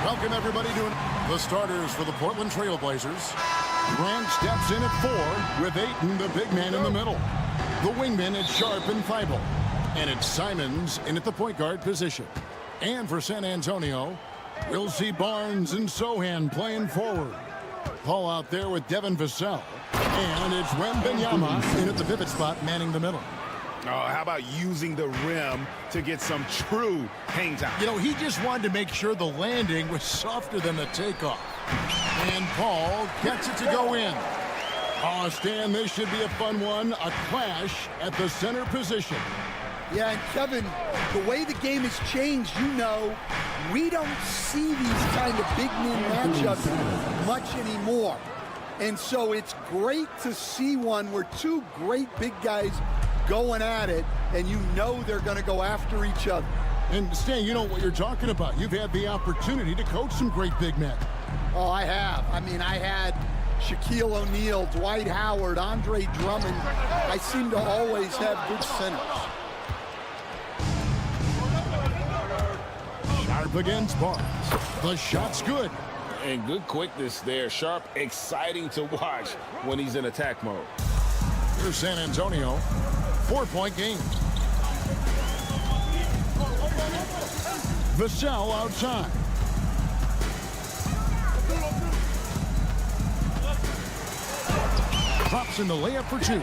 Welcome everybody to the starters for the Portland Trail Blazers. Grant steps in at 4 with Ayton, the big man, in the middle. The wingman is Sharp and Feibel. And it's Simons in at the point guard position. And for San Antonio, we'll see Barnes and Sohan playing forward. Paul out there with Devin Vassell. And it's Wembanyama in at the pivot spot, manning the middle. Oh, how about using the rim to get some true hang time? You know, he just wanted to make sure the landing was softer than the takeoff. And Paul gets it to go in. Oh, Stan, this should be a fun one. A clash at the center position. Yeah, and Kevin, the way the game has changed, you know, we don't see these kind of big men matchups much anymore. And so it's great to see one where two great big guys going at it, and you know they're going to go after each other. And Stan, you know what you're talking about. You've had the opportunity to coach some great big men. Oh, I have. I mean, I had Shaquille O'Neal, Dwight Howard, Andre Drummond. I seem to always have good centers. Sharp against Barnes. The shot's good. And good quickness there. Sharp, exciting to watch when he's in attack mode. Here's San Antonio. 4-point game. Vassell outside. Drops in the layup for 2.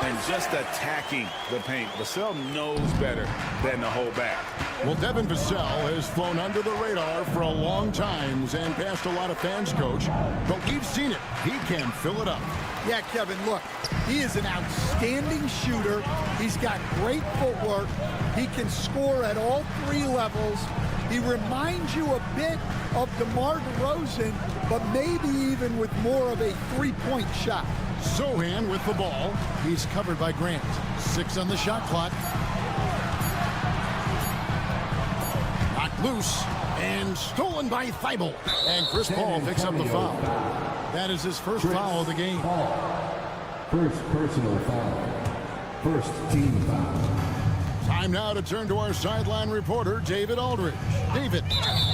And just attacking the paint. Vassell knows better than to hold back. Well, Devin Vassell has flown under the radar for a long time and passed a lot of fans, Coach. But we've seen it. He can fill it up. Yeah, Kevin, look, he is an outstanding shooter. He's got great footwork. He can score at all 3 levels. He reminds you a bit of DeMar DeRozan, but maybe even with more of a 3-point shot. Sohan with the ball. He's covered by Grant. 6 on the shot clock. Knocked loose and stolen by Feibel. And Chris Paul picks up the foul. That is his first foul of the game. First personal foul. First team foul. Time now to turn to our sideline reporter, David Aldridge. David.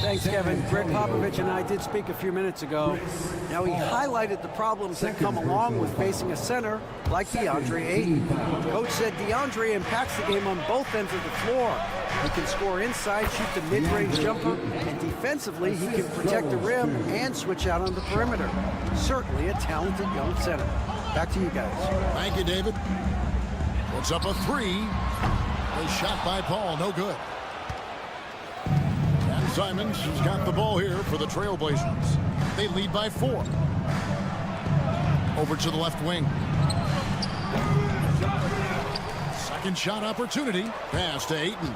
Thanks, Kevin. Greg Popovich and I did speak a few minutes ago. Now, he highlighted the problems that come along with facing a center like DeAndre Ayton. Coach said DeAndre impacts the game on both ends of the floor. He can score inside, shoot the mid-range jumper, and defensively, he can protect the rim and switch out on the perimeter. Certainly a talented young center. Back to you guys. Thank you, David. Puts up a 3. A shot by Paul, no good. And Simons has got the ball here for the Trailblazers. They lead by 4. Over to the left wing. Second shot opportunity. Pass to Ayton.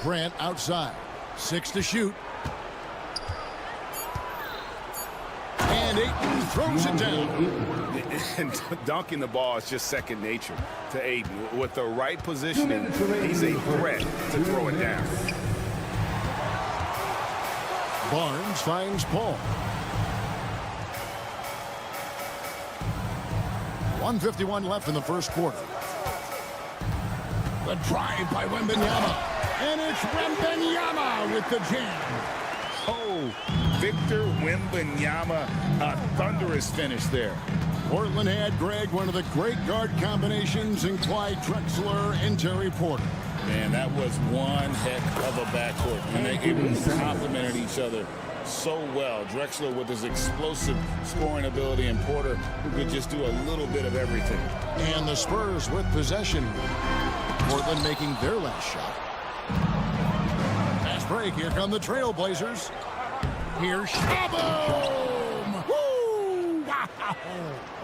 Grant outside. 6 to shoot. And Ayton throws it down. And dunking the ball is just second nature to Ayton. With the right positioning, he's a threat to throw it down. Barnes finds Paul. 1:51 left in the first quarter. The drive by Wembanyama. And it's Wembanyama with the jam. Oh, Victor Wembanyama, a thunderous finish there. Portland had, Greg, one of the great guard combinations in Clyde Drexler and Terry Porter. Man, that was one heck of a backcourt. And they really complemented each other so well. Drexler with his explosive scoring ability, and Porter who could just do a little bit of everything. And the Spurs with possession. Portland making their last shot. Fast break. Here come the Trailblazers. Here's Shaboom! Woo! Wow!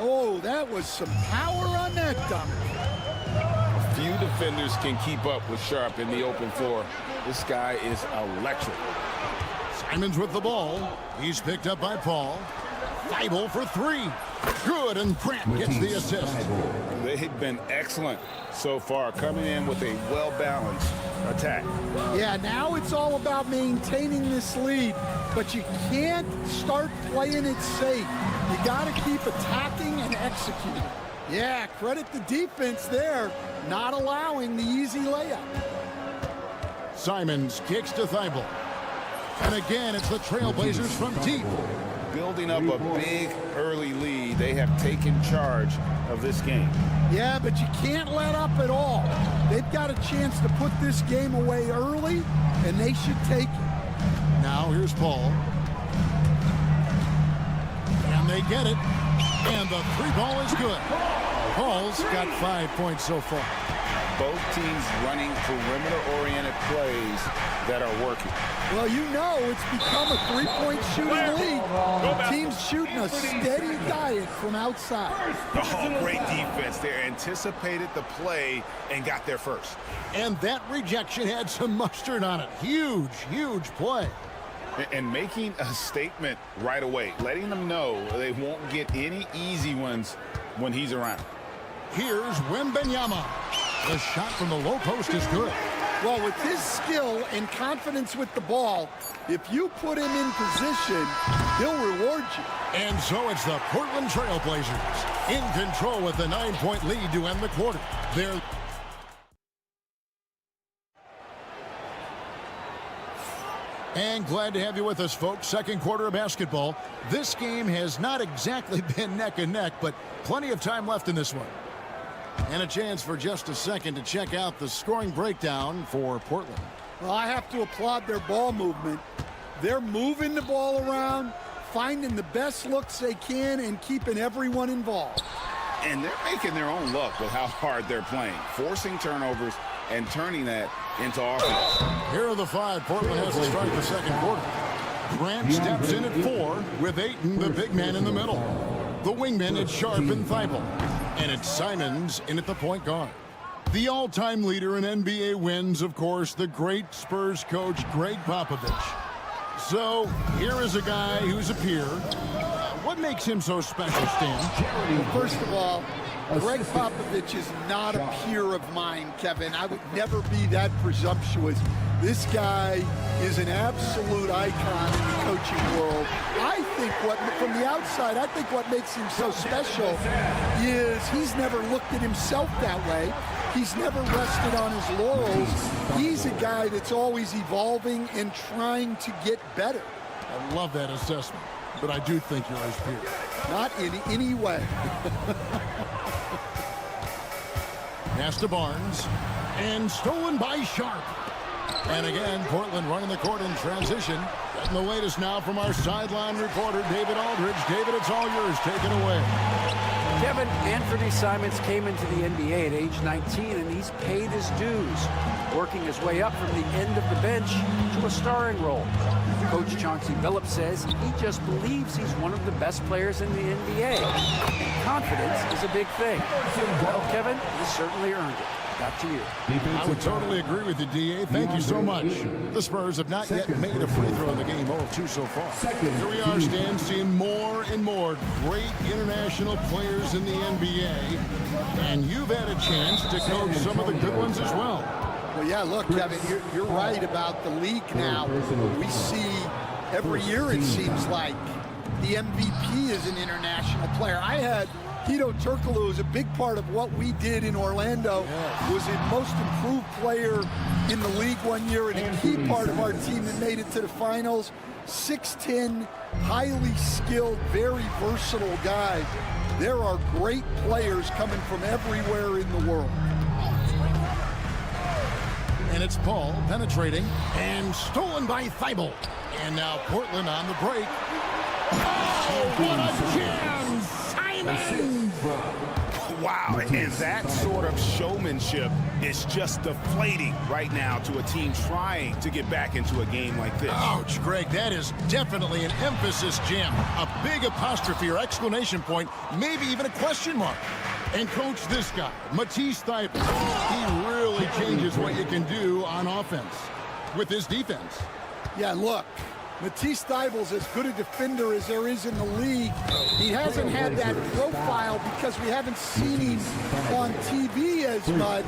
Oh, that was some power on that dunk. Few defenders can keep up with Sharp in the open floor. This guy is electric. Simons with the ball. He's picked up by Paul. Thibault for three. Good, and Grant gets the assist. They've been excellent so far, coming in with a well-balanced attack. Yeah, now it's all about maintaining this lead, but you can't start playing it safe. You got to keep attacking and executing. Yeah, credit the defense there, not allowing the easy layup. Simons kicks to Thibault. And again, it's the Trailblazers from deep. Building up a big early lead, they have taken charge of this game. Yeah, but you can't let up at all. They've got a chance to put this game away early, and they should take it. Now here's Paul. And they get it. And the three ball is good. Paul's got 5 points so far. Both teams running perimeter-oriented plays that are working. Well, you know it's become a three-point shooting league. Teams shooting a steady diet from outside. Oh, great defense there. Anticipated the play and got there first. And that rejection had some mustard on it. Huge, huge play. And making a statement right away, letting them know they won't get any easy ones when he's around. Here's Wembanyama. The shot from the low post is good. Well, with his skill and confidence with the ball, if you put him in position, he'll reward you. And so it's the Portland Trailblazers in control with the 9-point lead to end the quarter. They're And glad to have you with us, folks. Second quarter of basketball. This game has not exactly been neck and neck, but plenty of time left in this one. And a chance for just a second to check out the scoring breakdown for Portland. Well, I have to applaud their ball movement. They're moving the ball around, finding the best looks they can, and keeping everyone involved. And they're making their own luck with how hard they're playing, forcing turnovers and turning that into offense. Here are the five Portland has to start the second quarter. Grant steps in at 4 with Ayton, the big man, in the middle. The wingman is Sharp and Thibault. And it's Simons in at the point guard. The all-time leader in NBA wins, of course, the great Spurs coach, Greg Popovich. So here is a guy who's a peer. What makes him so special, Stan? Well, first of all, Greg Popovich is not a peer of mine, Kevin. I would never be that presumptuous. This guy is an absolute icon in the coaching world. I think from the outside, I think what makes him so special is he's never looked at himself that way. He's never rested on his laurels. He's a guy that's always evolving and trying to get better. I love that assessment, but I do think you're his peer. Not in any way. Pass to Barnes, and stolen by Sharp. And again, Portland running the court in transition. Getting the latest now from our sideline reporter, David Aldridge. David, it's all yours. Take it away. Kevin, Anthony Simons came into the NBA at age 19, and he's paid his dues, working his way up from the end of the bench to a starring role. Coach Chauncey Billups says he just believes he's one of the best players in the NBA. Confidence is a big thing. Well, Kevin, he's certainly earned it. Back to you. I would totally agree with you, D.A. Thank you so much. The Spurs have not yet made a free throw in the game, 0-2 so far. Here we are, Stan, seeing more and more great international players in the NBA. And you've had a chance to coach some of the good ones as well. Well, yeah, look, Kevin, you're right about the league now. We see every year, it seems like, the MVP is an international player. I had Hedo Turkoglu, who was a big part of what we did in Orlando, was the most improved player in the league one year and a key part of our team that made it to the finals. 6'10", highly skilled, very versatile guy. There are great players coming from everywhere in the world. And it's Paul penetrating and stolen by Thibault. And now Portland on the break. Oh, what a jam! Simons! Wow, and that sort of showmanship is just deflating right now to a team trying to get back into a game like this. Ouch, Greg, that is definitely an emphasis jam. A big apostrophe or exclamation point, maybe even a question mark. And coach, this guy, Matisse Thybulle, he really changes what you can do on offense with his defense. Yeah, look, Matisse Thybulle's as good a defender as there is in the league. He hasn't had that profile because we haven't seen him on TV as much,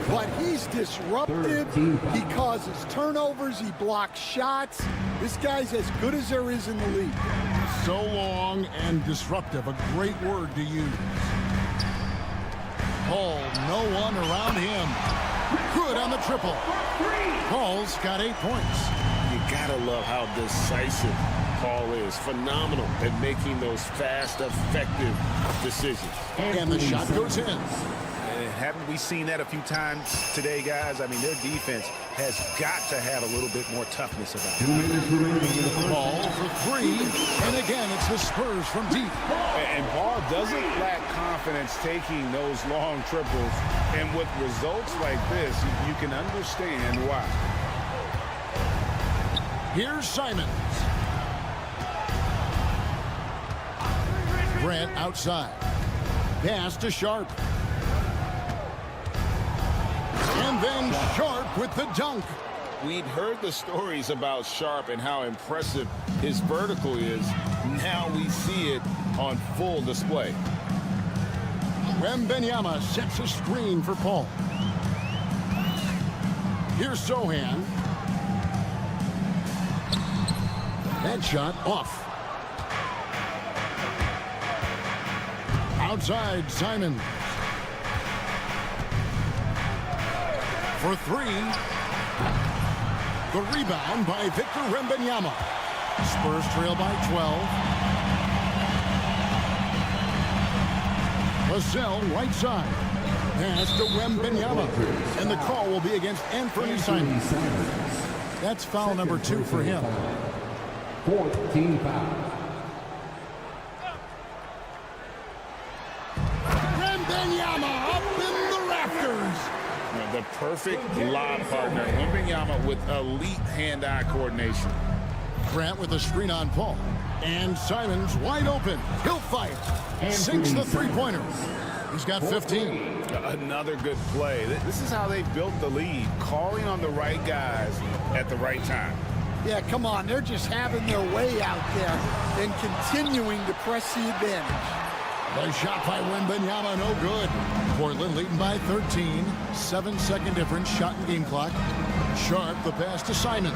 but he's disruptive. He causes turnovers. He blocks shots. This guy's as good as there is in the league. So long and disruptive, a great word to use. Paul, no one around him. Good on the triple. Paul's got 8 points. You gotta love how decisive Paul is. Phenomenal at making those fast, effective decisions. And the shot goes in. And haven't we seen that a few times today, guys? I mean, their defense has got to have a little bit more toughness about it. 2 minutes remaining in the first. Paul for 3. And again, it's the Spurs from deep. And Paul doesn't lack confidence taking those long triples. And with results like this, you can understand why. Here's Simons. Grant outside. Pass to Sharp. And then Sharp with the dunk. We'd heard the stories about Sharp and how impressive his vertical is. Now we see it on full display. Wembanyama sets a screen for Paul. Here's Sohan. That shot off. Outside, Simons. For 3. The rebound by Victor Wembanyama. Spurs trail by 12. Vassell right side. Pass to Wembanyama. And the call will be against Anthony Simons. That's foul number 2 for him. 14 foul. Wembanyama up in the rafters. The perfect lob partner. Wembanyama with elite hand-eye coordination. Grant with a screen on Paul. And Simons wide open. He'll fight. Sinks the three-pointer. He's got 15. Another good play. This is how they built the lead, calling on the right guys at the right time. Yeah, come on. They're just having their way out there and continuing to press the advantage. The shot by Wembanyama, no good. Portland leading by 13. 7-second difference, shot and game clock. Sharp, the pass to Simons.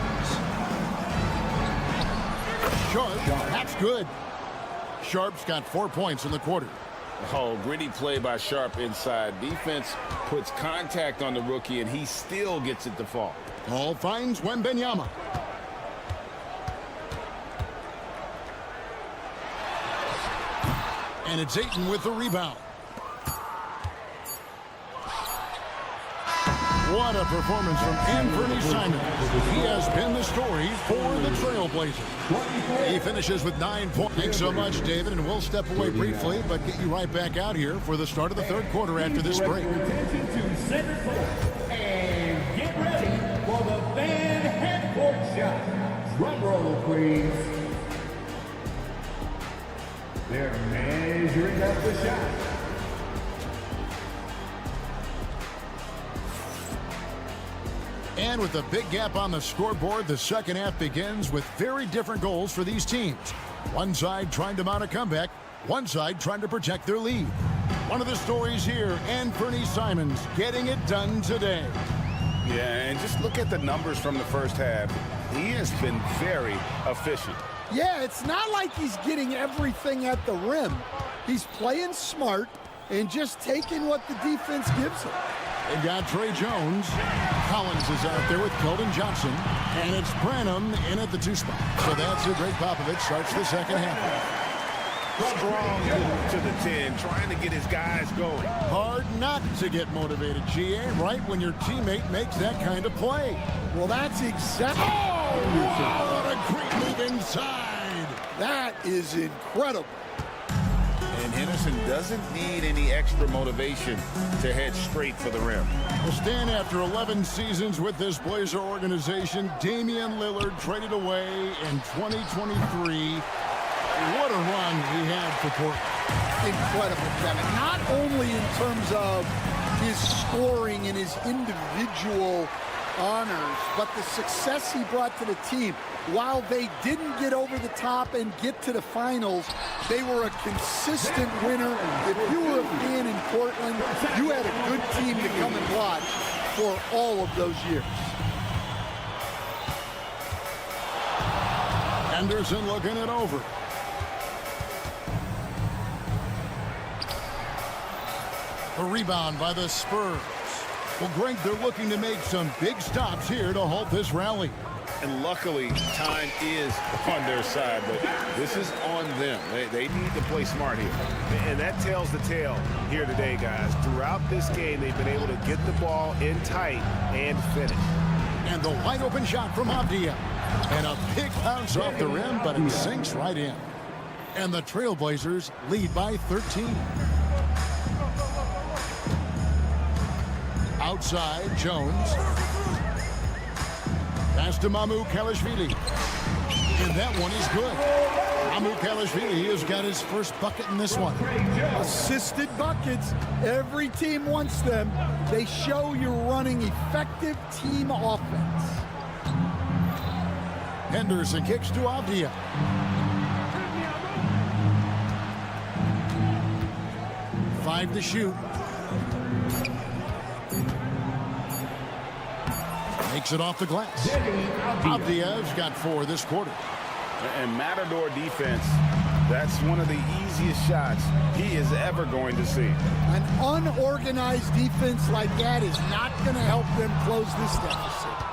Sharp, that's good. Sharp's got 4 points in the quarter. Oh, gritty play by Sharp inside. Defense puts contact on the rookie, and he still gets it to fall. Paul finds Wembanyama. And it's Ayton with the rebound. What a performance from Anthony Simons. He has been the story for the Trailblazers. He finishes with 9 points. Thanks so much, David, and we'll step away briefly, but get you right back out here for the start of the third quarter after this break. Attention to center court and get ready for the Van Headcourt shot. Drum roll, please. They're measuring up the shot. And with a big gap on the scoreboard, the second half begins with very different goals for these teams. One side trying to mount a comeback, one side trying to protect their lead. One of the stories here, Anthony Simons getting it done today. Yeah, and just look at the numbers from the first half. He has been very efficient. Yeah, it's not like he's getting everything at the rim. He's playing smart and just taking what the defense gives him. They've got Trey Jones. Collins is out there with Keldon Johnson. And it's Branham in at the 2 spot. So that's it. Greg Popovich starts the second half. Strong to the 10, trying to get his guys going. Hard not to get motivated, GA, right when your teammate makes that kind of play. Well, that's exactly... Oh, wow, what a great move inside. That is incredible. And Henderson doesn't need any extra motivation to head straight for the rim. Well, Stan, after 11 seasons with this Blazer organization, Damian Lillard traded away in 2023. What a run he had for Portland. Incredible, Kevin. Not only in terms of his scoring and his individual honors, but the success he brought to the team, while they didn't get over the top and get to the finals, they were a consistent winner. If you were a fan in Portland, you had a good team to come and watch for all of those years. Anderson looking it over. A rebound by the Spurs. Well, Greg, they're looking to make some big stops here to halt this rally. And luckily, time is on their side, but this is on them. They need to play smart here. And that tells the tale here today, guys. Throughout this game, they've been able to get the ball in tight and finish. And the wide open shot from Avdia. And a big bounce off the rim, but it sinks right in. And the Trailblazers lead by 13. Outside, Jones. Pass to Mamu Kalashvili. And that one is good. Mamu Kalashvili has got his first bucket in this one. Assisted buckets. Every team wants them. They show you're running effective team offense. Henderson kicks to Avdia. Five to shoot. Makes it off the glass. Avdia's got 4 this quarter. And Matador defense, that's one of the easiest shots he is ever going to see. An unorganized defense like that is not going to help them close this deficit.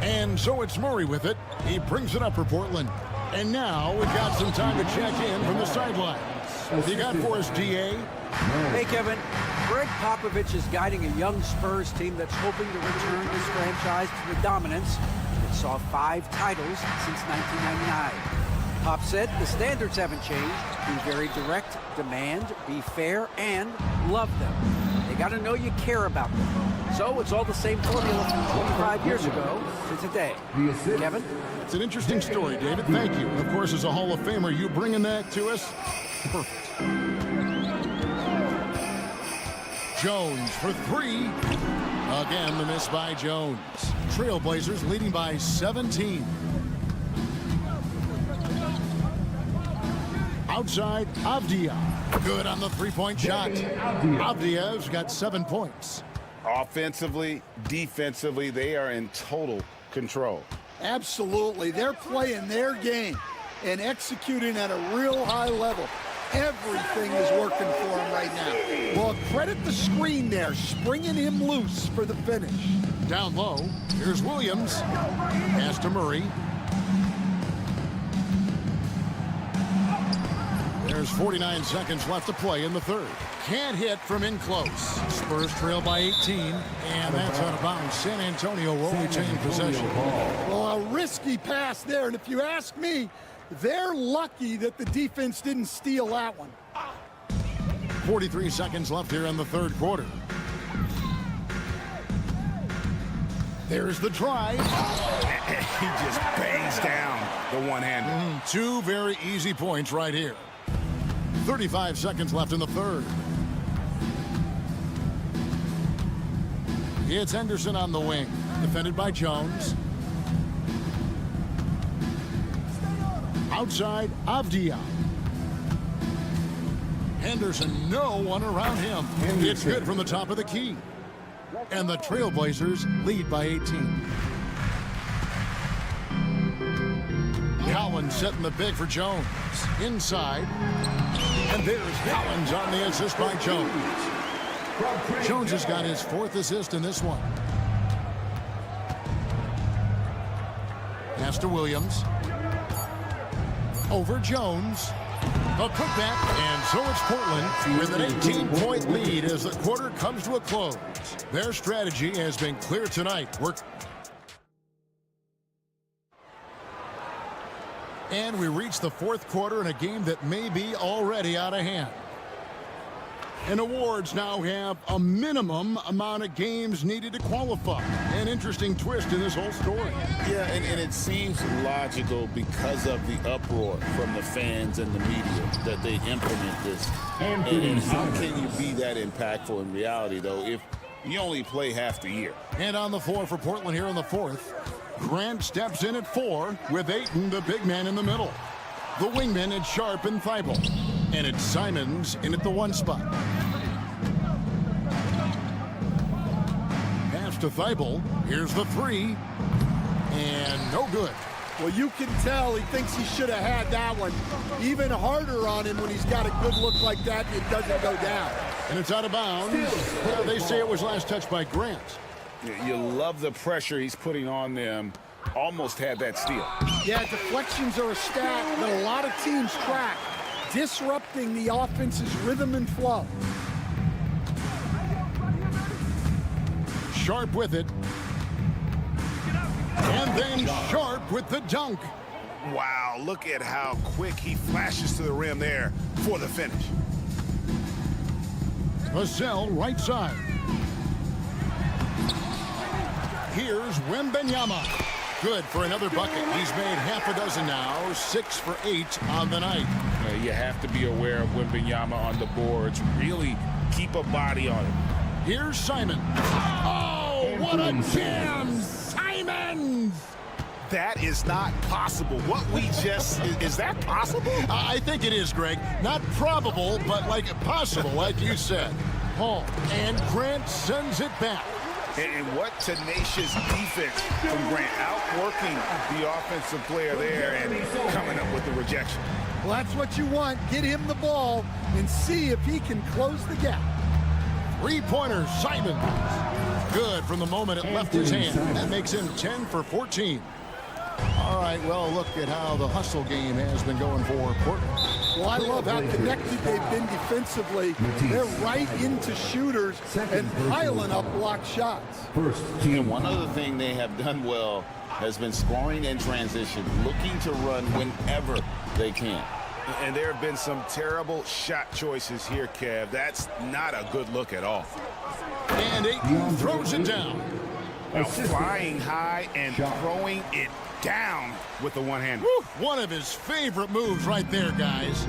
And so it's Murray with it. He brings it up for Portland. And now we've got some time to check in from the sideline. What you got for us, DA? Hey, Kevin. Greg Popovich is guiding a young Spurs team that's hoping to return this franchise to the dominance that saw 5 titles since 1999. Pop said the standards haven't changed. Be very direct, demand, be fair, and love them. They got to know you care about them. So it's all the same formula from 25 years ago to today. Kevin? It's an interesting story, David. Thank you. Of course, as a Hall of Famer, you bringing that to us? Perfect. Jones for 3. Again, the miss by Jones. Trailblazers leading by 17. Outside, Avdia. Good on the three-point shot. Avdia's got 7 points. Offensively, defensively, they are in total control. Absolutely. They're playing their game and executing at a real high level. Everything is working for him right now. Well, credit the screen there, springing him loose for the finish. Down low, here's Williams. Pass to Murray. There's 49 seconds left to play in the third. Can't hit from in close. Spurs trail by 18, and that's out of bounds. San Antonio will retain possession. Well, a risky pass there, and if you ask me, they're lucky that the defense didn't steal that one. 43 seconds left here in the third quarter. There's the drive. He just bangs down the one-hander. 2 very easy points right here. 35 seconds left in the third. It's Henderson on the wing, defended by Jones. Outside, Avdia. Henderson, no one around him. It's good from the top of the key. And the Trailblazers lead by 18. Collins setting the big for Jones. Inside. And there's Collins on the assist by Jones. Jones has got his 4th assist in this one. Pass to Williams. Over Jones. A putback, and so it's Portland with an 18-point lead as the quarter comes to a close. Their strategy has been clear tonight. And we reach the 4th quarter in a game that may be already out of hand. And awards now have a minimum amount of games needed to qualify. An interesting twist in this whole story. Yeah, and it seems logical because of the uproar from the fans and the media that they implement this. And how can you be that impactful in reality, though, if You only play half the year. And on the floor for Portland here in the fourth, Grant steps in at 4 with Ayton, the big man, in the middle. The wingman at Sharp and Thibault. And it's Simons in at the 1 spot. Pass to Thibault. Here's the 3. And no good. Well, you can tell he thinks he should have had that one. Even harder on him when he's got a good look like that, it doesn't go down. And it's out of bounds. They say it was last touched by Grant. You love the pressure he's putting on them. Almost had that steal. Yeah, deflections are a stat that a lot of teams track, disrupting the offense's rhythm and flow. Sharp with it. And then Sharp with the dunk. Wow, look at how quick he flashes to the rim there for the finish. Vassell right side. Here's Wembanyama. Good for another bucket. He's made half a dozen now, 6 for 8 on the night. You have to be aware of Wembanyama on the boards. Really keep a body on him. Here's Simon. Oh, what a jam! Simons! That is not possible. What we just, is that possible? I think it is, Greg. Not probable, but like possible, like you said. Paul and Grant sends it back. And what tenacious defense from Grant, outworking the offensive player there and coming up with the rejection. Well, that's what you want. Get him the ball and see if he can close the gap. 3-pointer, Simon. Good from the moment it left his hand. That makes him 10 for 14. All right, well, look at how the hustle game has been going for Portland. Well, I love how connected they've been defensively. They're right into shooters and piling up block shots. And one other thing they have done well has been scoring in transition, looking to run whenever they can. And there have been some terrible shot choices here, Kev. That's not a good look at all. And Ayton throws it down. Now, flying high and throwing it down with the one-hand. One of his favorite moves right there, guys.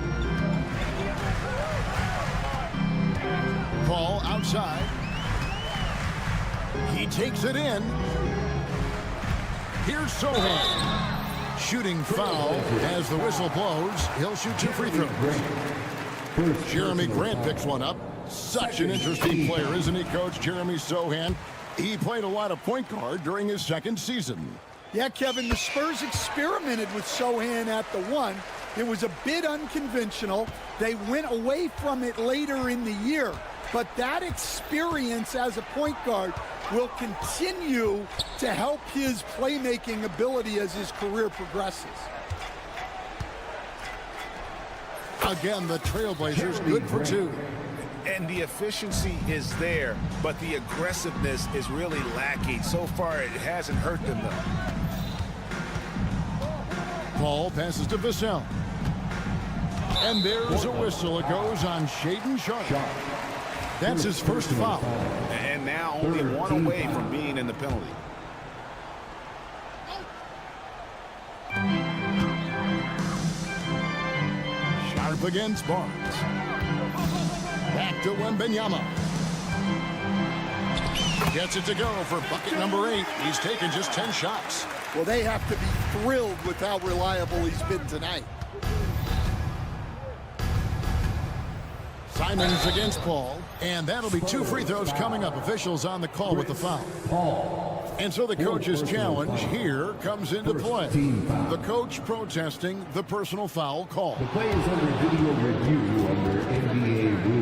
Ball outside. He takes it in. Here's Sohan. Shooting foul as the whistle blows. He'll shoot 2 free throws. Jeremy Grant picks one up. Such an interesting player, isn't he, Coach? Jeremy Sohan. He played a lot of point guard during his second season. Yeah, Kevin, the Spurs experimented with Sohan at the 1. It was a bit unconventional. They went away from it later in the year. But that experience as a point guard will continue to help his playmaking ability as his career progresses. Again, the Trailblazers good for 2. And the efficiency is there, but the aggressiveness is really lacking. So far, it hasn't hurt them, though. Paul passes to Vassell. And there's a whistle. It goes on Shaedon Sharp. That's his first foul. And now only 1 away from being in the penalty. Sharp against Barnes. Back to Wembanyama. Gets it to go for bucket number 8. He's taken just 10 shots. Well, they have to be thrilled with how reliable he's been tonight. Simons against Paul. And that'll be 2 free throws coming up. Officials on the call with the foul. And so the coach's challenge here comes into play. The coach protesting the personal foul call. The play is under video review under NBA rules.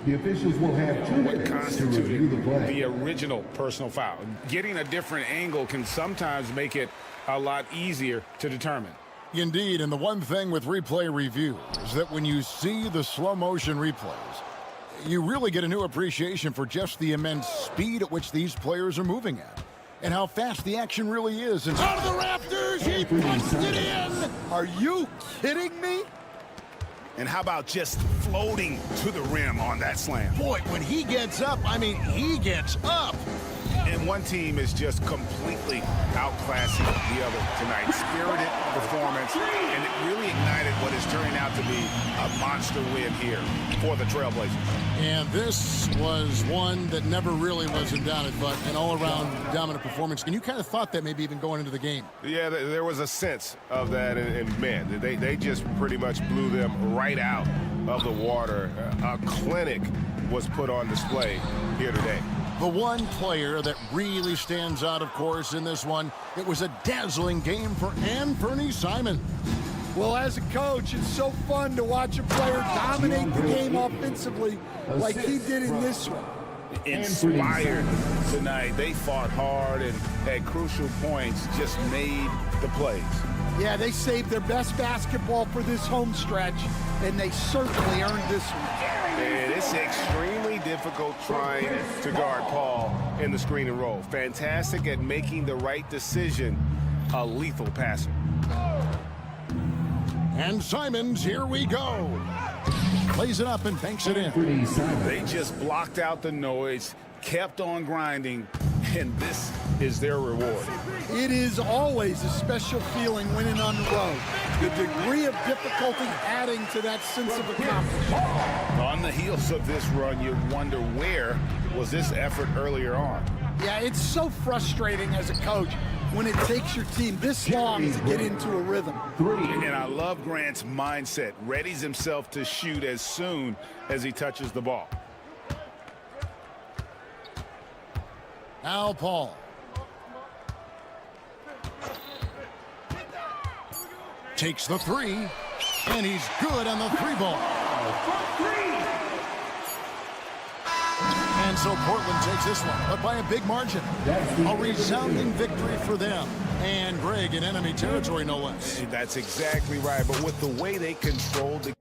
The officials will have 2 minutes to review the play. The original personal foul. Getting a different angle can sometimes make it a lot easier to determine. Indeed, and the one thing with replay review is that when you see the slow motion replays, you really get a new appreciation for just the immense speed at which these players are moving at and how fast the action really is. And out of the rafters, he puts it in. Are you kidding me? And how about just floating to the rim on that slam? Boy, when he gets up, I mean, he gets up. And one team is just completely outclassing the other tonight. Spirited performance, and it really ignited what is turning out to be a monster win here for the Trailblazers. And this was one that never really was in doubt, but an all-around dominant performance. And you kind of thought that maybe even going into the game. Yeah, there was a sense of that, and man, they just pretty much blew them right out of the water. A clinic was put on display here today. The one player that really stands out, of course, in this one, it was a dazzling game for Anthony Simons. Well, as a coach, it's so fun to watch a player dominate the game offensively like he did in this one. Inspired tonight. They fought hard and at crucial points just made the plays. Yeah, they saved their best basketball for this home stretch, and they certainly earned this one. And it's extremely difficult trying to guard Paul in the screen and roll. Fantastic at making the right decision. A lethal passer. And Simons, here we go. Plays it up and banks it in. They just blocked out the noise, kept on grinding, and this is their reward. It is always a special feeling winning on the road. The degree of difficulty adding to that sense of accomplishment. On the heels of this run, you wonder where was this effort earlier on. Yeah, it's so frustrating as a coach when it takes your team this long to get into a rhythm. And I love Grant's mindset. Readies himself to shoot as soon as he touches the ball. Now Paul. Takes the three, and he's good on the three ball. And so Portland takes this one, but by a big margin. A resounding victory for them. And Greg in enemy territory, no less. That's exactly right, but with the way they controlled the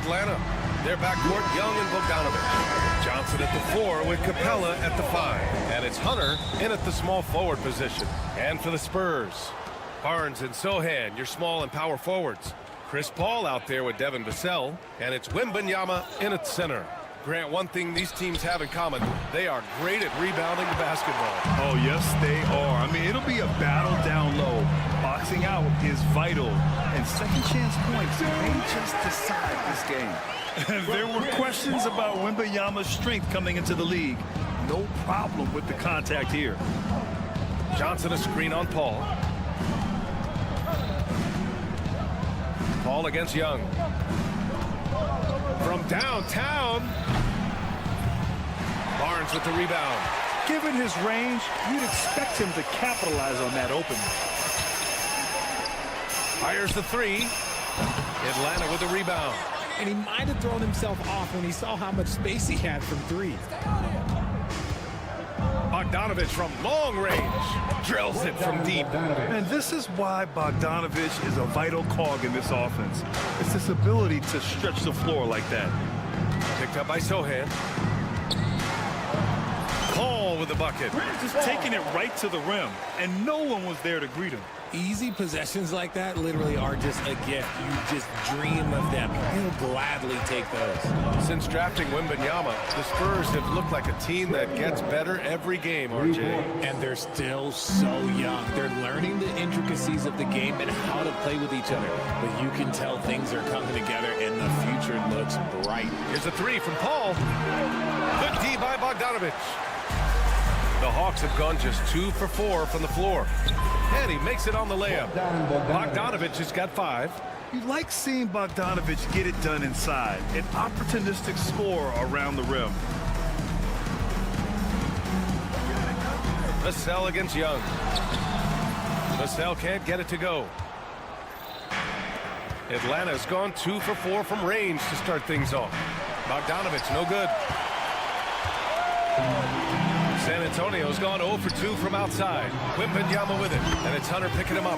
Atlanta. Their backcourt, Young and Bogdanovic. Johnson at the 4 with Capella at the 5. And it's Hunter in at the small forward position. And for the Spurs, Barnes and Sohan, your small and power forwards. Chris Paul out there with Devin Vassell. And it's Wembanyama in at center. Grant, one thing these teams have in common, they are great at rebounding the basketball. Oh, yes, they are. I mean, it'll be a battle down low. Boxing out is vital. And second chance points may just decide this game. There were questions about Wembanyama's strength coming into the league. No problem with the contact here. Johnson a screen on Paul. Paul against Young. From downtown. Barnes with the rebound. Given his range, you'd expect him to capitalize on that opening. Fires the 3. Atlanta with the rebound. And he might have thrown himself off when he saw how much space he had from 3. Bogdanovic from long range. Drills it from deep. And this is why Bogdanovic is a vital cog in this offense. It's his ability to stretch the floor like that. Picked up by Sohan. Paul with the bucket. Just taking it right to the rim, and no one was there to greet him. Easy possessions like that literally are just a gift. You just dream of them. He'll gladly take those. Since drafting Wembanyama, the Spurs have looked like a team that gets better every game, RJ. And they're still so young. They're learning the intricacies of the game and how to play with each other. But you can tell things are coming together and the future looks bright. Here's a 3 from Paul. Good D by Bogdanovic. The Hawks have gone just 2 for 4 from the floor. And he makes it on the layup. Bogdanovic has got 5. You like seeing Bogdanovic get it done inside. An opportunistic score around the rim. Vassell against Young. Vassell can't get it to go. Atlanta's gone 2 for 4 from range to start things off. Bogdanovic, no good. San Antonio's gone 0 for 2 from outside. Wembanyama with it, and it's Hunter picking him up.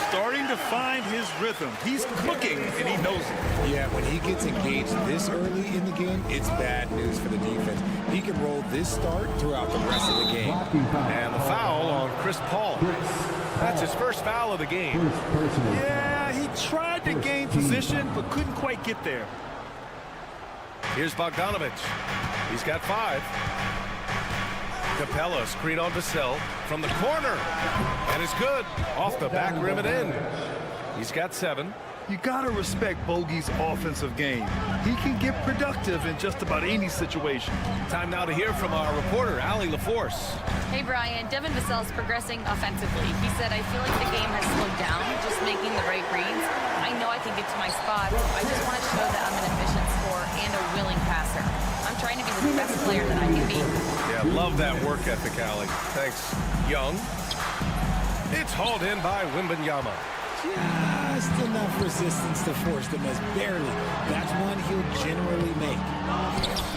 Starting to find his rhythm. He's cooking, and he knows it. Yeah, when he gets engaged this early in the game, it's bad news for the defense. He can roll this start throughout the rest of the game. And the foul on Chris Paul. That's his first foul of the game. Yeah, he tried to gain position, but couldn't quite get there. Here's Bogdanovic. He's got 5. Capella screen on Vassell from the corner. And it's good. Off the back rim and in. He's got 7. You gotta respect Bogey's offensive game. He can get productive in just about any situation. Time now to hear from our reporter, Allie LaForce. Hey, Brian. Devin Vassell's progressing offensively. He said, I feel like the game has slowed down, just making the right reads. I know I can get to my spot. I just want to show that I'm an efficient scorer and a willing passer. I'm trying to be the best player that I can be. Yeah, love that work ethic, Allie. Thanks. Young. It's hauled in by Wembanyama. Just enough resistance to force the miss. Barely. That's one he'll generally make.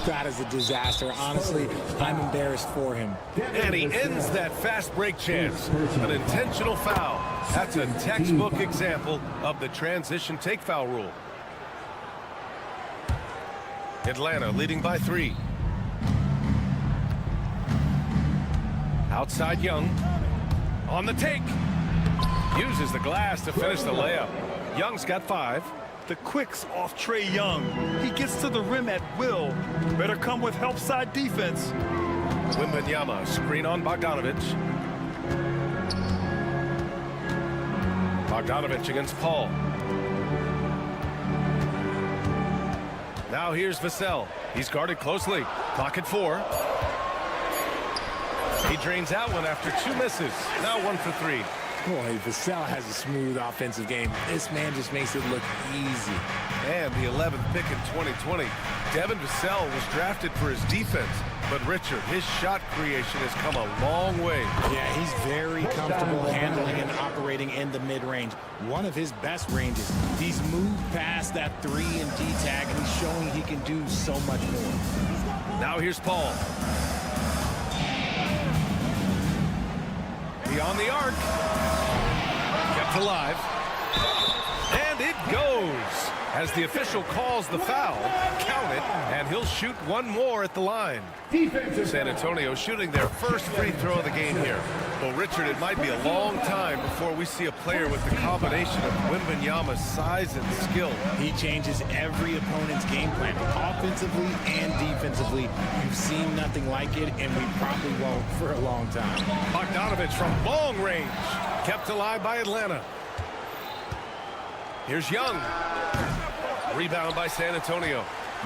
That is a disaster. Honestly, I'm embarrassed for him. And he ends that fast break chance. An intentional foul. That's a textbook example of the transition take foul rule. Atlanta leading by 3. Outside Young. On the take. Uses the glass to finish the layup. Young's got 5. The quicks off Trae Young. He gets to the rim at will. Better come with help side defense. Wembanyama screen on Bogdanovic. Bogdanovic against Paul. Now here's Vassell. He's guarded closely. Clock at 4. He drains out one after 2 misses. Now 1 for 3. Boy, Vassell has a smooth offensive game. This man just makes it look easy. And the 11th pick in 2020. Devin Vassell was drafted for his defense. But Richard, his shot creation has come a long way. Yeah, he's very comfortable handling and operating in the mid-range. One of his best ranges. He's moved past that 3 and D tag, and he's showing he can do so much more. Now here's Paul. Beyond the arc. Kept alive. And it goes. As the official calls the foul, count it, and he'll shoot one more at the line. San Antonio shooting their first free throw of the game here. Well, Richard, it might be a long time before we see a player with the combination of Wembanyama's size and skill. He changes every opponent's game plan, offensively and defensively. You've seen nothing like it, and we probably won't for a long time. Bogdanovich from long range, kept alive by Atlanta. Here's Young. Rebound by San Antonio.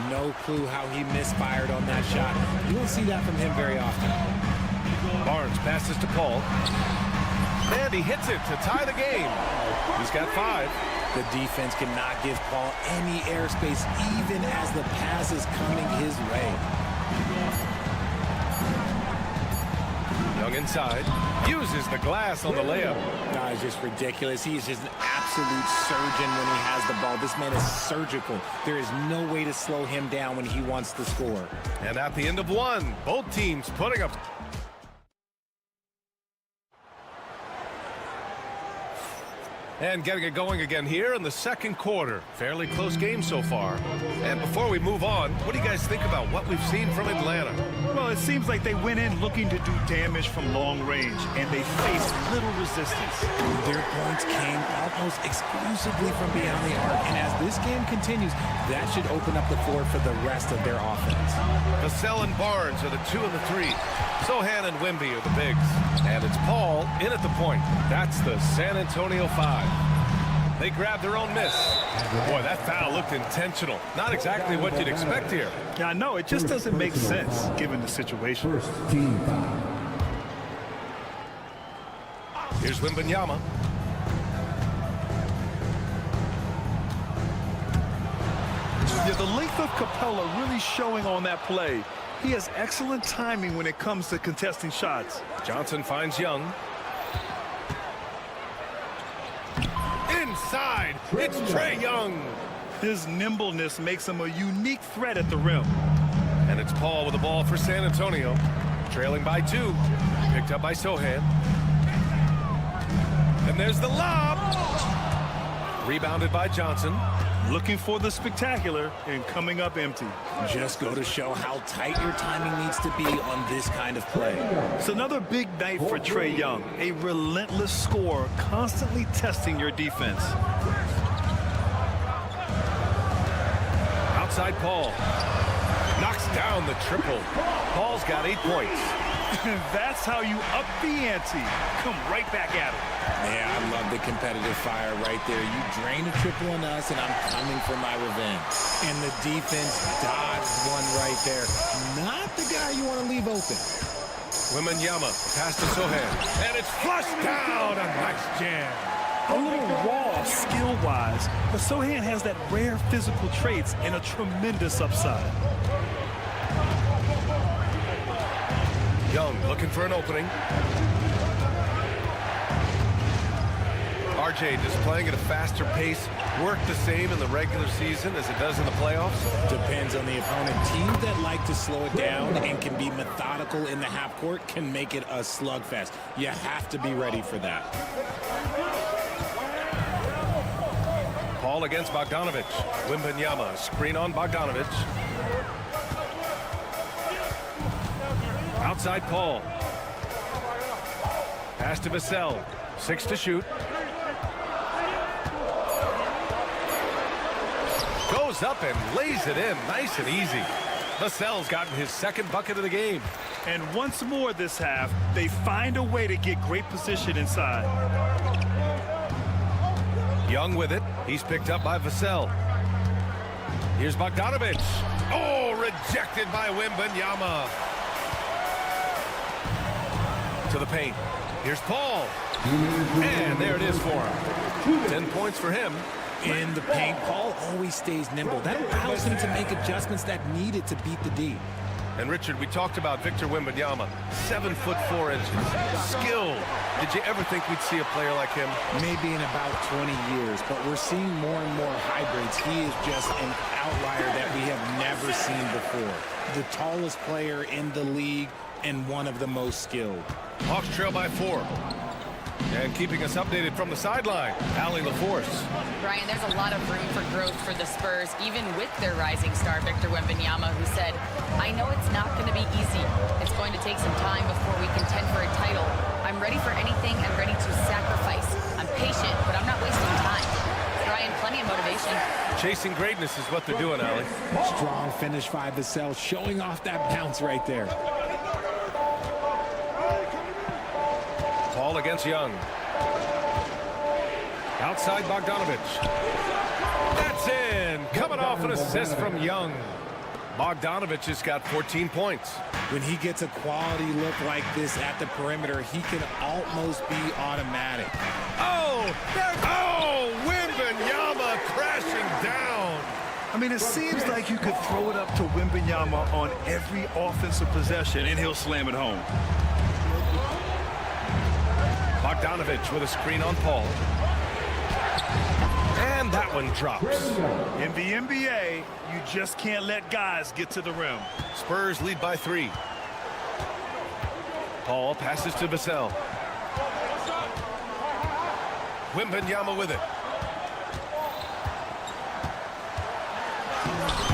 No clue how he misfired on that shot. You don't see that from him very often. Barnes passes to Paul. And he hits it to tie the game. He's got 5. The defense cannot give Paul any airspace, even as the pass is coming his way. Young inside. Uses the glass on the layup. No, it's just ridiculous. He is just an absolute surgeon when he has the ball. This man is surgical. There is no way to slow him down when he wants to score. And at the end of one, both teams putting up. And getting it going again here in the second quarter. Fairly close game so far. And before we move on, what do you guys think about what we've seen from Atlanta? Well, it seems like they went in looking to do damage from long range, and they faced little resistance. Their points came almost exclusively from beyond the arc, and as this game continues, that should open up the floor for the rest of their offense. Vassell and Barnes are the 2 and the 3. Sohan and Wemby are the bigs. And it's Paul in at the point. That's the San Antonio 5. They grab their own miss. Boy, that foul looked intentional. Not exactly what you'd expect here. Yeah, I know. It just doesn't make sense given the situation. First team foul. Here's Wembanyama. Yeah, the length of Capella really showing on that play. He has excellent timing when it comes to contesting shots. Johnson finds Young. Inside, it's Trae Young. His nimbleness makes him a unique threat at the rim. And it's Paul with the ball for San Antonio. Trailing by 2. Picked up by Sohan. And there's the lob. Rebounded by Johnson. Looking for the spectacular and coming up empty. Just go to show how tight your timing needs to be on this kind of play. It's another big night for Trae Young. A relentless scorer, constantly testing your defense. Outside Paul. Knocks down the triple. Paul's got 8 points. That's how you up the ante. Come right back at it. Yeah, I love the competitive fire right there. You drain a triple on us, and I'm coming for my revenge. And the defense dodged one right there. Not the guy you want to leave open. Wembanyama pass to Sohan. And it's flushed down. A nice jam. A little raw skill-wise, but Sohan has that rare physical traits and a tremendous upside. Young looking for an opening. RJ just playing at a faster pace. Work the same in the regular season as it does in the playoffs? Depends on the opponent. Teams that like to slow it down and can be methodical in the half court can make it a slugfest. You have to be ready for that. Paul against Bogdanovich. Wembanyama, screen on Bogdanovich. Outside Paul. Pass to Vassell. 6 to shoot. Goes up and lays it in nice and easy. Vassell's gotten his second bucket of the game. And once more this half, they find a way to get great position inside. Young with it. He's picked up by Vassell. Here's Bogdanovich. Oh, rejected by Wembanyama. To the paint. Here's Paul. And there it is for him. 10 points for him. In the paint, Paul always stays nimble. That allows him to make adjustments that needed to beat the D. And Richard, we talked about Victor Wembanyama, 7'4". Skilled. Did you ever think we'd see a player like him? Maybe in about 20 years, but we're seeing more and more hybrids. He is just an outlier that we have never seen before. The tallest player in the league and one of the most skilled. Hawks trail by 4. And keeping us updated from the sideline, Allie LaForce. Brian, there's a lot of room for growth for the Spurs, even with their rising star, Victor Wembanyama, who said, I know it's not going to be easy. It's going to take some time before we contend for a title. I'm ready for anything. I'm ready to sacrifice. I'm patient, but I'm not wasting time. Brian, plenty of motivation. Chasing greatness is what they're doing, Allie. Strong finish by Vassell, showing off that bounce right there. Paul against Young. Outside Bogdanovich. That's in. Coming off an assist from Young. Bogdanovich has got 14 points. When he gets a quality look like this at the perimeter, he can almost be automatic. Wembanyama crashing down. I mean, it seems like you could throw it up to Wembanyama on every offensive possession, and he'll slam it home. Bogdanovich with a screen on Paul. And that one drops. In the NBA, you just can't let guys get to the rim. Spurs lead by 3. Paul passes to Vassell. Wembanyama with it.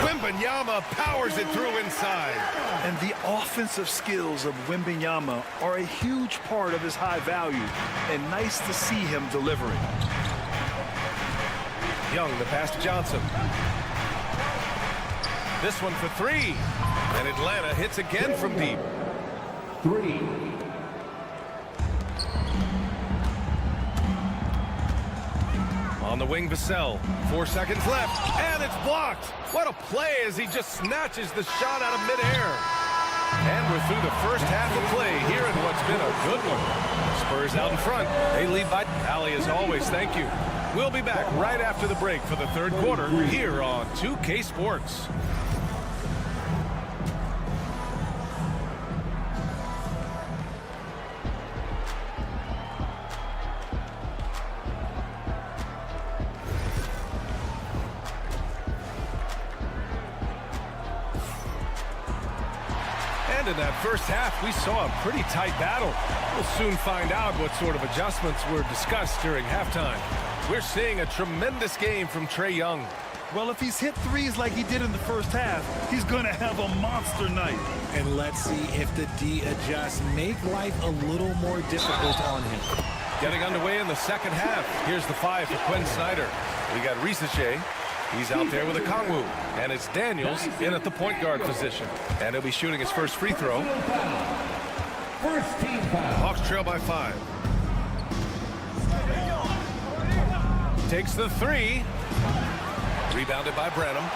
Wembanyama powers it through inside. And the offensive skills of Wembanyama are a huge part of his high value, and nice to see him delivering. Young, the pass to Johnson. This one for 3. And Atlanta hits again from deep. 3. On the wing, Vassell. 4 seconds left, and it's blocked. What a play as he just snatches the shot out of midair. And we're through the first half of play here in what's been a good one. Spurs out in front. They lead by Allie as always. Thank you. We'll be back right after the break for the third quarter here on 2K Sports. In that first half, we saw a pretty tight battle. We'll soon find out what sort of adjustments were discussed during halftime. We're seeing a tremendous game from Trae Young. Well, if he's hit threes like he did in the first half, he's going to have a monster night. And let's see if the D adjusts, make life a little more difficult on him. Getting underway in the second half. Here's the 5 for Quinn Snyder. We got Risache. He's out there with a Kongwu. And it's Daniels in at the point guard position. And he'll be shooting his first free throw. First team foul. Hawks trail by 5. Takes the 3. Rebounded by Branham.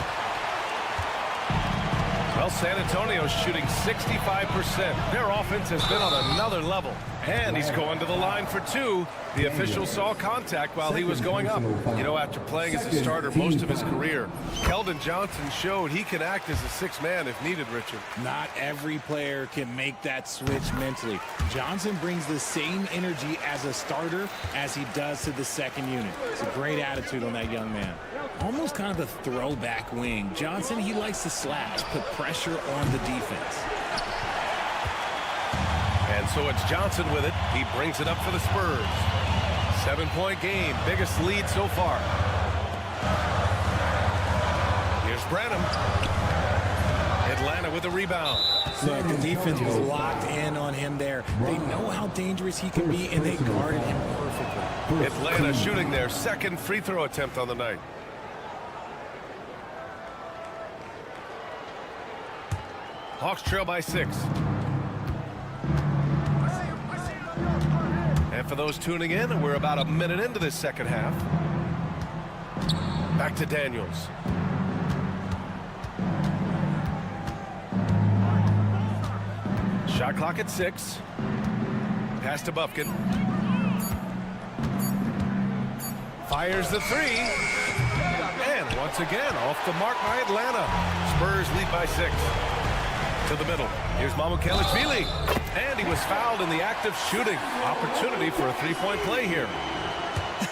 Well, San Antonio's shooting 65%. Their offense has been on another level. And he's going to the line for 2. The official saw contact while he was going up. You know, after playing as a starter most of his career, Keldon Johnson showed he can act as a 6th man if needed, Richard. Not every player can make that switch mentally. Johnson brings the same energy as a starter as he does to the second unit. It's a great attitude on that young man. Almost kind of a throwback wing. Johnson, he likes to slash, put pressure on the defense. And so it's Johnson with it. He brings it up for the Spurs. 7-point game, biggest lead so far. Here's Branham. Atlanta with the rebound. Look, the defense was locked in on him there. They know how dangerous he can be, and they guarded him perfectly. Atlanta shooting their second free throw attempt on the night. Hawks trail by 6. And for those tuning in, we're about a minute into this second half. Back to Daniels. Shot clock at 6. Pass to Bufkin. Fires the 3. And once again, off the mark by Atlanta. Spurs lead by 6. To the middle. Here's Mamukelashvili. And he was fouled in the act of shooting. Opportunity for a 3-point play here.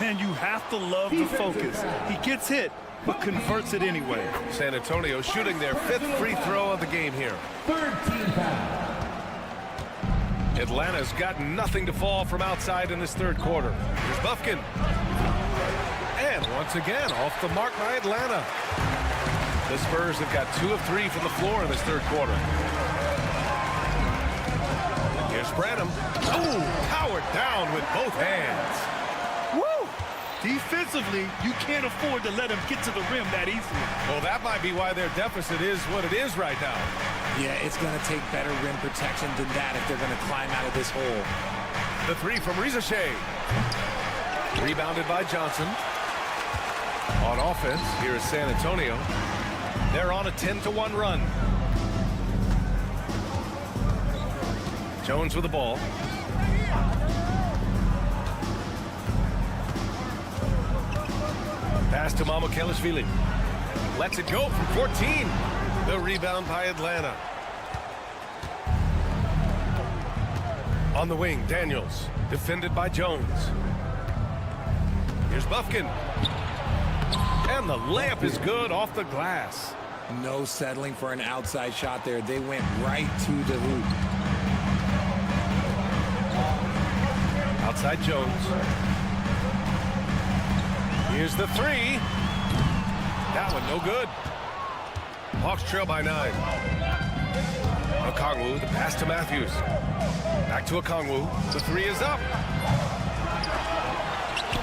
And you have to love the focus. He gets hit, but converts it anyway. San Antonio shooting their 5th free throw of the game here. Third team foul. Atlanta's got nothing to fall from outside in this third quarter. Here's Buffkin. And once again, off the mark by Atlanta. The Spurs have got 2 of 3 from the floor in this third quarter. Here's Branham. Oh, powered down with both hands. Woo! Defensively, you can't afford to let him get to the rim that easily. Well, that might be why their deficit is what it is right now. Yeah, it's going to take better rim protection than that if they're going to climb out of this hole. The three from Rizashea. Rebounded by Johnson. On offense, here is San Antonio. They're on a 10-1 run. Jones with the ball. Pass to Mamukelashvili. Lets it go from 14. The rebound by Atlanta. On the wing, Daniels. Defended by Jones. Here's Buffkin. And the layup is good off the glass. No settling for an outside shot there. They went right to the hoop. Outside Jones. Here's the three. That one no good. Hawks trail by 9. Okongwu, the pass to Matthews. Back to Okongwu. The three is up.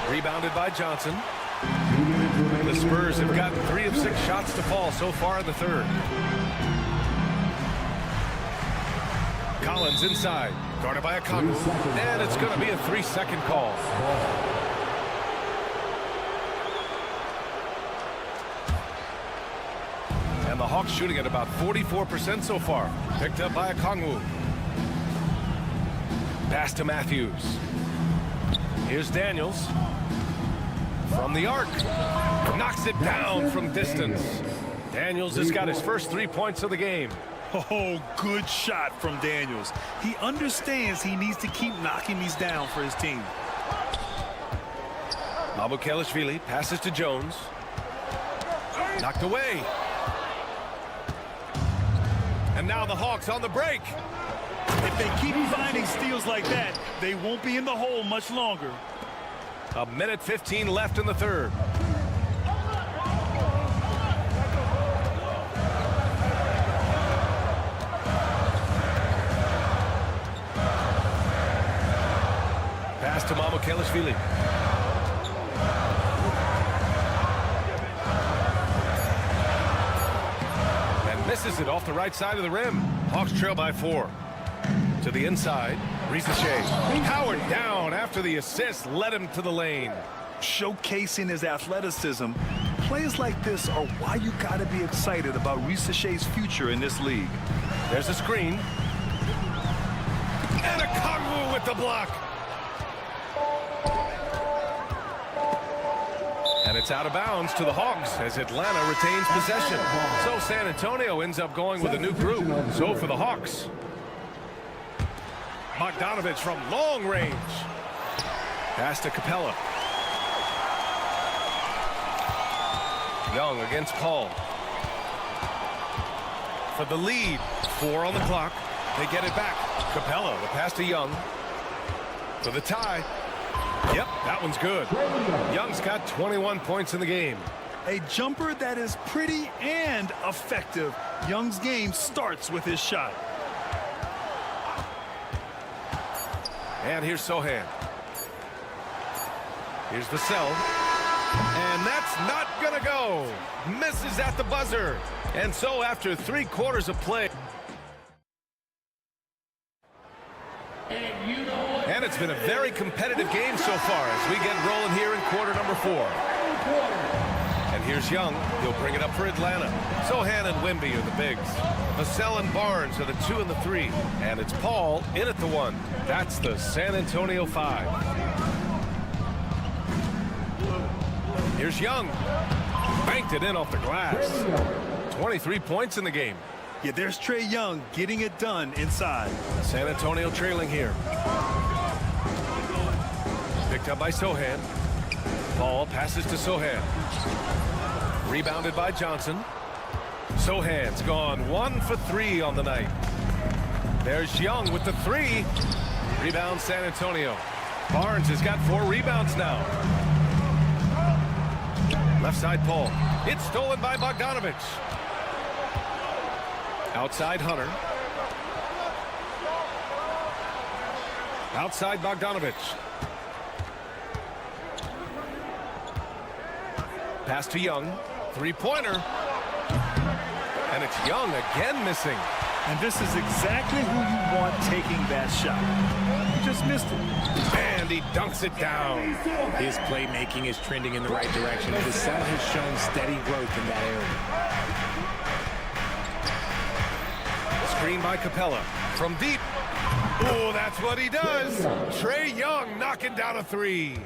Rebounded by Johnson. The Spurs have gotten 3 of 6 shots to fall so far in the third. Collins inside. Guarded by Okongwu. And it's going to be a 3-second call. And the Hawks shooting at about 44% so far. Picked up by Okongwu. Pass to Matthews. Here's Daniels. From the arc. Knocks it down from distance. Daniels has got his first 3 points of the game. Oh, good shot from Daniels. He understands he needs to keep knocking these down for his team. Mamukelashvili passes to Jones. Knocked away. And now the Hawks on the break. If they keep finding steals like that, they won't be in the hole much longer. 1:15 left in the third. Pass to Mamukelashvili. And misses it off the right side of the rim. Hawks trail by 4. To the inside, Rizashea. Powered down after the assist led him to the lane. Showcasing his athleticism, plays like this are why you got to be excited about Rizashea's future in this league. There's a screen. And Okongwu with the block. And it's out of bounds to the Hawks as Atlanta retains possession. So San Antonio ends up going with a new group. So for the Hawks, Bogdanovich from long range. Pass to Capella. Young against Paul. For the lead. 4 on the clock. They get it back. Capella, the pass to Young. For the tie. Yep, that one's good. Young's got 21 points in the game. A jumper that is pretty and effective. Young's game starts with his shot. And here's Sohan. Here's Vassell. And that's not going to go. Misses at the buzzer. And so after 3 quarters of play. And it's been a very competitive game so far as we get rolling here in quarter number 4. And here's Young. He'll bring it up for Atlanta. Sohan and Wemby are the bigs. Vassell and Barnes are the 2 and the 3. And it's Paul in at the 1. That's the San Antonio 5. Here's Young. Banked it in off the glass. 23 points in the game. Yeah, there's Trae Young getting it done inside. San Antonio trailing here. Picked up by Sohan. Paul passes to Sohan. Rebounded by Johnson. Sohan's gone 1 for 3 on the night. There's Young with the 3. Rebound San Antonio. Barnes has got 4 rebounds now. Left side Paul. It's stolen by Bogdanovich. Outside Hunter. Outside Bogdanovich. Pass to Young. 3-pointer. And it's Young again missing. And this is exactly who you want taking that shot. He just missed it. And he dunks it down. His playmaking is trending in the right direction. Vassell has shown steady growth in that area. Screen by Capella. From deep. Oh, that's what he does. Trae Young knocking down a 3.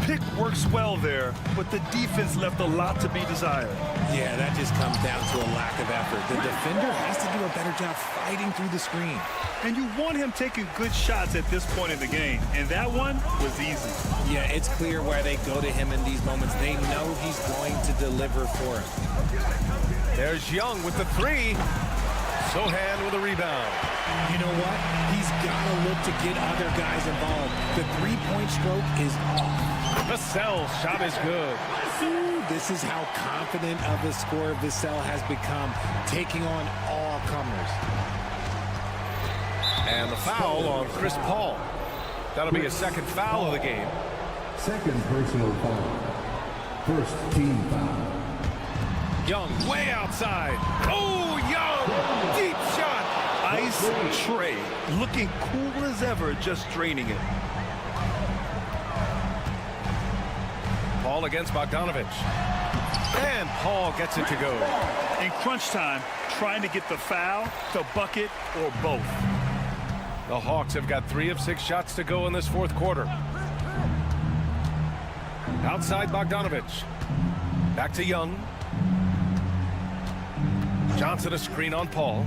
Pick works well there, but the defense left a lot to be desired. Yeah, that just comes down to a lack of effort. The defender has to do a better job fighting through the screen. And you want him taking good shots at this point in the game, and that one was easy. Yeah, it's clear why they go to him in these moments. They know he's going to deliver for him. There's Young with the 3. Sohan with a rebound. You know what? He's got to look to get other guys involved. The 3-point stroke is off. Vassell's shot is good. Ooh, this is how confident of a scorer Vassell has become, taking on all comers. And the foul on Chris Paul. That'll be a second foul of the game. Second personal foul. First team foul. Young way outside. Oh, Young! Deep shot! Ice Trae looking cool as ever, just draining it. Paul against Bogdanovich. And Paul gets it to go. In crunch time, trying to get the foul, the bucket, or both. The Hawks have got 3 of 6 shots to go in this fourth quarter. Outside Bogdanovich. Back to Young. Johnson a screen on Paul.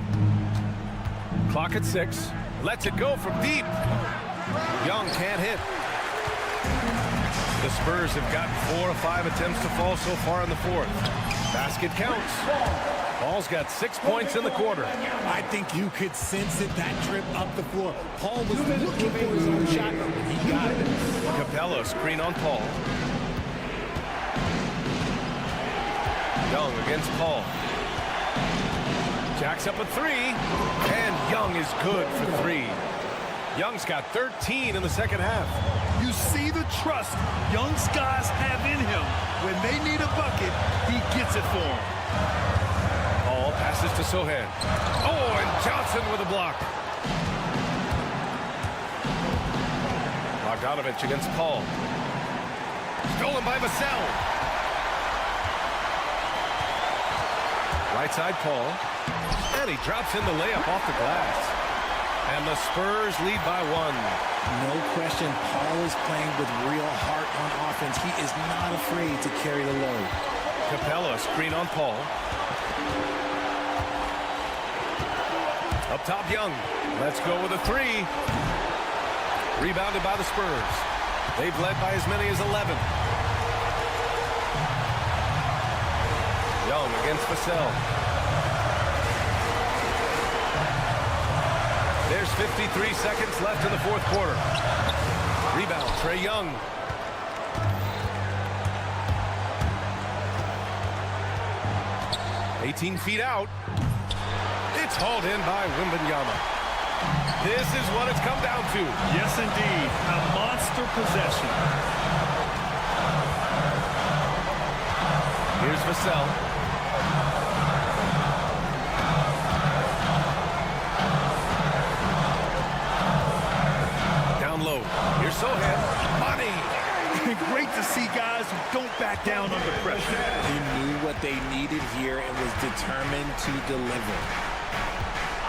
Clock at 6. Lets it go from deep. Young can't hit. The Spurs have gotten 4 of 5 attempts to fall so far in the fourth. Basket counts. Paul's got 6 points in the quarter. I think you could sense it, that trip up the floor. Paul was looking for his own shot, and he got it. Capella screen on Paul. Young against Paul. Jacks up a 3, and Young is good for 3. Young's got 13 in the second half. You see the trust Young's guys have in him. When they need a bucket, he gets it for them. Paul passes to Sohan. Oh, and Johnson with a block. Bogdanovich against Paul. Stolen by Vassell. Right side Paul. And he drops in the layup off the glass. And the Spurs lead by 1. No question, Paul is playing with real heart on offense. He is not afraid to carry the load. Capella screen on Paul. Up top Young. Let's go with a 3. Rebounded by the Spurs. They've led by as many as 11. Young against Vassell. There's 53 seconds left in the fourth quarter. Rebound, Trae Young. "18 feet out. It's hauled in by Wembanyama. This is what it's come down to. Yes, indeed. A monster possession. Here's Vassell. Here's Sohan. Money. Great to see guys who don't back down under pressure. He knew what they needed here and was determined to deliver.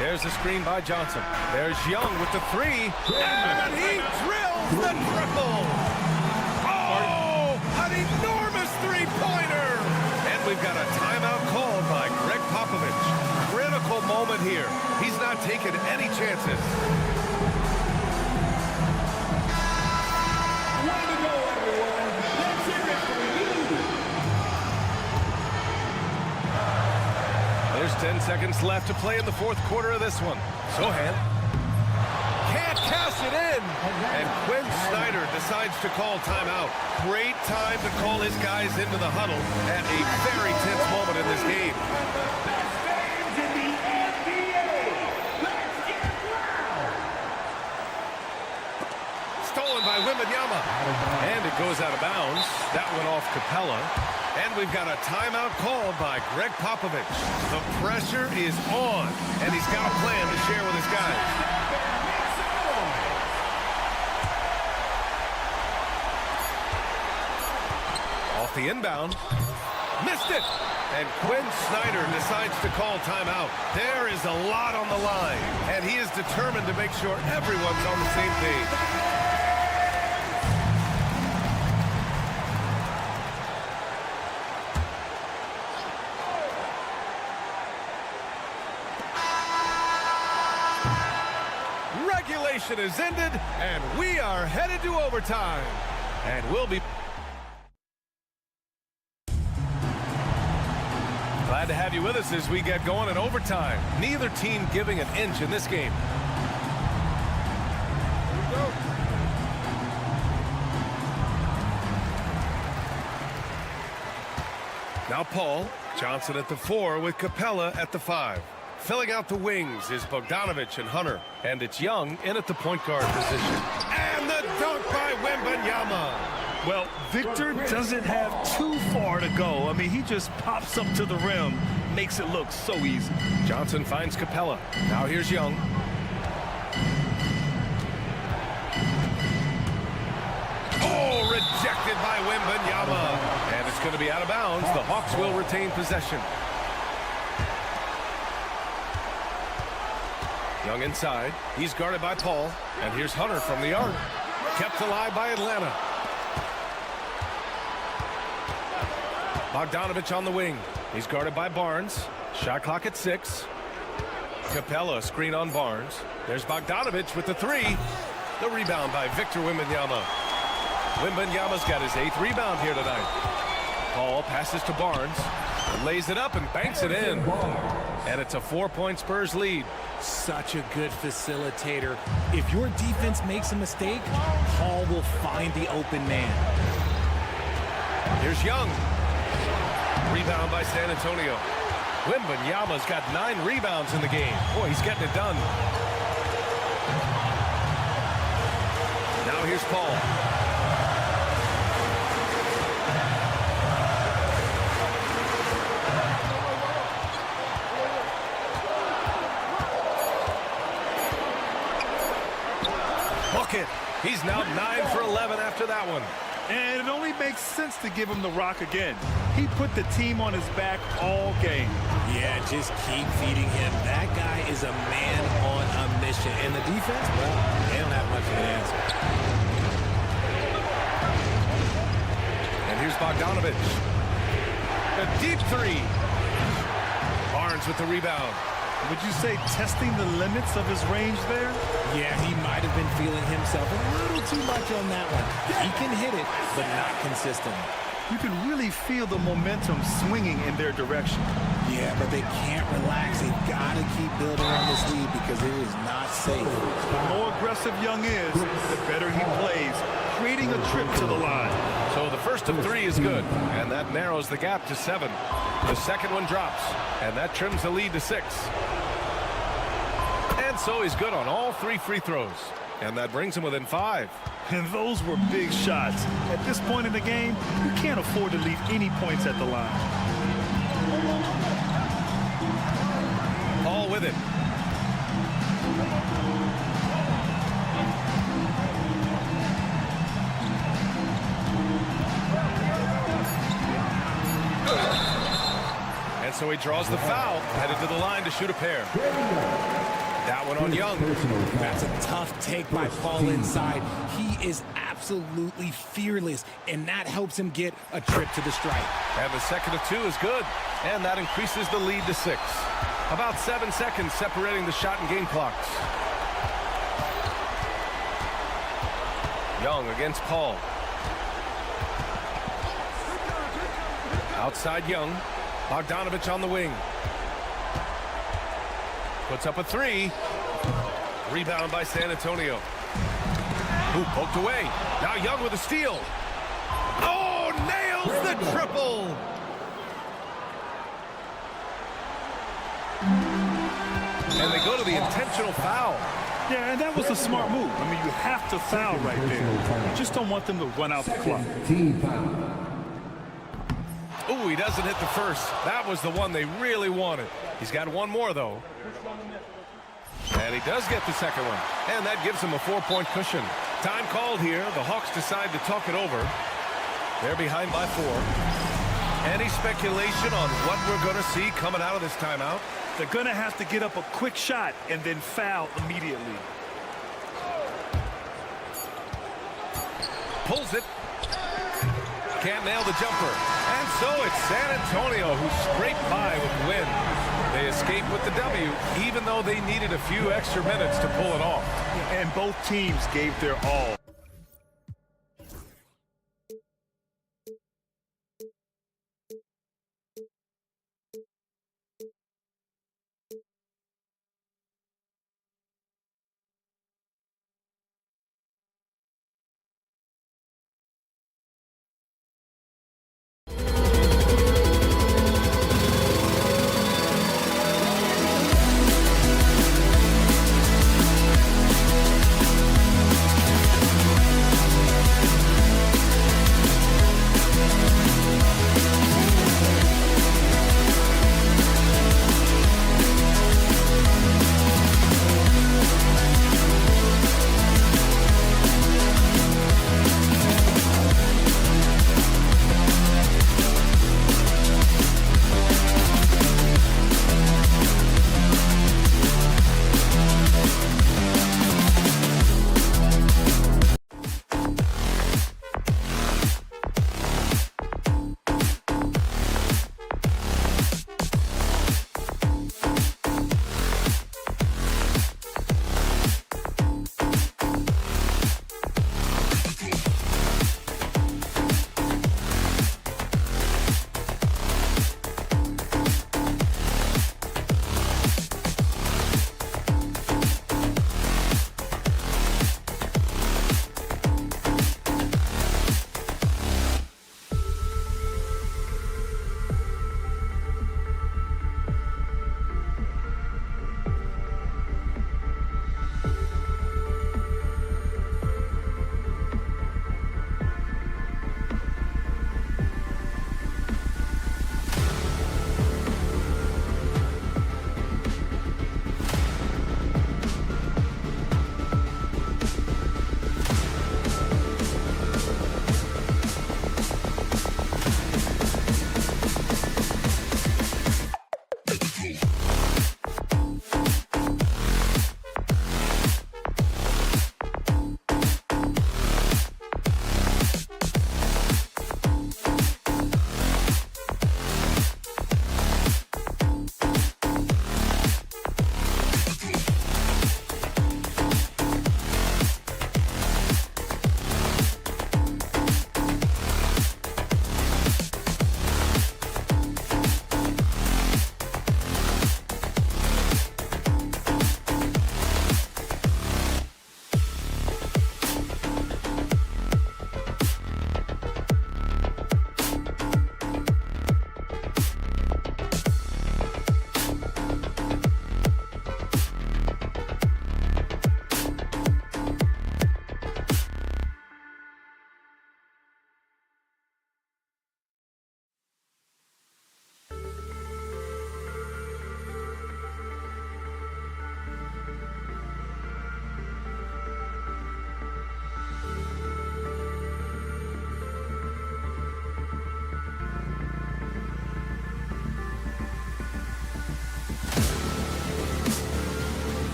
There's a screen by Johnson. There's Young with the 3. And he drills the triple. Oh, an enormous 3-pointer. And we've got a timeout called by Greg Popovich. Critical moment here. He's not taking any chances. There's 10 seconds left to play in the fourth quarter of this one. Sohan can't cash it in. in. And Quinn Snyder decides to call timeout. Great time to call his guys into the huddle at a very tense moment in this game. Stolen by Wembanyama. And it goes out of bounds. That went off Capella. And we've got a timeout called by Greg Popovich. The pressure is on, and he's got a plan to share with his guys. Off the inbound. Missed it. And Quinn Snyder decides to call timeout. There is a lot on the line, and he is determined to make sure everyone's on the same page. Regulation is ended, and we are headed to overtime. And we'll be glad to have you with us as we get going in overtime. Neither team giving an inch in this game. Now Paul, Johnson at the 4 with Capella at the 5. Filling out the wings is Bogdanovich and Hunter. And it's Young in at the point guard position. And the dunk by Wembanyama. Well, Victor doesn't have too far to go. I mean, he just pops up to the rim, makes it look so easy. Johnson finds Capella. Now here's Young. Oh, rejected by Wembanyama. And it's going to be out of bounds. The Hawks will retain possession. Young inside. He's guarded by Paul. And here's Hunter from the arc. Kept alive by Atlanta. Bogdanovich on the wing. He's guarded by Barnes. Shot clock at 6. Capella screen on Barnes. There's Bogdanovich with the 3. The rebound by Victor Wembanyama. Wembanyama's got his 8th rebound here tonight. Paul passes to Barnes. Lays it up and banks it in. And it's a 4-point Spurs lead. Such a good facilitator. If your defense makes a mistake, Paul will find the open man. Here's Young. Rebound by San Antonio. Wembanyama's got 9 rebounds in the game. Boy, he's getting it done. Now here's Paul. Bucket. He's now 9 for 11 after that one. And it only makes sense to give him the rock again. He put the team on his back all game. Yeah, just keep feeding him. That guy is a man on a mission. And the defense, well, they don't have much of an answer. And here's Bogdanovich. A deep 3. Barnes with the rebound. Would you say testing the limits of his range there? Yeah, he might have been feeling himself a little too much on that one. He can hit it, but not consistently. You can really feel the momentum swinging in their direction. Yeah, but they can't relax. They've got to keep building on this lead because it is not safe. The more aggressive Young is, the better he plays, creating a trip to the line. So the first of 3 is good, and that narrows the gap to 7. The second one drops, and that trims the lead to 6. And so he's good on all 3 free throws, and that brings him within 5. And those were big shots. At this point in the game, you can't afford to leave any points at the line. Paul with it. And so he draws the foul, headed to the line to shoot a pair. That one on Young. That's a tough take by Paul inside. He is absolutely fearless, and that helps him get a trip to the stripe. And the second of 2 is good, and that increases the lead to 6. About 7 seconds separating the shot and game clocks. Young against Paul. Outside Young. Bogdanovich on the wing. Puts up a 3. Rebound by San Antonio. Ooh, poked away. Now Young with a steal. Oh, nails the triple. And they go to the intentional foul. Yeah, and that was a smart move. I mean, you have to foul right there. You just don't want them to run out the clock. Ooh, he doesn't hit the first. That was the one they really wanted. He's got one more, though. And he does get the second one. And that gives him a 4-point cushion. Time called here. The Hawks decide to talk it over. They're behind by 4. Any speculation on what we're going to see coming out of this timeout? They're going to have to get up a quick shot and then foul immediately. Pulls it. Can't nail the jumper. And so it's San Antonio who scraped by with the win. They escape with the W, even though they needed a few extra minutes to pull it off. And both teams gave their all.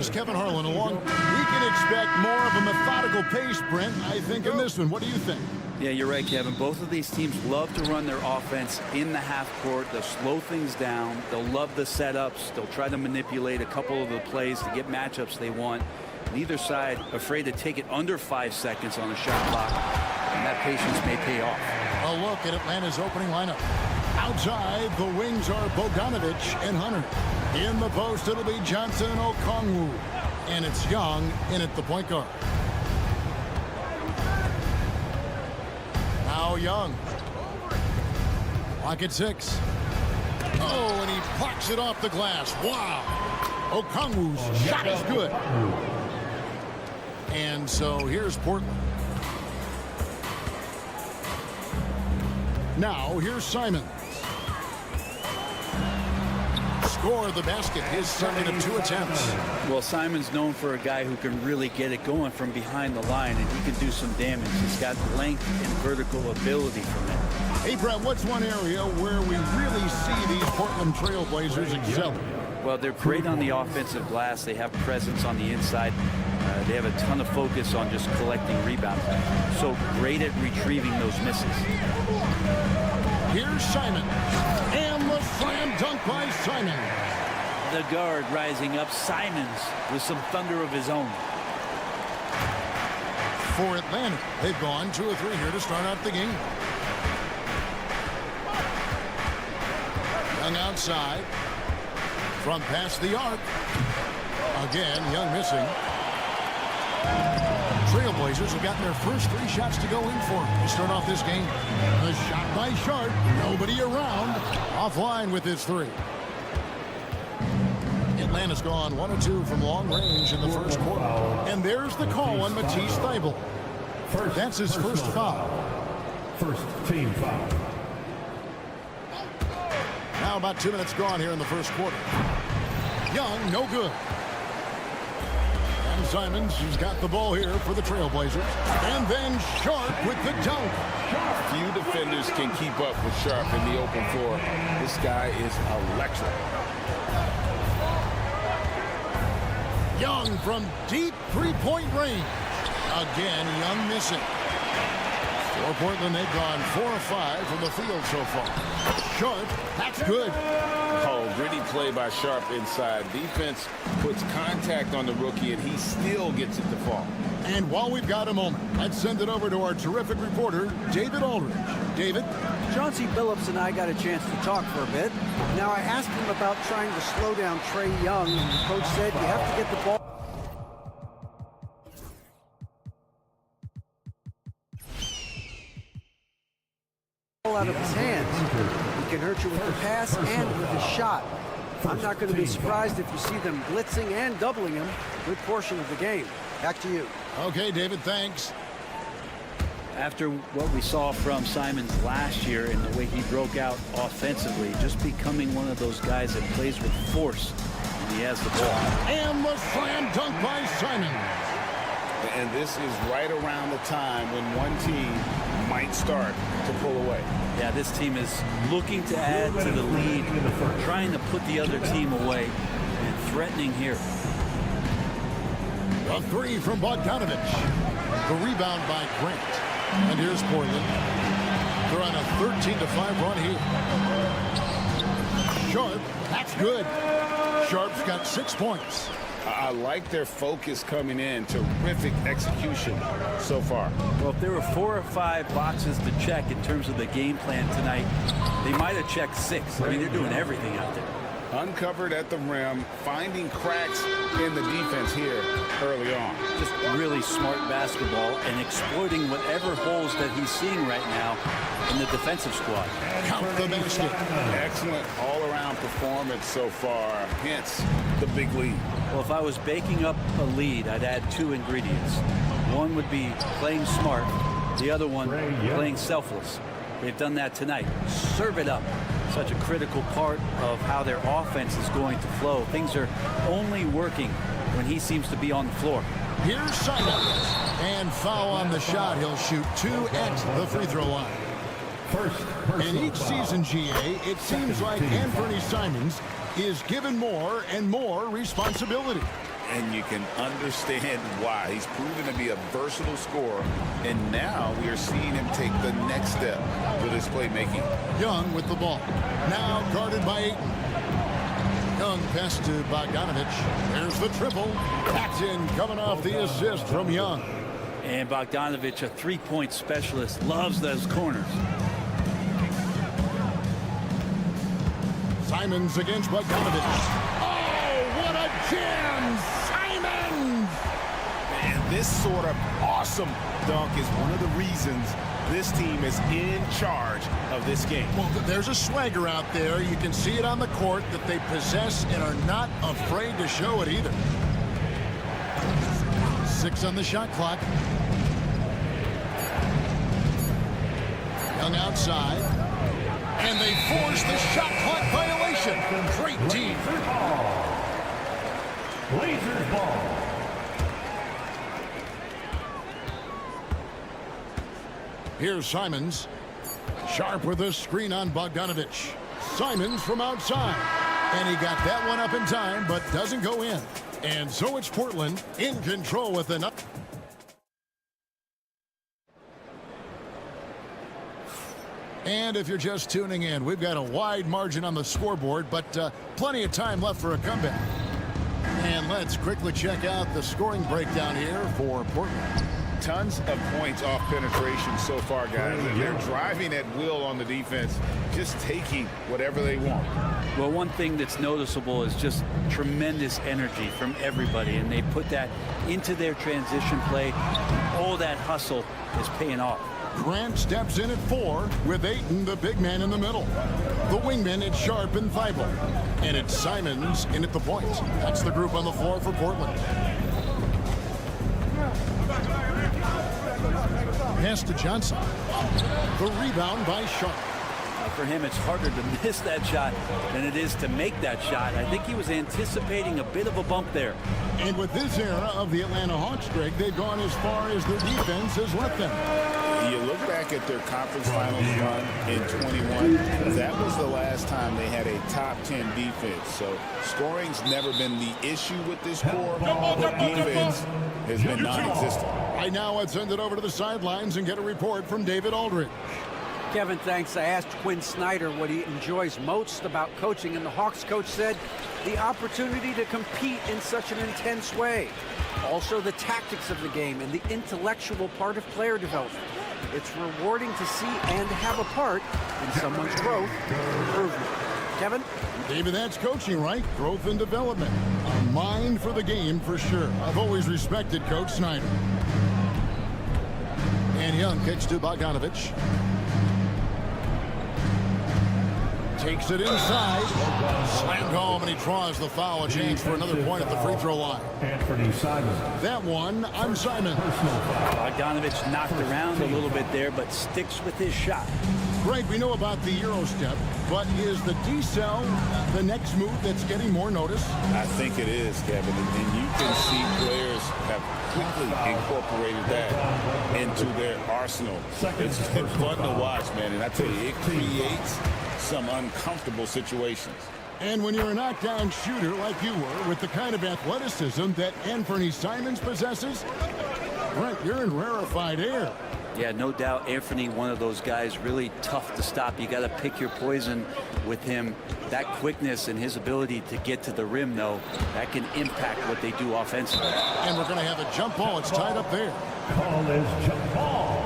is Kevin Harlan along. We can expect more of a methodical pace, Brent, I think, in this one. What do you think? Yeah, you're right, Kevin. Both of these teams love to run their offense in the half court. They'll slow things down. They'll love the setups. They'll try to manipulate a couple of the plays to get matchups they want. Neither side afraid to take it under 5 seconds on the shot clock, and that patience may pay off. A look at Atlanta's opening lineup. Outside, the wings are Bogdanovich and Hunter. In the post, it'll be Johnson and Okongwu. And it's Young in at the point guard. Now Young. Clock at 6. Oh, and he plucks it off the glass. Wow. Okongwu's shot is good. And so here's Portland. Now here's Simons. Score the basket, his second of 2 attempts. Well, Simon's known for a guy who can really get it going from behind the line, and he can do some damage. He's got length and vertical ability from it. Hey, Brett, what's one area where we really see these Portland Trail Blazers excel? Well, they're great on the offensive glass. They have presence on the inside. They have a ton of focus on just collecting rebounds. So great at retrieving those misses. Here's Simon. And the slam dunk by Simon. The guard rising up. Simons with some thunder of his own. For Atlanta, they've gone 2 of 3 here to start out the game. Young outside. From past the arc. Again, Young missing. Trailblazers have gotten their first 3 shots to go in for to start off this game. The shot by Sharp. Nobody around. Offline with his 3. Atlanta's gone 1 of 2 from long range in the first quarter. And there's the call on Matisse Thybulle. That's his first foul. First team foul. Now about 2 minutes gone here in the first quarter. Young, no good. And Simons, who's got the ball here for the Trailblazers. And then Sharp with the dunk. Few defenders can keep up with Sharp in the open floor. This guy is electric. Young from deep 3-point range. Again, Young missing. For Portland, they've gone 4 of 5 from the field so far. Sharp, that's good. Oh, gritty play by Sharp inside. Defense puts contact on the rookie, and he still gets it to fall. And while we've got a moment, let's send it over to our terrific reporter, David Aldridge. David? Chauncey Billups and I got a chance to talk for a bit. Now, I asked him about trying to slow down Trae Young, and the coach said you have to get the ball out of his hands. He can hurt you with the pass and with the shot. I'm not going to be surprised if you see them blitzing and doubling him a good portion of the game. Back to you. Okay, David, thanks. After what we saw from Simons last year and the way he broke out offensively, just becoming one of those guys that plays with force when he has the ball. And the slam dunk by Simons. And this is right around the time when one team might start to pull away. Yeah, this team is looking to add to the lead, trying to put the other team away, and threatening here. A 3 from Bogdanovich. The rebound by Grant. And here's Portland. They're on a 13-5 run here. Sharp, that's good. Sharp's got 6 points. I like their focus coming in. Terrific execution so far. Well, if there were 4 or 5 boxes to check in terms of the game plan tonight, they might have checked 6. I mean, they're doing everything out there. Uncovered at the rim, finding cracks in the defense here early on. Just really smart basketball and exploiting whatever holes that he's seeing right now in the defensive squad. Count the basket. Excellent all-around performance so far, hence the big lead. Well, if I was baking up a lead, I'd add 2 ingredients. One would be playing smart, the other one playing selfless. They've done that tonight. Serve it up. Such a critical part of how their offense is going to flow. Things are only working when he seems to be on the floor. Here's Simons. And foul on the shot. He'll shoot 2 at the free throw line. In each season, GA, it seems like Anthony Simons is given more and more responsibility. And you can understand why. He's proven to be a versatile scorer, and now we are seeing him take the next step with his playmaking. Young with the ball. Now guarded by Ayton. Young pass to Bogdanovich. There's the triple. That's in, coming off the assist from Young. And Bogdanovich, a three-point specialist, loves those corners. Simons against Bogdanovich. Oh, what a jam! Simons! And this sort of awesome dunk is one of the reasons this team is in charge of this game. Well, there's a swagger out there. You can see it on the court that they possess and are not afraid to show it either. 6 on the shot clock. Young outside. And they force the shot clock violation. Great team. Blazers ball. Here's Simons. Sharp with a screen on Bogdanovich. Simons from outside. And he got that one up in time, but doesn't go in. And so it's Portland in control with an up. And if you're just tuning in, we've got a wide margin on the scoreboard, but plenty of time left for a comeback. And let's quickly check out the scoring breakdown here for Portland. Tons of points off penetration so far, guys. They're driving at will on the defense, just taking whatever they want. Well, one thing that's noticeable is just tremendous energy from everybody, and they put that into their transition play. All that hustle is paying off. Grant steps in at 4 with Ayton, the big man, in the middle. The wingman, it's Sharp and Thibault. And it's Simons in at the point. That's the group on the floor for Portland. Pass to Johnson. The rebound by Sharp. For him, it's harder to miss that shot than it is to make that shot. I think he was anticipating a bit of a bump there. And with this era of the Atlanta Hawks, Greg, they've gone as far as their defense has let them. You look back at their conference finals run in 21, that was the last time they had a top 10 defense. So scoring's never been the issue with this core, but defense has been non-existent. Right now, let's send it over to the sidelines and get a report from David Aldridge. Kevin, thanks. I asked Quinn Snyder what he enjoys most about coaching, and the Hawks coach said the opportunity to compete in such an intense way. Also, the tactics of the game and the intellectual part of player development. It's rewarding to see and have a part in someone's growth and improvement. Kevin? David, that's coaching, right? Growth and development. A mind for the game, for sure. I've always respected Coach Snyder. And Young kicks to Bogdanovich. Takes it inside. Slammed home, and he draws the foul. A chance for another point at the free throw line. That one on Simon. Bogdanovich knocked around a little bit there, but sticks with his shot. Greg, we know about the Euro step, but is the D-cell the next move that's getting more notice? I think it is, Kevin, and you can see players have quickly incorporated that into their arsenal. It's been fun to watch, man, and I tell you, it creates some uncomfortable situations. And when you're a knockdown shooter like you were, with the kind of athleticism that Anthony Simons possesses, Brent, you're in rarefied air. Yeah, no doubt Anthony, one of those guys, really tough to stop. You got to pick your poison with him. That quickness and his ability to get to the rim, though, that can impact what they do offensively. And we're going to have a jump ball. It's tied up there. Call is jump ball.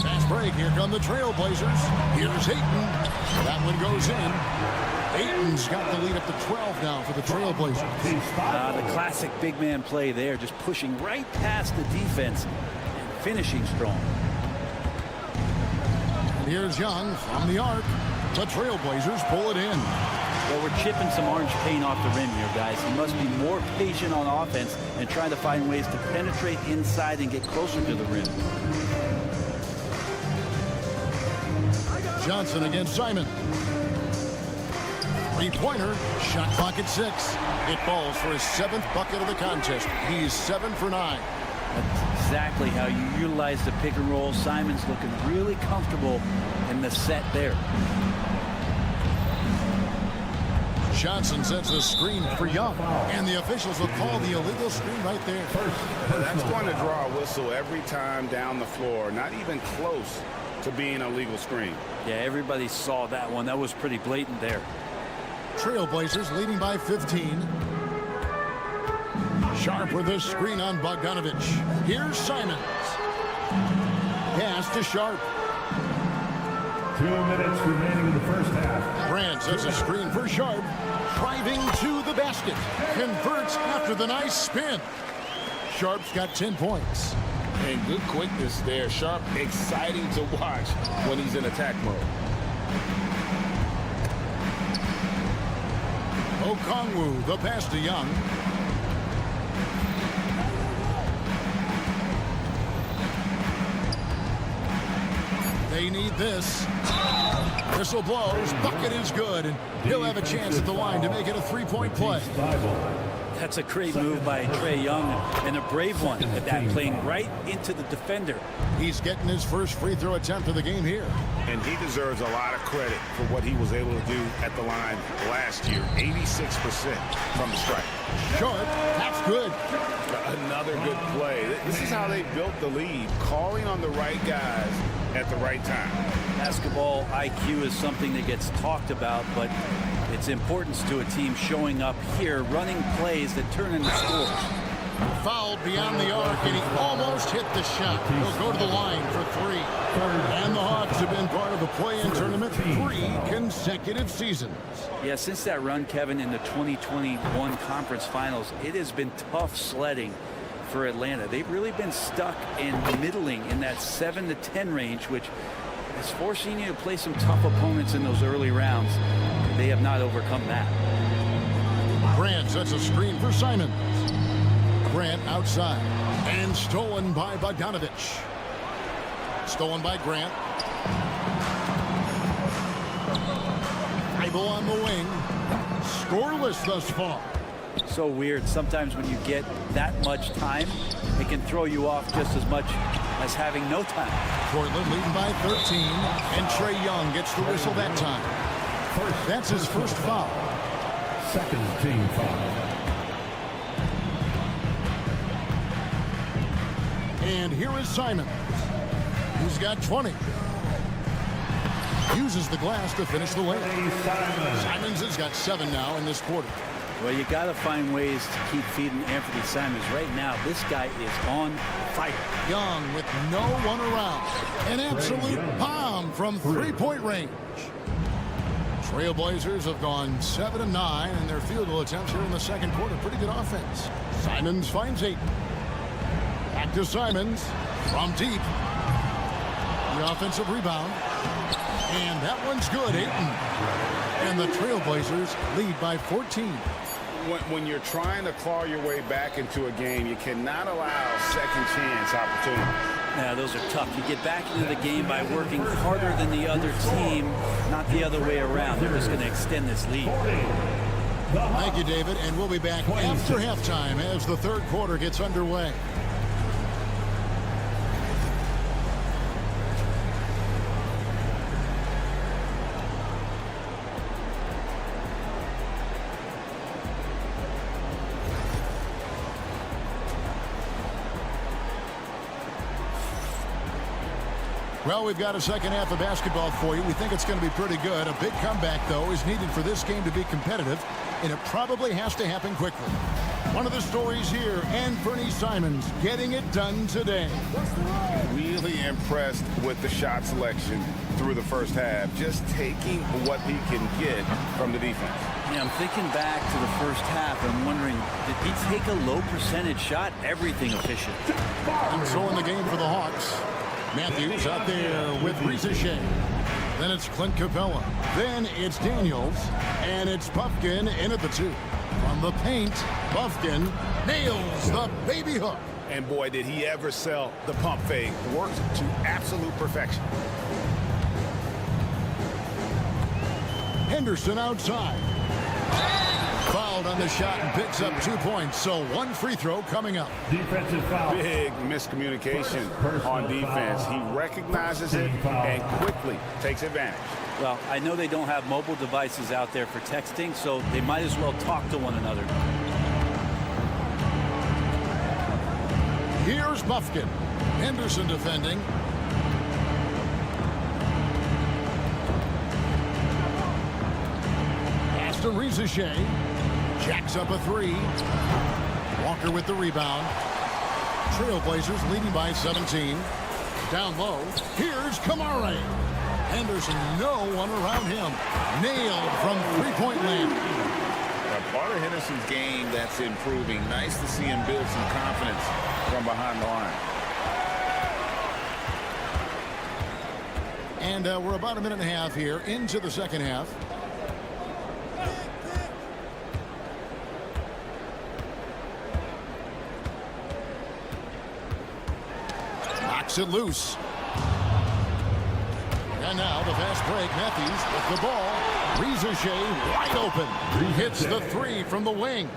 Fast break. Here come the Trailblazers. Here's Ayton. That one goes in. Ayton's got the lead up to 12 now for the Trailblazers. The classic big man play there, just pushing right past the defense and finishing strong. And here's Young from the arc. The Trailblazers pull it in. Well, we're chipping some orange paint off the rim here, guys. He must be more patient on offense and trying to find ways to penetrate inside and get closer to the rim. Johnson against Simon. Three-pointer, shot clock at 6. It falls for his 7th bucket of the contest. He's 7 for 9. exactly how you utilize the pick and roll. Simon's looking really comfortable in the set there. Johnson sets the screen for Young, and the officials will call the illegal screen right there. That's going to draw a whistle every time down the floor. Not even close to being a legal screen. Yeah, everybody saw that one. That was pretty blatant there. Trailblazers leading by 15. Sharp with a screen on Bogdanovich. Here's Simons. Pass to Sharp. 2 minutes remaining in the first half. Grant sets a screen for Sharp. Driving to the basket. Converts after the nice spin. Sharp's got 10 points. And good quickness there. Sharp, exciting to watch when he's in attack mode. Okongwu, the pass to Young. They need this. Whistle blows. Bucket is good. And he'll have a chance at the line to make it a three-point play. That's a great move by Trae Young, and a brave one at that, playing right into the defender. He's getting his first free throw attempt of the game here. And he deserves a lot of credit for what he was able to do at the line last year. 86% from the stripe. Short. That's good. Another good play. This is how they built the lead, calling on the right guys at the right time. Basketball IQ is something that gets talked about, but its importance to a team showing up here, running plays that turn into scores. Fouled beyond the arc, and he almost hit the shot. He'll go to the line for three. And the Hawks have been part of the play-in tournament 3 consecutive seasons. Yeah, since that run, Kevin, in the 2021 conference finals, it has been tough sledding for Atlanta. They've really been stuck in middling in that 7 to 10 range, which is forcing you to play some tough opponents in those early rounds. They have not overcome that. Grant sets a screen for Simons. Grant outside. And stolen by Bogdanovich. Stolen by Grant. Bible on the wing. Scoreless thus far. So weird. Sometimes when you get that much time, it can throw you off just as much as having no time. Portland leading by 13. And Trae Young gets the whistle that time. That's his first foul. Second team foul. And here is Simons. He's got 20. Uses the glass to finish the lane. Simons has got 7 now in this quarter. Well, you got to find ways to keep feeding Anthony Simons. Right now, this guy is on fire. Young with no one around. An absolute bomb from three-point range. Trailblazers have gone 7 of 9 in their field goal attempts here in the second quarter. Pretty good offense. Simons finds 8. Back to Simons from deep. The offensive rebound. And that one's good, Ayton. And the Trailblazers lead by 14. When you're trying to claw your way back into a game, you cannot allow second chance opportunities. Yeah, those are tough. You get back into the game by working harder than the other team, not the other way around. They're just going to extend this lead. Thank you, David. And we'll be back after halftime as the third quarter gets underway. Well, we've got a second half of basketball for you. We think it's going to be pretty good. A big comeback, though, is needed for this game to be competitive, and it probably has to happen quickly. One of the stories here, Anthony Simons getting it done today. Really impressed with the shot selection through the first half, just taking what he can get from the defense. Yeah, I'm thinking back to the first half and wondering, did he take a low percentage shot? Everything efficient. And so in the game for the Hawks, Matthews out there with Ricochet. Then it's Clint Capella. Then it's Daniels. And it's Buffkin in at the 2. From the paint, Buffkin nails the baby hook. And boy, did he ever sell the pump fake. Worked to absolute perfection. Henderson outside. fouled on the shot and picks up 2 points. So one free throw coming up. Defensive foul. Big miscommunication on defense. He recognizes it and quickly takes advantage. Well, I know they don't have mobile devices out there for texting, so they might as well talk to one another. Here's Buffkin. Henderson defending. Pass to Shea. Jacks up a three. Walker with the rebound. Trailblazers leading by 17. Down low. Here's Kamara. Henderson, no one around him. Nailed from three-point land. Part of Henderson's game that's improving. Nice to see him build some confidence from behind the line. And we're about a minute and a half here into the second half. Knocks it loose. And now the fast break. Matthews with the ball. Shea wide open. Hits the three from the wing.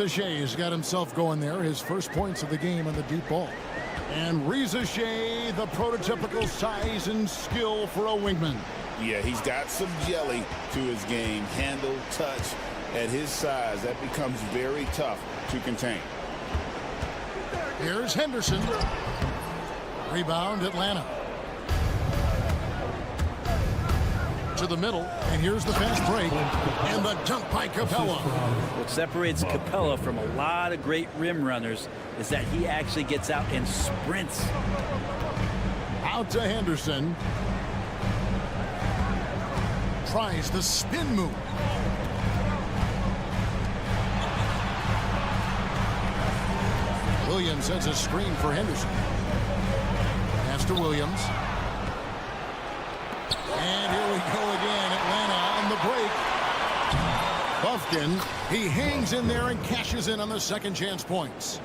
Shea's got himself going there. His first points of the game on the deep ball. And Shea, the prototypical size and skill for a wingman. Yeah, he's got some jelly to his game. Handle, touch. At his size, that becomes very tough to contain. Here's Henderson. Rebound, Atlanta. To the middle, and here's the fast break, and the dunk by Capella. What separates Capella from a lot of great rim runners is that he actually gets out and sprints. Out to Henderson. Tries the spin move. Williams sends a screen for Henderson. Pass to Williams. And here we go again. Atlanta on the break. Buffkin, he hangs in there and cashes in on the second chance points.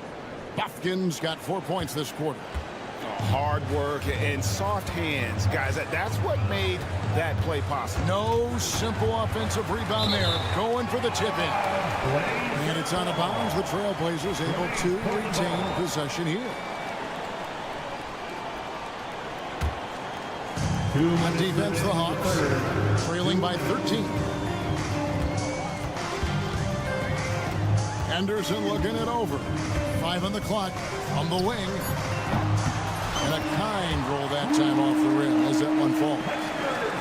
Buffkin's got 4 points this quarter. Hard work and soft hands, guys. That's what made that play possible. No simple offensive rebound there. Going for the tip in. And it's out of bounds. The Trailblazers able to retain possession here. On defense, the Hawks trailing by 13. Henderson looking it over. 5 on the clock on the wing. And a kind roll that time off the rim as that one falls.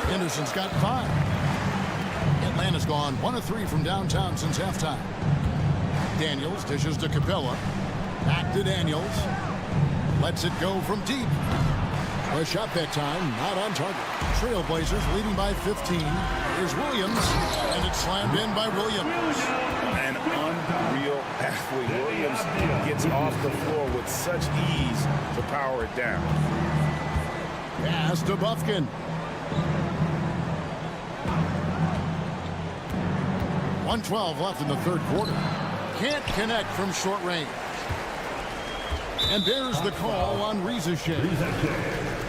Henderson's got 5. Atlanta's gone 1 of 3 from downtown since halftime. Daniels dishes to Capella. Back to Daniels. Lets it go from deep. A shot that time, not on target. Trailblazers leading by 15. Here's Williams, and it's slammed in by Williams. An unreal athlete. Williams gets off the floor with such ease to power it down. Pass to Buffkin. .112 left in the third quarter. Can't connect from short range. And there's the call on Shea.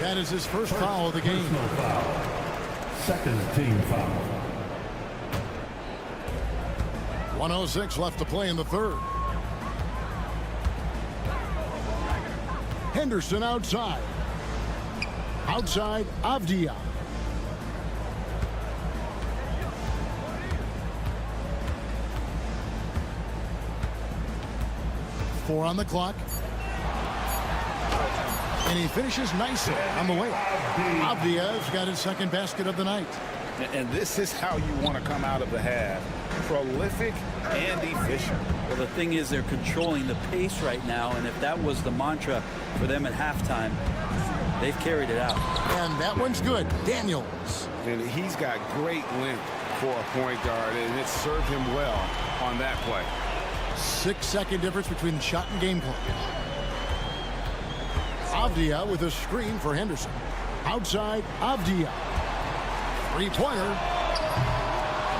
That is his first foul of the game. Second team foul. 1:06 left to play in the third. Henderson outside. Outside, Avdia. .4 on the clock. And he finishes nicely on the way. Avdia's got his second basket of the night. And this is how you want to come out of the half. Prolific and efficient. Well, the thing is they're controlling the pace right now, and if that was the mantra for them at halftime, they've carried it out. And that one's good. Daniels. And he's got great length for a point guard, and it served him well on that play. 6-second difference between shot and game clock. Avdia with a screen for Henderson. Outside, Avdia. Three-pointer.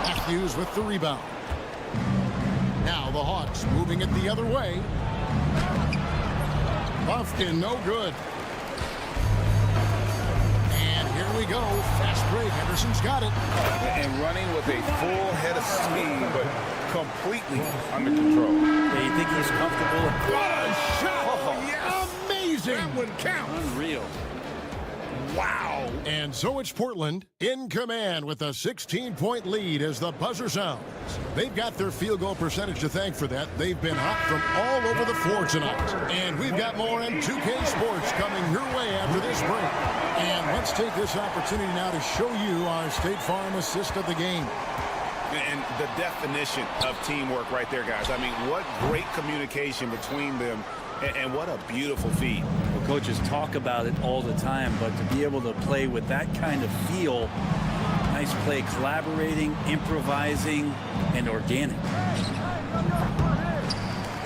Matthews with the rebound. Now the Hawks moving it the other way. Buffkin, no good. And here we go. Fast break. Henderson's got it. And running with a full head of steam, but completely under control. Yeah, you think he's comfortable? What a shot! Oh, yes. Amazing! That one counts. Unreal. Wow! And so it's Portland in command with a 16-point lead as the buzzer sounds. They've got their field goal percentage to thank for that. They've been hot from all over the floor tonight. And we've got more M2K Sports coming your way after this break. And let's take this opportunity now to show you our State Farm assist of the game. And the definition of teamwork right there, guys. I mean, what great communication between them, and what a beautiful feed. Well, coaches talk about it all the time, but to be able to play with that kind of feel, nice play, collaborating, improvising, and organic.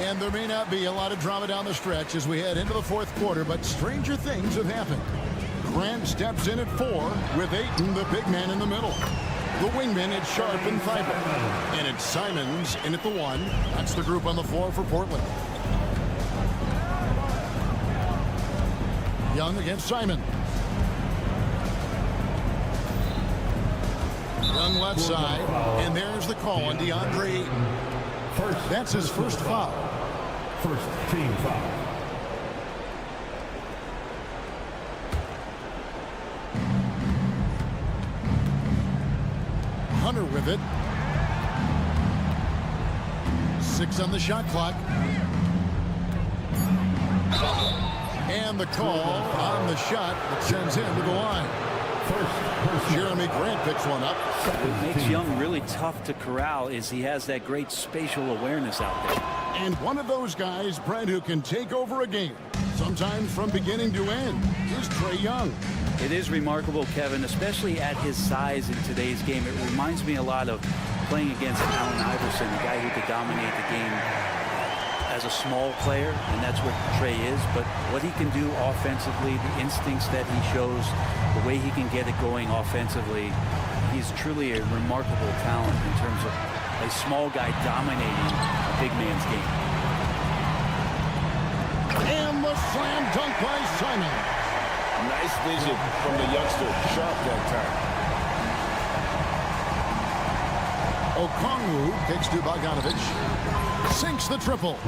And there may not be a lot of drama down the stretch as we head into the fourth quarter, but stranger things have happened. Grant steps in at 4 with Ayton, the big man, in the middle. The wingman is Sharp and Thibault. And it's Simons in at the 1. That's the group on the floor for Portland. Young against Simon. Young left side. And there's the call on DeAndre Ayton. That's his first foul. First team foul. Hunter with it. 6 on the shot clock. And the call on the shot that sends him to the line. Jeremy Grant picks one up. What makes Young really tough to corral is he has that great spatial awareness out there. And one of those guys, Brent, who can take over a game, sometimes from beginning to end, is Trae Young. It is remarkable, Kevin, especially at his size in today's game. It reminds me a lot of playing against Allen Iverson, a guy who could dominate the game as a small player, and that's what Trae is. But what he can do offensively, the instincts that he shows, the way he can get it going offensively, he's truly a remarkable talent in terms of a small guy dominating a big man's game. And the slam dunk by Simon. Nice vision from the youngster. Sharp that time. Okongwu kicks to Bogdanovich. Sinks the triple.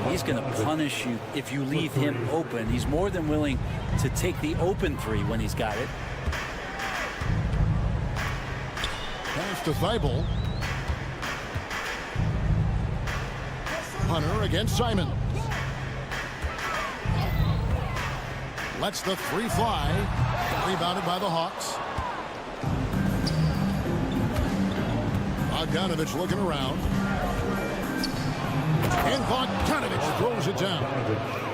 He's going to punish you if you leave him open. He's more than willing to take the open 3 when he's got it. Pass to Thibault. Hunter against Simon. Lets the 3 fly. Rebounded by the Hawks. Bogdanovich looking around. And Bogdanovich throws it down.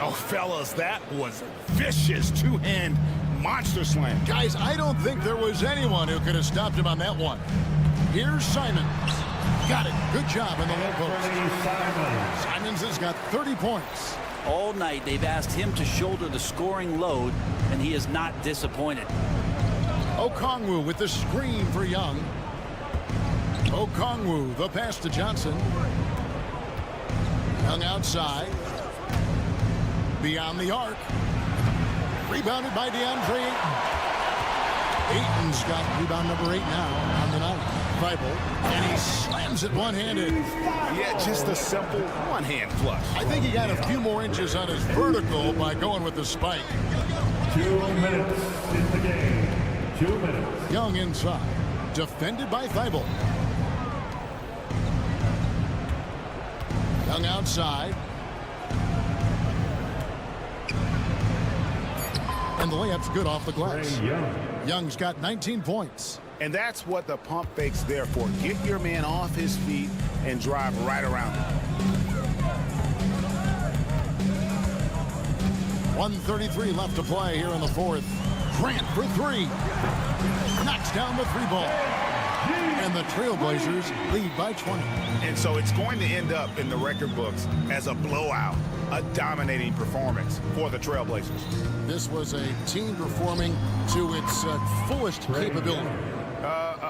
Oh, fellas, that was a vicious 2-hand monster slam. Guys, I don't think there was anyone who could have stopped him on that one. Here's Simons. Got it. Good job in the low post. Simons has got 30 points. All night they've asked him to shoulder the scoring load, and he is not disappointed. Okongwu with the screen for Young. Okongwu, the pass to Johnson. Young outside. Beyond the arc. Rebounded by DeAndre Ayton. Ayton's got rebound number 8 now on the night. Thibault, and he slams it one-handed. Yeah, just a simple one-hand flush. I think he got a few more inches on his vertical by going with the spike. 2 minutes in the game. 2 minutes. Young inside. Defended by Thibault. Young outside. And the layup's good off the glass. Young's got 19 points. And that's what the pump fake's there for. Get your man off his feet and drive right around him. 1:33 left to play here in the fourth. Grant for 3. Knocks down the 3 ball. And the Trailblazers lead by 20. And so it's going to end up in the record books as a blowout, a dominating performance for the Trailblazers. This was a team performing to its fullest capability.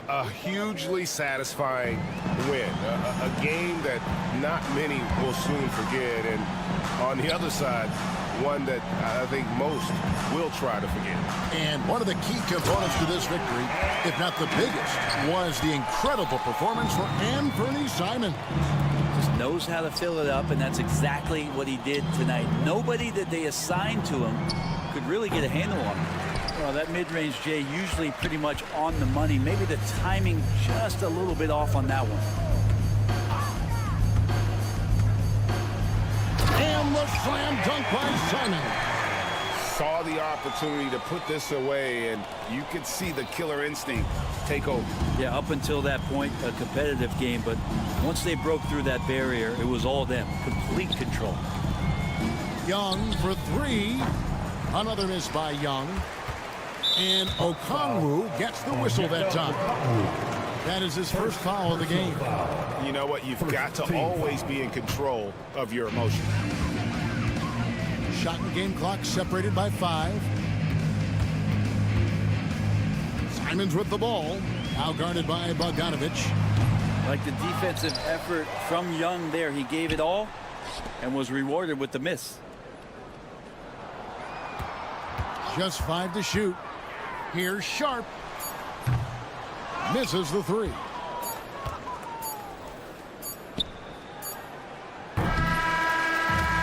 A hugely satisfying win. A game that not many will soon forget. And on the other side, one that I think most will try to forget. And one of the key components to this victory, if not the biggest, was the incredible performance for Anthony Simon. Just knows how to fill it up, and that's exactly what he did tonight. Nobody that they assigned to him could really get a handle on him. Well, that mid-range Jay usually pretty much on the money. Maybe the timing just a little bit off on that one. And the slam dunk by Simon. Saw the opportunity to put this away, and you could see the killer instinct take over. Yeah, up until that point, a competitive game, but once they broke through that barrier, it was all them. Complete control. Young for three. Another miss by Young. And Okongwu gets the whistle that time. That is his first foul of the game. You know what? You've got to always be in control of your emotions. Shot and game clock separated by 5. Simons with the ball. Now guarded by Bogdanovich. Like the defensive effort from Young there. He gave it all and was rewarded with the miss. Just 5 to shoot. Here's Sharp. Misses the 3.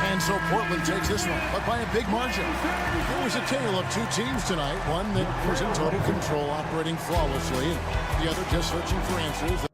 And so Portland takes this one, but by a big margin. It was a tale of two teams tonight. One that was in total control, operating flawlessly. The other just searching for answers.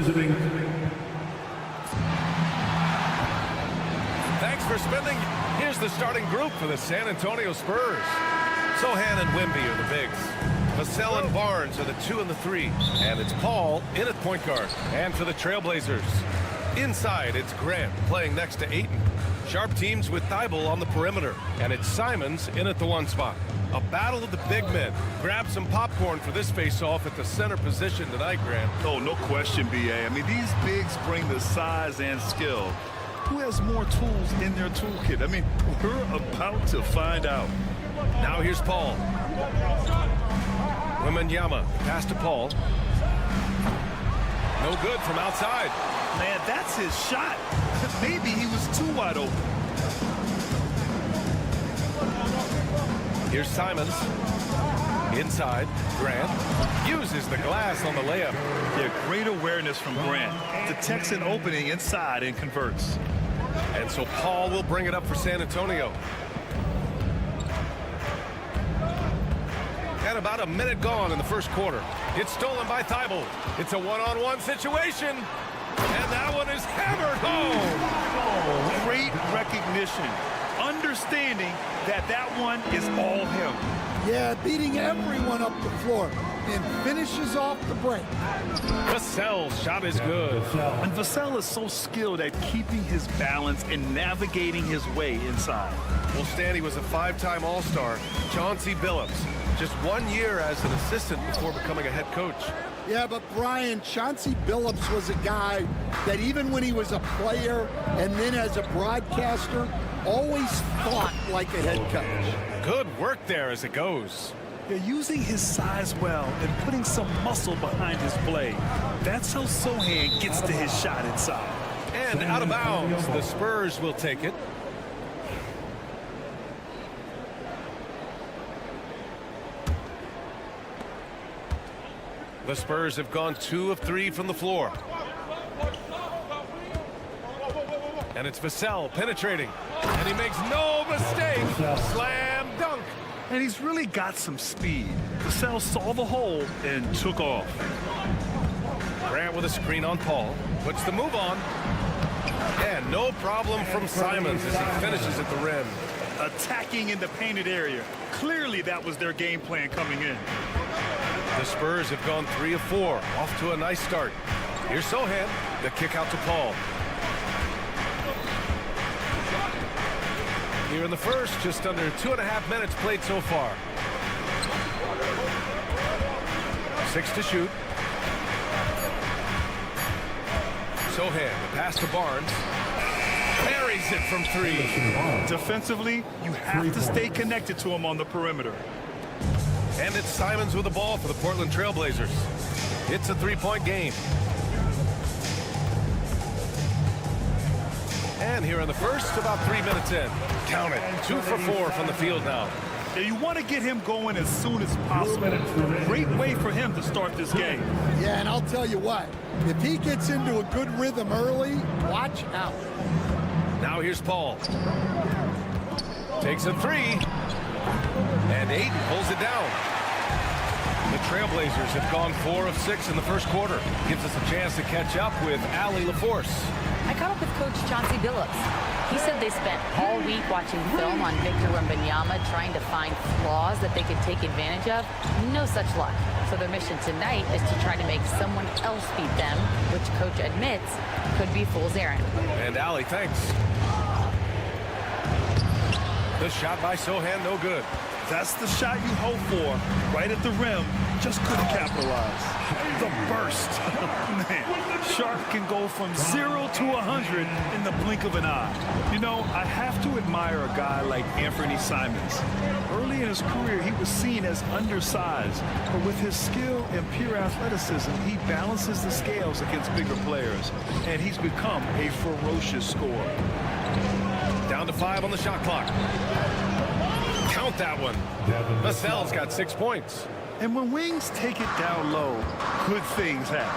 President. Thanks for spending. Here's the starting group for the San Antonio Spurs. Sohan and Wemby are the bigs. Vassell and Barnes are the 2 and the 3. And it's Paul in at point guard. And for the Trailblazers, inside it's Grant playing next to Ayton. Sharp teams with Thibault on the perimeter. And it's Simons in at the 1 spot. A battle of the big men. Grab some popcorn for this face-off at the center position tonight, Grant. Oh, no question, B.A. I mean, these bigs bring the size and skill. Who has more tools in their toolkit? I mean, we're about to find out. Now here's Paul. Wembanyama, pass to Paul. No good from outside. Man, that's his shot. Maybe he was too wide open. Here's Simons. Inside, Grant uses the glass on the layup. Yeah, great awareness from Grant. Detects an opening inside and converts. And so Paul will bring it up for San Antonio. And about a minute gone in the first quarter. It's stolen by Thibault. It's a one-on-one situation. And that one is hammered home. Great recognition. Understanding that that one is all him. Yeah, beating everyone up the floor and finishes off the break. Vassell's shot is good. And Vassell is so skilled at keeping his balance and navigating his way inside. Well, Stan, he was a 5-time All-Star. Chauncey Billups, just 1 year as an assistant before becoming a head coach. Yeah, but Brian, Chauncey Billups was a guy that even when he was a player and then as a broadcaster, always thought like a head coach. Good work there as it goes. They're using his size well and putting some muscle behind his play. That's how Sohan gets to his shot inside. And out of bounds, the Spurs will take it. The Spurs have gone 2 of 3 from the floor. And it's Vassell penetrating. And he makes no mistake. Slam dunk. And he's really got some speed. Vassell saw the hole and took off. Grant with a screen on Paul. Puts the move on. And no problem from Simons as he finishes at the rim. Attacking in the painted area. Clearly that was their game plan coming in. The Spurs have gone 3 of 4. Off to a nice start. Here's Sohan. The kick out to Paul. Here in the first, just under 2.5 minutes played so far. 6 to shoot. Sohan, the pass to Barnes. Parries it from 3. Defensively, you have to stay connected to him on the perimeter. And it's Simons with the ball for the Portland Trailblazers. It's a 3-point game. And here in the first, about 3 minutes in. Count it. 2 for 4 from the field now. Yeah, you want to get him going as soon as possible. Great way for him to start this game. Yeah, and I'll tell you what. If he gets into a good rhythm early, watch out. Now here's Paul. Takes a 3. And Ayton pulls it down. The Trailblazers have gone 4 of 6 in the first quarter. Gives us a chance to catch up with Allie LaForce. I caught up with Coach Chauncey Billups. He said they spent all week watching film on Victor Wembanyama, trying to find flaws that they could take advantage of. No such luck. So their mission tonight is to try to make someone else beat them, which Coach admits could be fool's errand. And Allie, thanks. The shot by Sohan, no good. That's the shot you hope for. Right at the rim, just couldn't capitalize. The burst. Man, Sharp can go from 0 to 100 in the blink of an eye. You know, I have to admire a guy like Anthony Simons. Early in his career, he was seen as undersized, but with his skill and pure athleticism, he balances the scales against bigger players, and he's become a ferocious scorer. Down to 5 on the shot clock. Count that one. Vassell's got 6 points. And when wings take it down low, good things happen.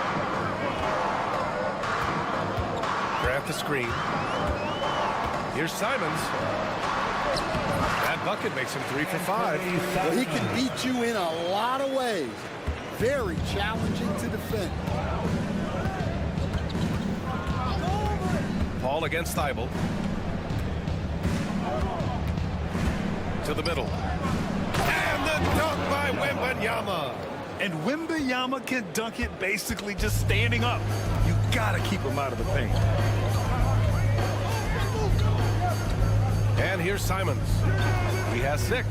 Grant the screen. Here's Simons. That bucket makes him 3 for 5. Well, he can beat you in a lot of ways. Very challenging to defend. Paul against Thibault. To the middle. And the dunk by Wembanyama. And Wembanyama can dunk it basically just standing up. You gotta keep him out of the paint. And here's Simons. He has 6.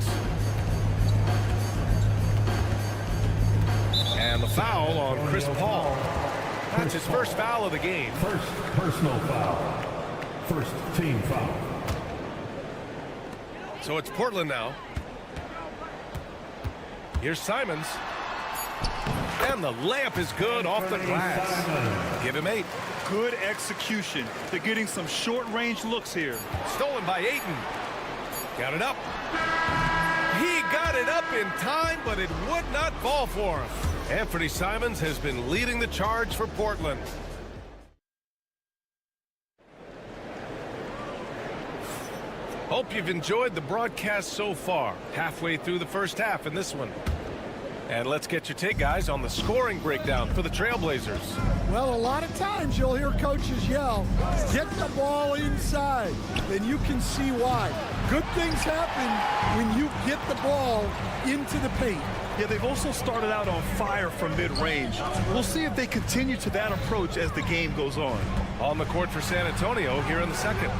And the foul on Chris Paul. That's his first foul of the game. First personal foul. First team foul. So it's Portland now. Here's Simons. And the layup is good off the glass. Give him 8. Good execution. They're getting some short-range looks here. Stolen by Ayton. Got it up. He got it up in time, but it would not fall for him. Anthony Simons has been leading the charge for Portland. Hope you've enjoyed the broadcast so far. Halfway through the first half in this one. And let's get your take, guys, on the scoring breakdown for the Trailblazers. Well, a lot of times you'll hear coaches yell, get the ball inside, and you can see why. Good things happen when you get the ball into the paint. Yeah, they've also started out on fire from mid-range. We'll see if they continue to that approach as the game goes on. On the court for San Antonio here in the second.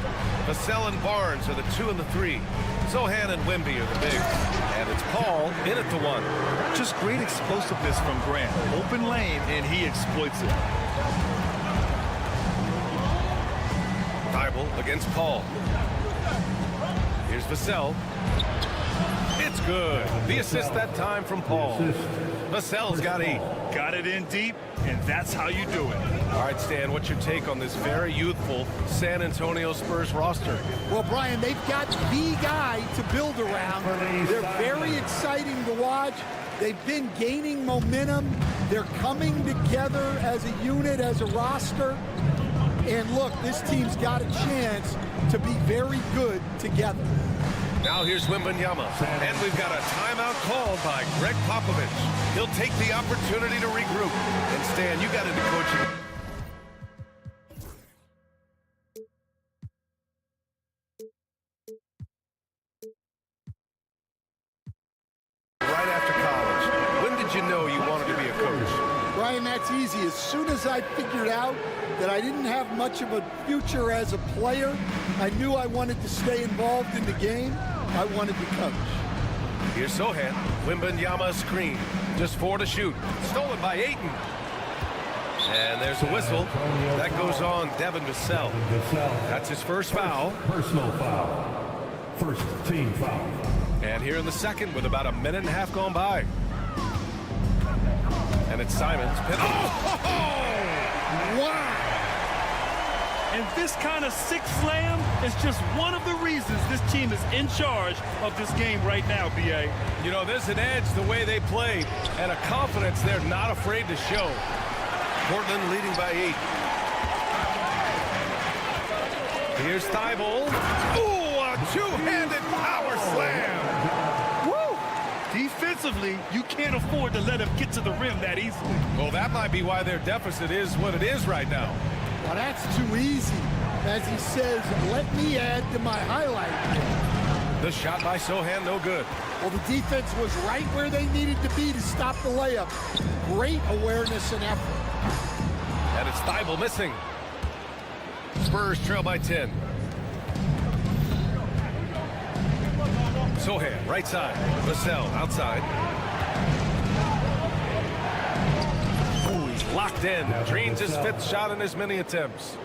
Vassell and Barnes are the 2 and the 3. Zohan and Wemby are the bigs. And it's Paul in at the 1. Just great explosiveness from Grant. Open lane, and he exploits it. Thibault against Paul. Here's Vassell. It's good. The assist that time from Paul. Vassell's got 8. Got it in deep, and that's how you do it. All right, Stan, what's your take on this very youthful San Antonio Spurs roster? Well, Brian, they've got the guy to build around. They're very exciting to watch. They've been gaining momentum. They're coming together as a unit, as a roster. And look, this team's got a chance to be very good together. Now here's Wembanyama, and we've got a timeout called by Greg Popovich. He'll take the opportunity to regroup. And Stan, you got into coaching. Right after college, when did you know you wanted to be a coach? Brian, that's easy. As soon as I figured out that I didn't have much of a future as a player, I knew I wanted to stay involved in the game. I wanted to coach. Here's Zohan. Wembanyama screen. Just 4 to shoot. Stolen by Ayton. And there's a whistle. That goes on Devin Vassell. That's his first foul. Personal foul. First team foul. And here in the second with about a minute and a half gone by. And it's Simons. Oh! Wow! And this kind of six slam is just one of the reasons this team is in charge of this game right now, B.A. You know, there's an edge the way they play and a confidence they're not afraid to show. Portland leading by 8. Here's Thibault. Ooh, a two-handed power slam. Woo! Defensively, you can't afford to let him get to the rim that easily. Well, that might be why their deficit is what it is right now. Well, that's too easy. As he says, let me add to my highlight. The shot by Zohan, no good. Well, the defense was right where they needed to be to stop the layup. Great awareness and effort. And it's Thibault missing. Spurs trail by 10. Zohan, right side. Vassell, outside. Ooh, he's locked in. Drains his 5th shot in as many attempts.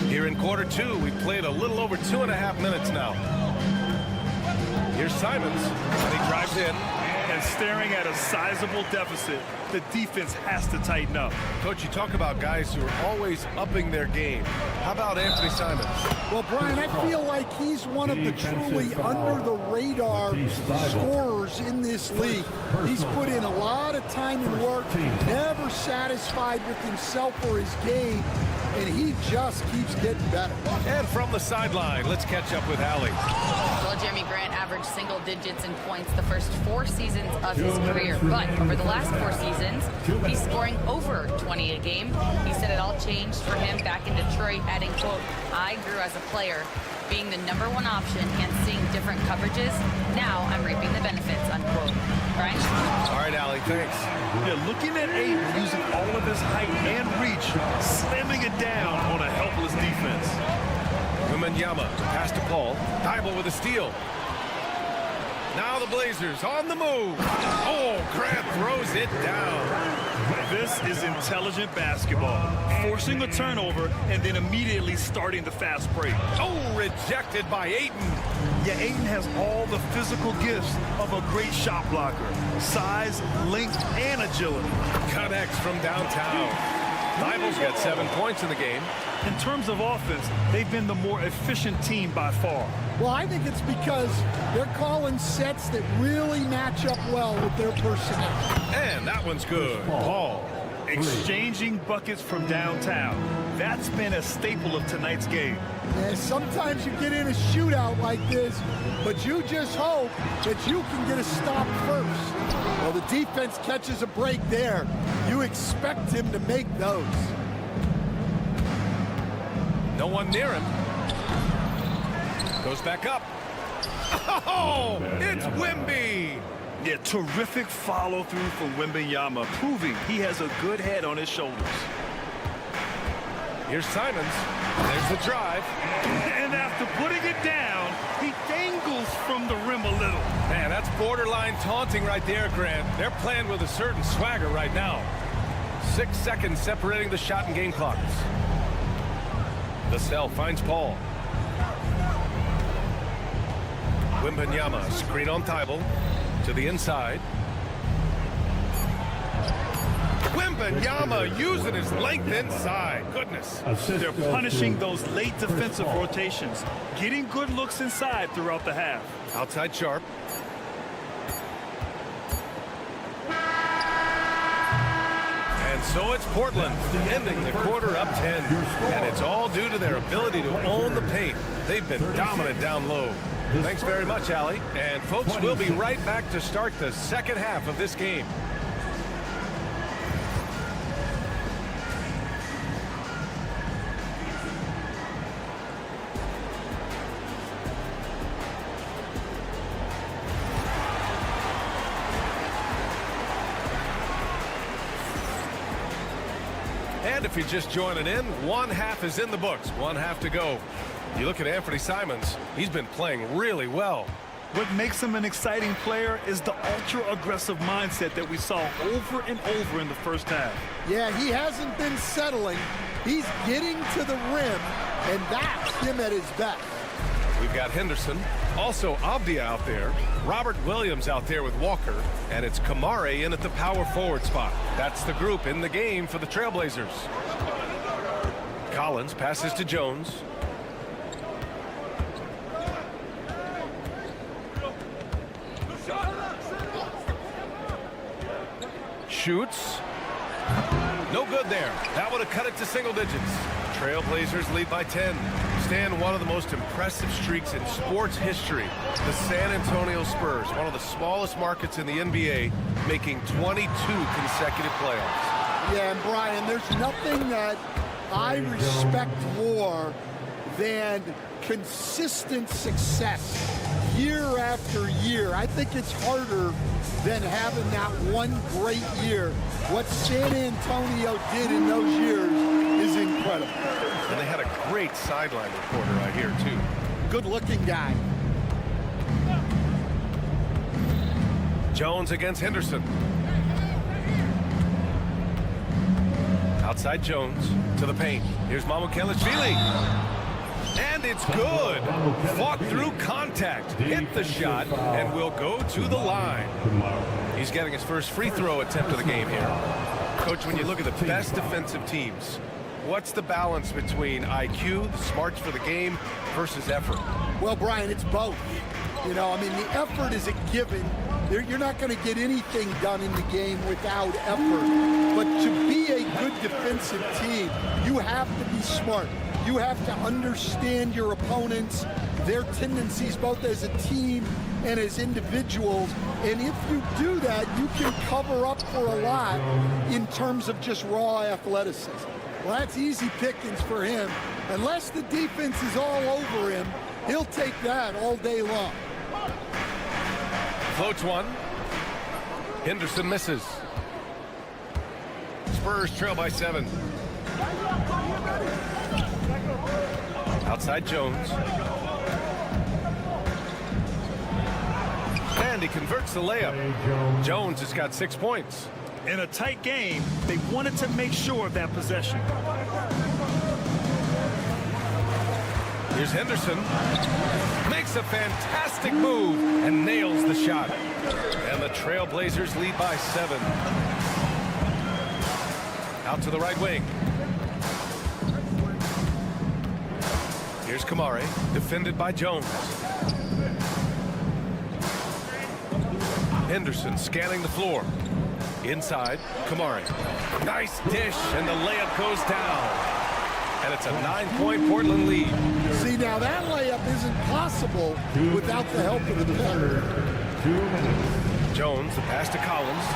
Here in quarter 2, we've played a little over 2.5 minutes now. Here's Simons, and he drives in. And staring at a sizable deficit, the defense has to tighten up. Coach, you talk about guys who are always upping their game. How about Anthony Simons? Well, Brian, I feel like he's one of the truly under-the-radar scorers in this league. He's put in a lot of time and work, never satisfied with himself or his game. and he just keeps getting better. And from the sideline, let's catch up with Allie. Well, Jeremy Grant averaged single digits in points the first 4 seasons of his career, but over the last 4 seasons, he's scoring over 20 a game. He said it all changed for him back in Detroit, adding, quote, "I grew as a player, being the #1 option and seeing different coverages. Now I'm reaping the benefits," unquote. Brian? All right, Allie, thanks. Yeah, looking at Ayton using all of his height and reach, slamming it down on a helpless defense. Wembanyama, pass to Paul. Thibault with a steal. Now the Blazers on the move. Oh, Grant throws it down. This is intelligent basketball. Forcing a turnover and then immediately starting the fast break. Oh, rejected by Ayton. Yeah, Ayton has all the physical gifts of a great shot blocker. Size, length, and agility. Connects from downtown. Thibault's got 7 points in the game. In terms of offense, they've been the more efficient team by far. Well, I think it's because they're calling sets that really match up well with their personnel. And that one's good. Paul. Exchanging buckets from downtown. That's been a staple of tonight's game. And sometimes you get in a shootout like this, but you just hope that you can get a stop first. Well, the defense catches a break there. You expect him to make those. No one near him. Goes back up. Oh, it's Wemby. Yeah, terrific follow-through from Wembanyama, proving he has a good head on his shoulders. Here's Simons. There's the drive. And after putting it down, he dangles from the rim a little. Man, that's borderline taunting right there, Grant. They're playing with a certain swagger right now. 6 seconds separating the shot and game clocks. Vassell finds Paul. Wembanyama, screen on Thibault. To the inside. Wembanyama using his length inside. Goodness. They're punishing those late defensive rotations, getting good looks inside throughout the half. Outside Sharp. And so it's Portland, ending the quarter up 10. And it's all due to their ability to own the paint. They've been dominant down low. Thanks very much, Allie. And folks, we'll be right back to start the second half of this game. And if you're just joining in, one half is in the books, one half to go. You look at Anthony Simons, he's been playing really well. What makes him an exciting player is the ultra-aggressive mindset that we saw over and over in the first half. Yeah, he hasn't been settling. He's getting to the rim, and that's him at his best. We've got Henderson, also Avdia out there, Robert Williams out there with Walker, and it's Kamare in at the power forward spot. That's the group in the game for the Trailblazers. Collins passes to Jones. Shoots. No good there. That would have cut it to single digits. Trailblazers lead by 10. Stand one of the most impressive streaks in sports history. The San Antonio Spurs, one of the smallest markets in the NBA, making 22 consecutive playoffs. Yeah, and Brian, there's nothing that I respect more than consistent success year after year. I think it's harder than having that one great year. What San Antonio did in those years is incredible. And they had a great sideline reporter right here, too. Good-looking guy. Jones against Henderson. Outside Jones to the paint. Here's Mamukelashvili. And it's good. Fought through contact, hit the shot, and will go to the line. He's getting his first free throw attempt of the game here. Coach, when you look at the best defensive teams, what's the balance between IQ, the smarts for the game, versus effort? Well, Brian, it's both. You know, I mean, the effort is a given. You're not going to get anything done in the game without effort. But to be a good defensive team, you have to be smart. You have to understand your opponents, their tendencies, both as a team and as individuals. And if you do that, you can cover up for a lot in terms of just raw athleticism. Well, that's easy pickings for him. Unless the defense is all over him, he'll take that all day long. Floats one. Henderson misses. Spurs trail by 7. Outside Jones. And he converts the layup. Jones has got 6 points. In a tight game, they wanted to make sure of that possession. Here's Henderson. Makes a fantastic move and nails the shot. And the Trailblazers lead by 7. Out to the right wing. Here's Kamari, defended by Jones. Henderson scanning the floor. Inside, Kamari. Nice dish, and the layup goes down. And it's a 9-point Portland lead. See, now that layup isn't possible without the help of the defender. Jones, the pass to Collins.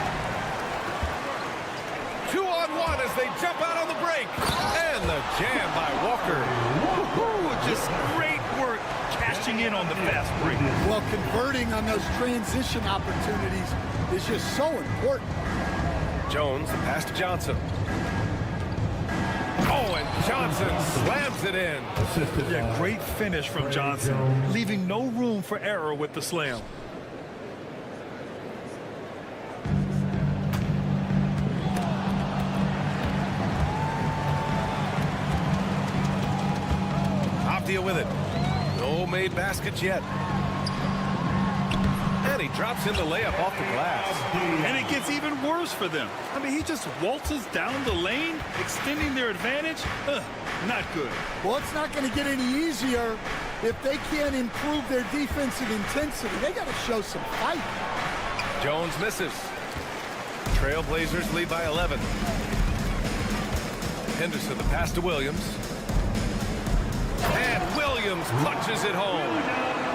2-on-1 as they jump out on the break. And the jam by Walker. Just great work cashing in on the fast break. Well, converting on those transition opportunities is just so important. Jones, the pass to Johnson. Oh, and Johnson slams it in. Yeah, great finish from Johnson, leaving no room for error with the slam. Abdia with it. No made baskets yet. And he drops in the layup off the glass. And it gets even worse for them. I mean, he just waltzes down the lane, extending their advantage. Not good. Well, it's not going to get any easier if they can't improve their defensive intensity. They got to show some fight. Jones misses. Trailblazers lead by 11. Henderson, the pass to Williams. And Williams punches it home.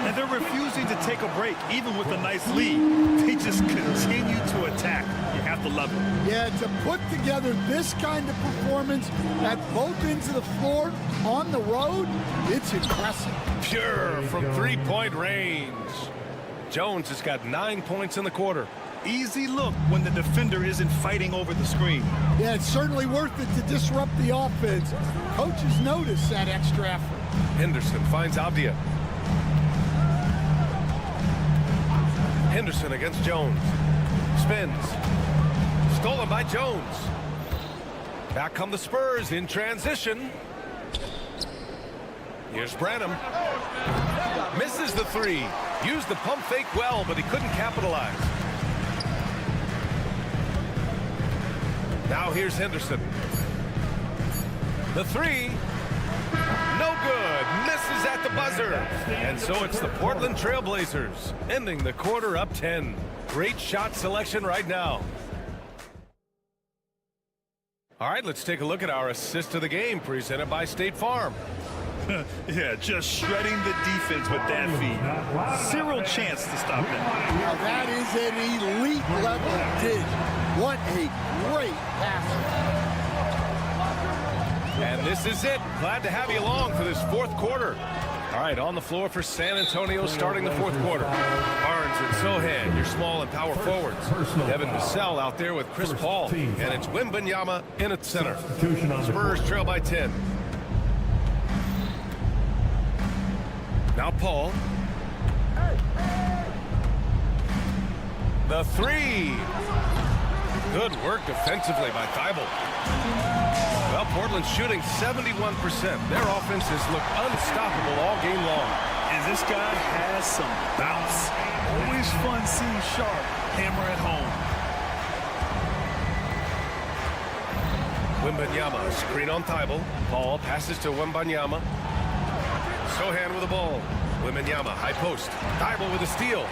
And they're refusing to take a break, even with a nice lead. They just continue to attack. You have to love it. Yeah, to put together this kind of performance at both ends of the floor on the road, it's impressive. Pure from three-point range. Jones has got 9 points in the quarter. Easy look when the defender isn't fighting over the screen. Yeah, it's certainly worth it to disrupt the offense. Coaches notice that extra effort. Henderson finds Abdia. Henderson against Jones. Spins. Stolen by Jones. Back come the Spurs in transition. Here's Branham. Misses the three. Used the pump fake well, but he couldn't capitalize. Now here's Henderson. The three. No good. Misses at the buzzer. And so it's the Portland Trailblazers ending the quarter up 10. Great shot selection right now. All right, let's take a look at our assist of the game presented by State Farm. Yeah, just shredding the defense with that feed. Zero chance to stop them. Now that is an elite level dig. What a great pass. And this is it. Glad to have you along for this fourth quarter. All right, on the floor for San Antonio starting the fourth quarter. Barnes and Sohan, your small and power forwards. Devin Vassell out there with Chris Paul. And it's Wembanyama in at center. Spurs trail by 10. Now Paul. The three. Good work defensively by Thibault. Well, Portland's shooting 71%. Their offenses look unstoppable all game long. And this guy has some bounce. Always fun seeing Sharp hammer at home. Wembanyama, screen on Thibault. Paul passes to Wembanyama. Sohan with the ball. Wembanyama, high post. Thibault with a steal.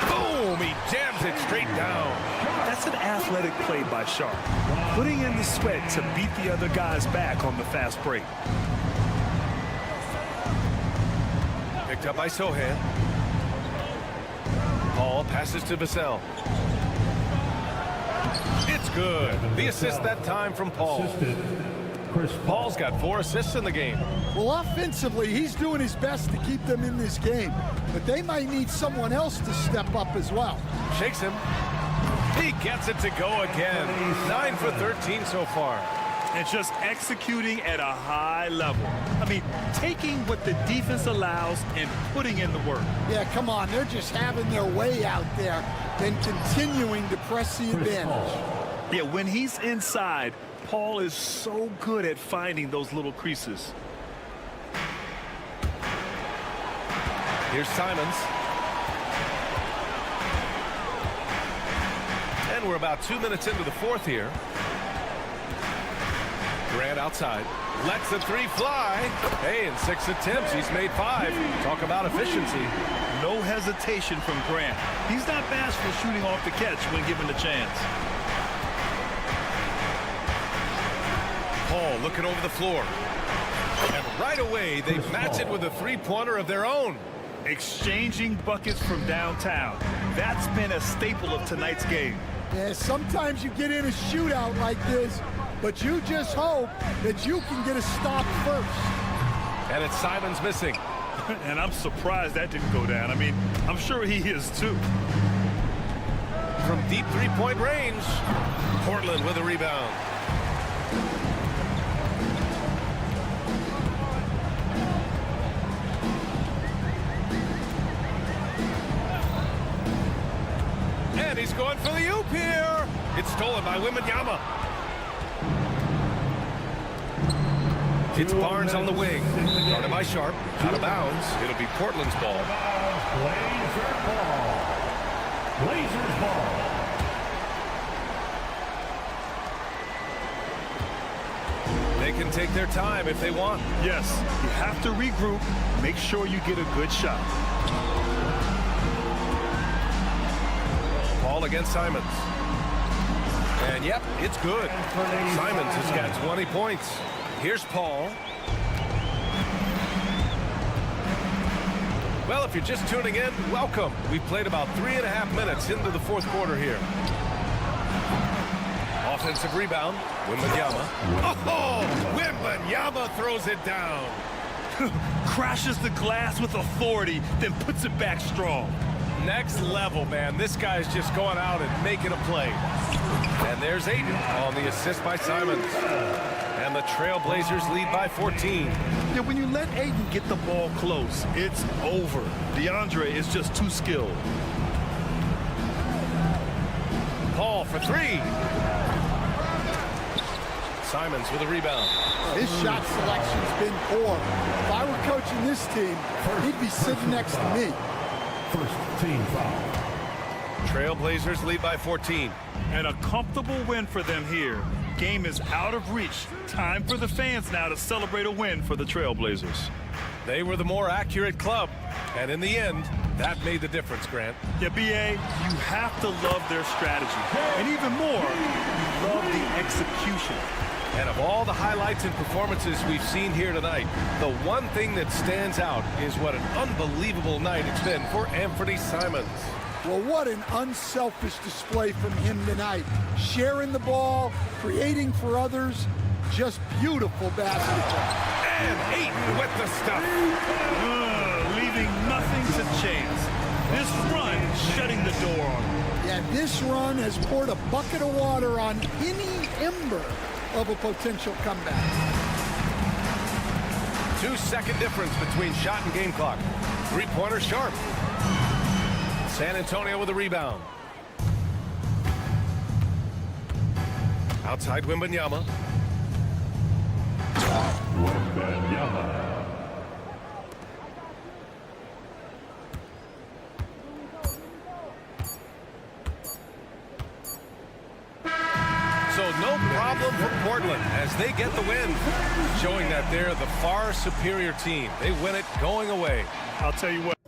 Boom! He jams it straight down. That's an athletic play by Sharp, putting in the sweat to beat the other guys back on the fast break. Picked up by Sohan. Paul passes to Vassell. It's good. The assist that time from Paul. Paul's got 4 assists in the game. Well, offensively, he's doing his best to keep them in this game, but they might need someone else to step up as well. Shakes him. He gets it to go again. 9 for 13 so far. And just executing at a high level. I mean, taking what the defense allows and putting in the work. Yeah, come on. They're just having their way out there and continuing to press the advantage. Yeah, when he's inside, Paul is so good at finding those little creases. Here's Simons. And we're about 2 minutes into the fourth here. Grant outside. Lets the 3 fly. Hey, in 6 attempts, he's made 5. Talk about efficiency. No hesitation from Grant. He's not bashful shooting off the catch when given the chance. Paul looking over the floor. And right away, they match it with a 3-pointer of their own. Exchanging buckets from downtown. That's been a staple of tonight's game. Yeah, sometimes you get in a shootout like this, but you just hope that you can get a stop first. And it's Simons missing. And I'm surprised that didn't go down. I mean, I'm sure he is too. From deep 3-point range, Portland with a rebound. And he's going for the oop here. It's stolen by Wembanyama. It's Barnes on the wing. Guarded by Sharp. Out of bounds. It'll be Portland's ball. Blazers ball. They can take their time if they want. Yes, you have to regroup. Make sure you get a good shot. Paul against Simons. And yep, it's good. Simons has got 20 points. Here's Paul. Well, if you're just tuning in, welcome. We've played about 3.5 minutes into the fourth quarter here. Offensive rebound, Wembanyama. Oh, Wembanyama throws it down. Crashes the glass with authority, then puts it back strong. Next level, man. This guy's just going out and making a play. And there's Ayton on the assist by Simons. And the Trailblazers lead by 14. Yeah, when you let Ayton get the ball close, it's over. DeAndre is just too skilled. Paul for 3. Simons with a rebound. His shot selection's been poor. If I were coaching this team, he'd be sitting next to me. First team foul. Trailblazers lead by 14. And a comfortable win for them here. Game is out of reach. Time for the fans now to celebrate a win for the Trailblazers. They were the more accurate club. And in the end, that made the difference, Grant. Yeah, B.A., you have to love their strategy. And even more, you love the execution. And of all the highlights and performances we've seen here tonight, the one thing that stands out is what an unbelievable night it's been for Anthony Simons. Well, what an unselfish display from him tonight. Sharing the ball, creating for others, just beautiful basketball. And Ayton with the stuff. Leaving nothing to chance. This run shutting the door on him. Yeah, this run has poured a bucket of water on any ember of a potential comeback. 2-second difference between shot and game clock. 3-pointer Sharp. San Antonio with a rebound. Outside Wembanyama. So no problem for Portland Portland as they get the win, showing that they're the far superior team. They win it going away. I'll tell you what.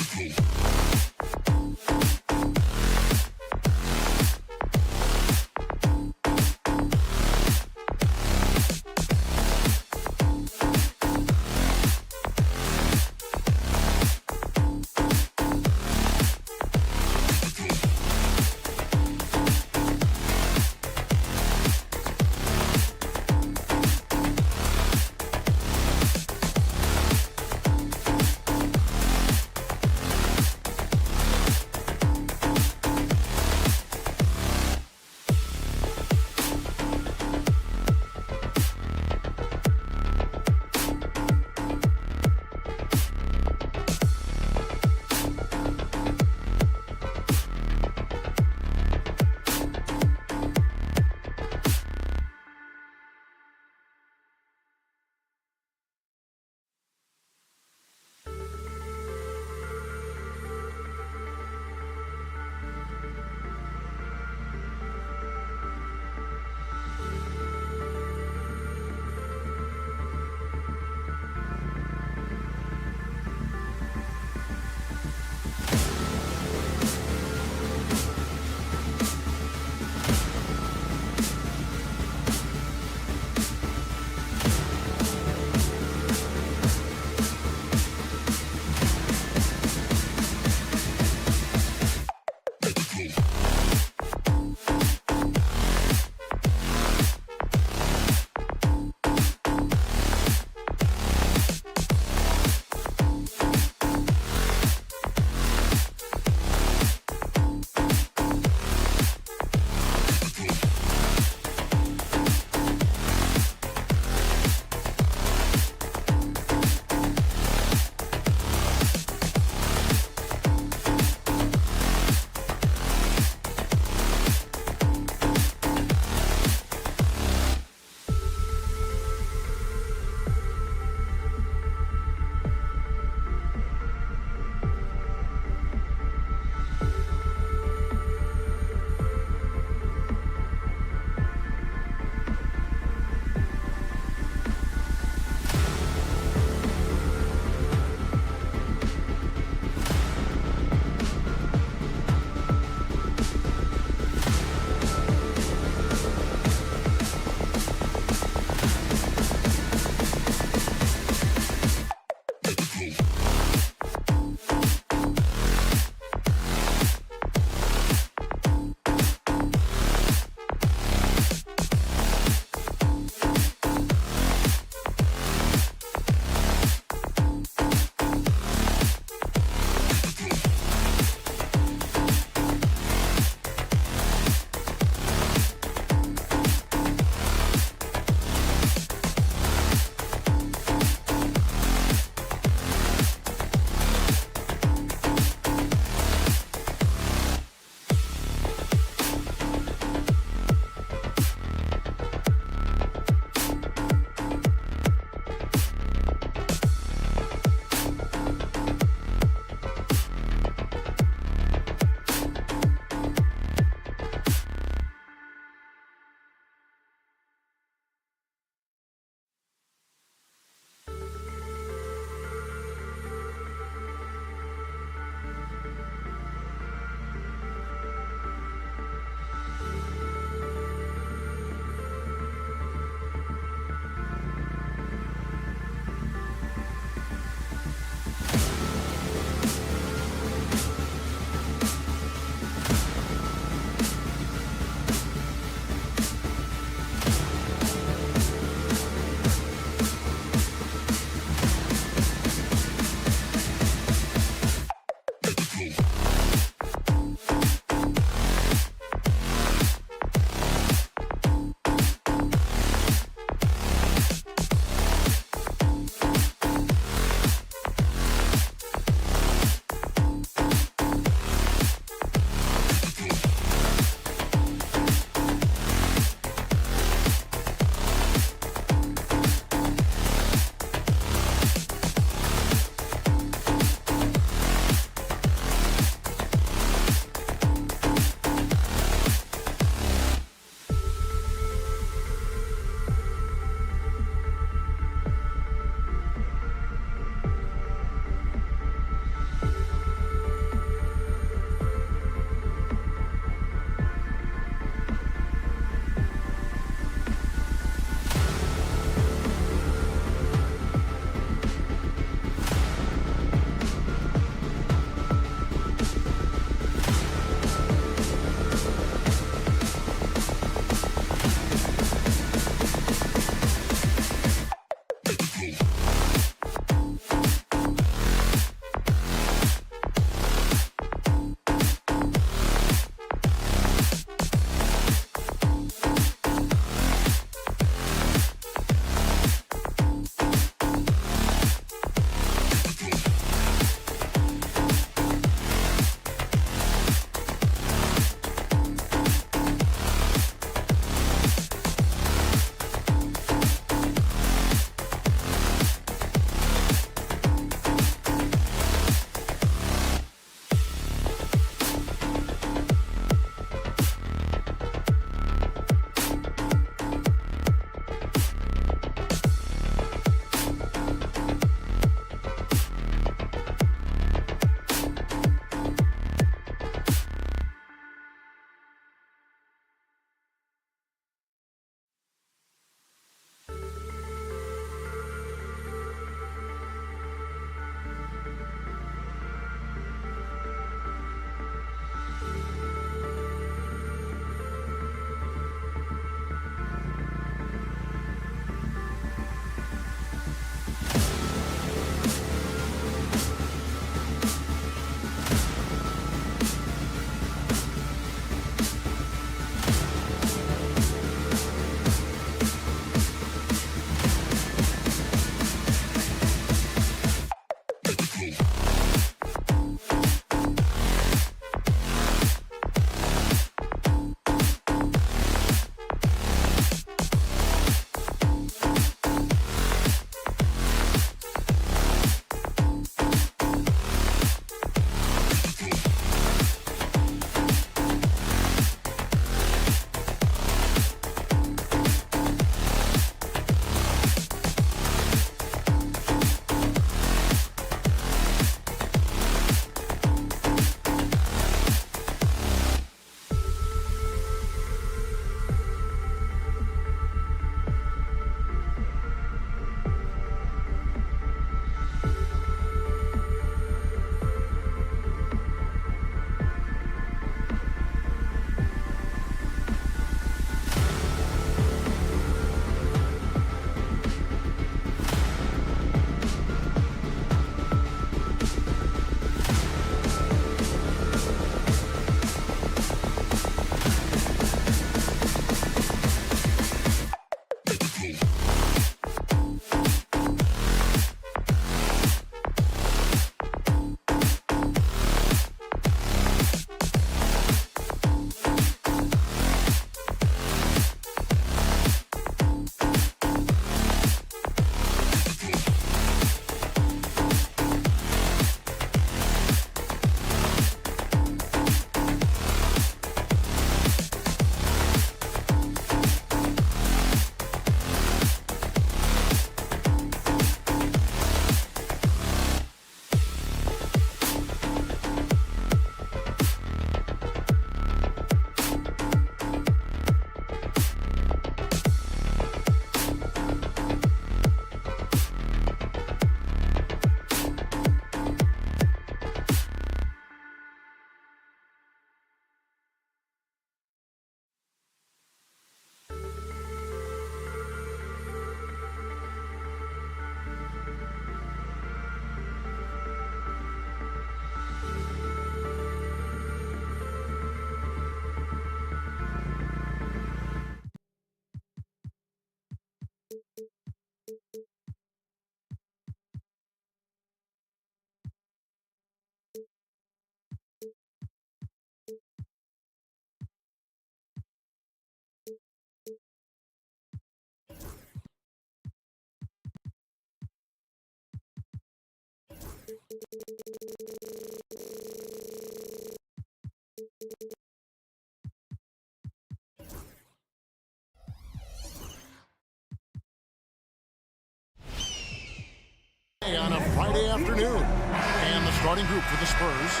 Friday afternoon. And the starting group for the Spurs.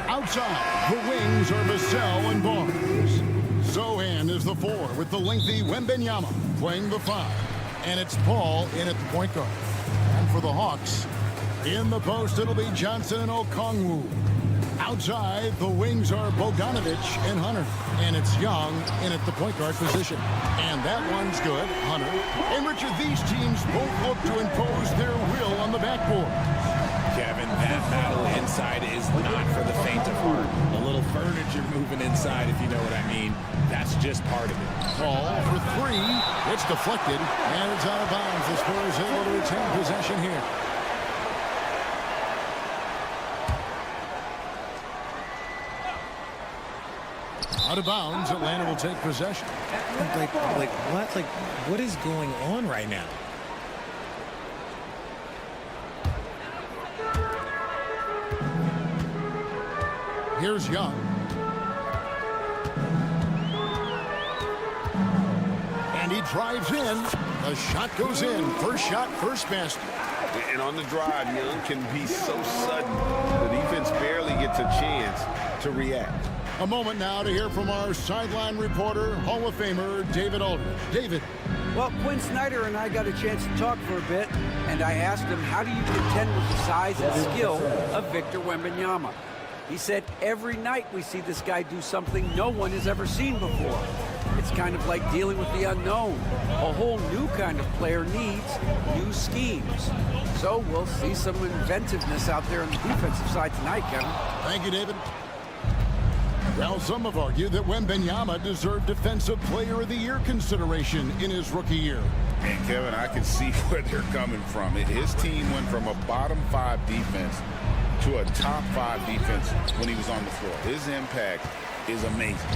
Outside, the wings are Vassell and Barnes. Zohan is the 4 with the lengthy Wembanyama playing the 5. And it's Paul in at the point guard. And for the Hawks, in the post, it'll be Johnson and Okongwu. Outside, the wings are Bogdanovich and Hunter. And it's Young in at the point guard position. And that one's good, Hunter. And Richard, these teams both look to impose their will on the backboard. Kevin, that battle inside is not for the faint of heart. A little furniture moving inside, if you know what I mean. That's just part of it. Paul for 3. It's deflected, and it's out of bounds. The Spurs able to retain possession here. Out of bounds, Atlanta will take possession. What is going on right now? Here's Young. And he drives in. The shot goes in. First shot, first basket. And on the drive, Young can be so sudden. The defense barely gets a chance to react. A moment now to hear from our sideline reporter, Hall of Famer David Aldridge. David. Well, Quinn Snyder and I got a chance to talk for a bit, and I asked him, how do you contend with the size and skill of Victor Wembanyama? He said, every night we see this guy do something no one has ever seen before. It's kind of like dealing with the unknown. A whole new kind of player needs new schemes. So we'll see some inventiveness out there on the defensive side tonight, Kevin. Thank you, David. Well, some have argued that Wembanyama deserved Defensive Player of the Year consideration in his rookie year. And Kevin, I can see where they're coming from. His team went from a bottom 5 defense to a top 5 defense when he was on the floor. His impact is amazing.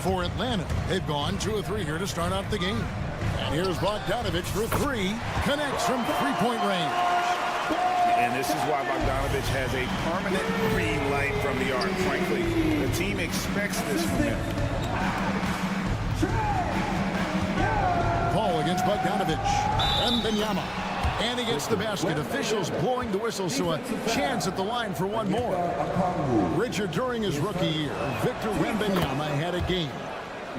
For Atlanta, they've gone 2 of 3 here to start out the game. And here's Bogdanovich for 3. Connects from three-point range. And this is why Bogdanovich has a permanent green light from the arc. Frankly, the team expects this from him. Paul against Bogdanovich. Wembanyama. And he gets the basket. Officials blowing the whistle, so a chance at the line for one more. Richard, during his rookie year, Victor Wembanyama had a game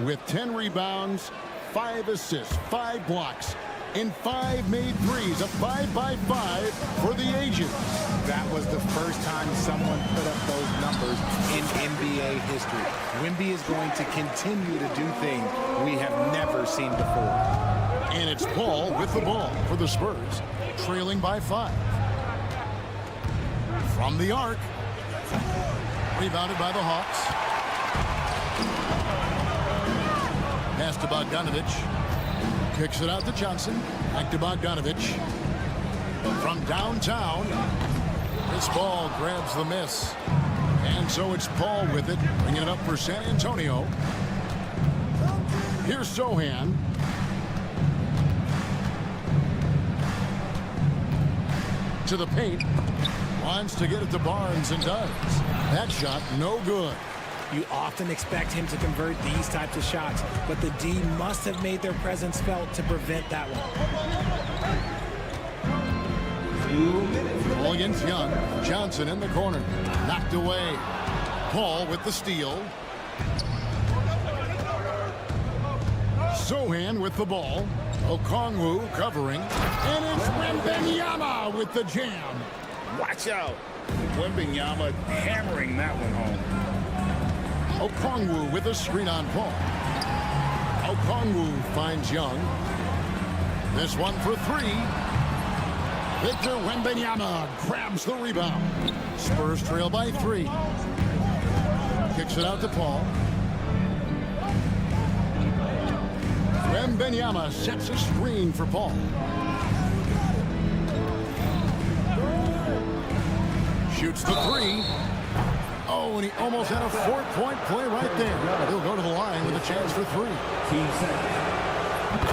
with 10 rebounds, 5 assists, 5 blocks, and 5 made threes. A 5-by-5 for the ages. That was the first time someone put up those numbers in NBA history. Wemby is going to continue to do things we have never seen before. And it's Paul with the ball for the Spurs, trailing by 5. From the arc. Rebounded by the Hawks. Pass to Bogdanovich. Kicks it out to Johnson. Back to Bogdanovich. From downtown. This ball grabs the miss. And so it's Paul with it, bringing it up for San Antonio. Here's Zohan. To the paint. Wants to get it to Barnes and does. That shot no good. You often expect him to convert these types of shots, but the D must have made their presence felt to prevent that one. Ball against Young. Johnson in the corner. Knocked away. Paul with the steal. Zohan with the ball. Okongwu covering. And it's Wembanyama with the jam. Watch out. Wembanyama hammering that one home. Okongwu with a screen on Paul. Okongwu finds Young. This one for 3. Victor Wembanyama grabs the rebound. Spurs trail by 3. Kicks it out to Paul. Wembanyama sets a screen for Paul. Shoots the 3. Oh, and he almost had a 4-point play right there. He'll go to the line with a chance for 3.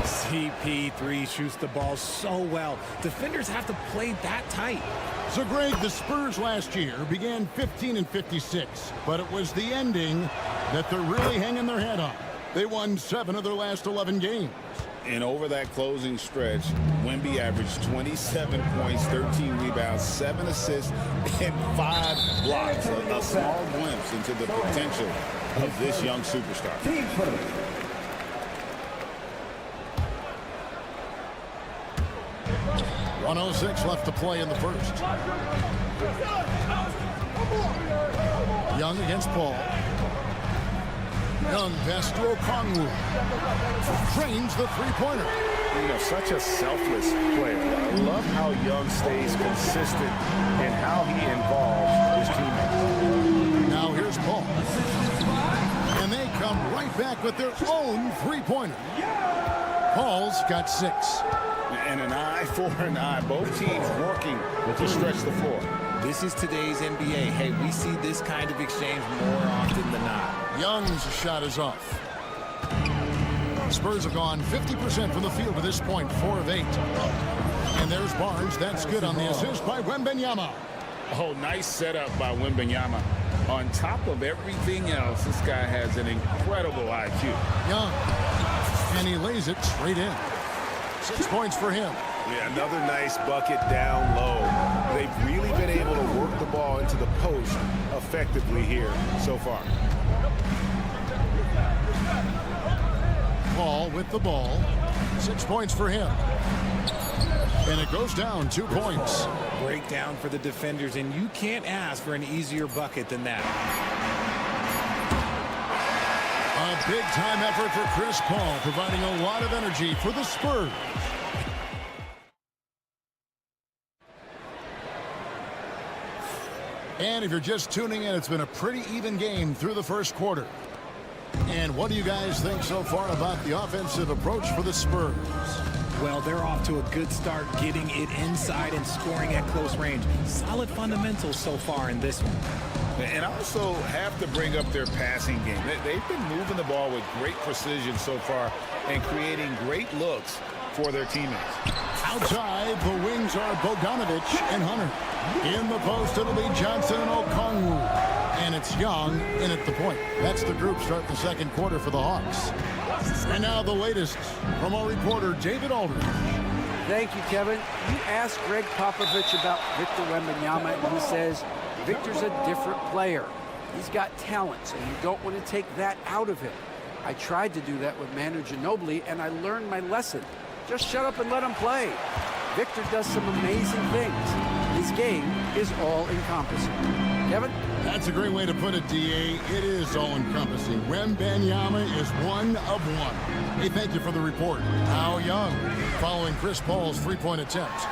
CP3 shoots the ball so well. Defenders have to play that tight. So, Greg, the Spurs last year began 15-56, but it was the ending that they're really hanging their head on. They won 7 of their last 11 games. And over that closing stretch, Wemby averaged 27 points, 13 rebounds, 7 assists, and 5 blocks. A small glimpse into the potential of this young superstar. 1:06 left to play in the first. Young against Paul. Young pass to Okongwu. Trains the three-pointer. You know, such a selfless player. I love how Young stays consistent in how he involves his teammates. Now here's Paul. And they come right back with their own three-pointer. Paul's got 6. And an eye for an eye. Both teams working to stretch the floor. This is today's NBA. Hey, we see this kind of exchange more often than not. Young's shot is off. Spurs have gone 50% from the field to this point, 4 of 8. And there's Barnes. That's good on the assist by Wembanyama. Oh, nice setup by Wembanyama. On top of everything else, this guy has an incredible IQ. Young. And he lays it straight in. 6 points for him. Yeah, another nice bucket down low. They've really been able to work the ball into the post effectively here so far. Paul with the ball. 6 points for him. And it goes down 2 points. Breakdown for the defenders, and you can't ask for an easier bucket than that. A big-time effort for Chris Paul, providing a lot of energy for the Spurs. And if you're just tuning in, it's been a pretty even game through the first quarter. And what do you guys think so far about the offensive approach for the Spurs? Well, they're off to a good start, getting it inside and scoring at close range. Solid fundamentals so far in this one. And also have to bring up their passing game. They've been moving the ball with great precision so far and creating great looks for their teammates. Outside, the wings are Bogdanovich and Hunter. In the post, it'll be Johnson and Okongwu. And it's Young in at the point. That's the group starting the second quarter for the Hawks. And now the latest from our reporter, David Aldridge. Thank you, Kevin. You asked Greg Popovich about Victor Wembanyama, and he says Victor's a different player. He's got talent, so you don't want to take that out of him. I tried to do that with Manu Ginobili, and I learned my lesson. Just shut up and let him play. Victor does some amazing things. His game is all-encompassing. Kevin? That's a great way to put it, D.A. It is all-encompassing. Wembanyama is 1 of 1. Hey, thank you for the report. How Young following Chris Paul's three-point attempt.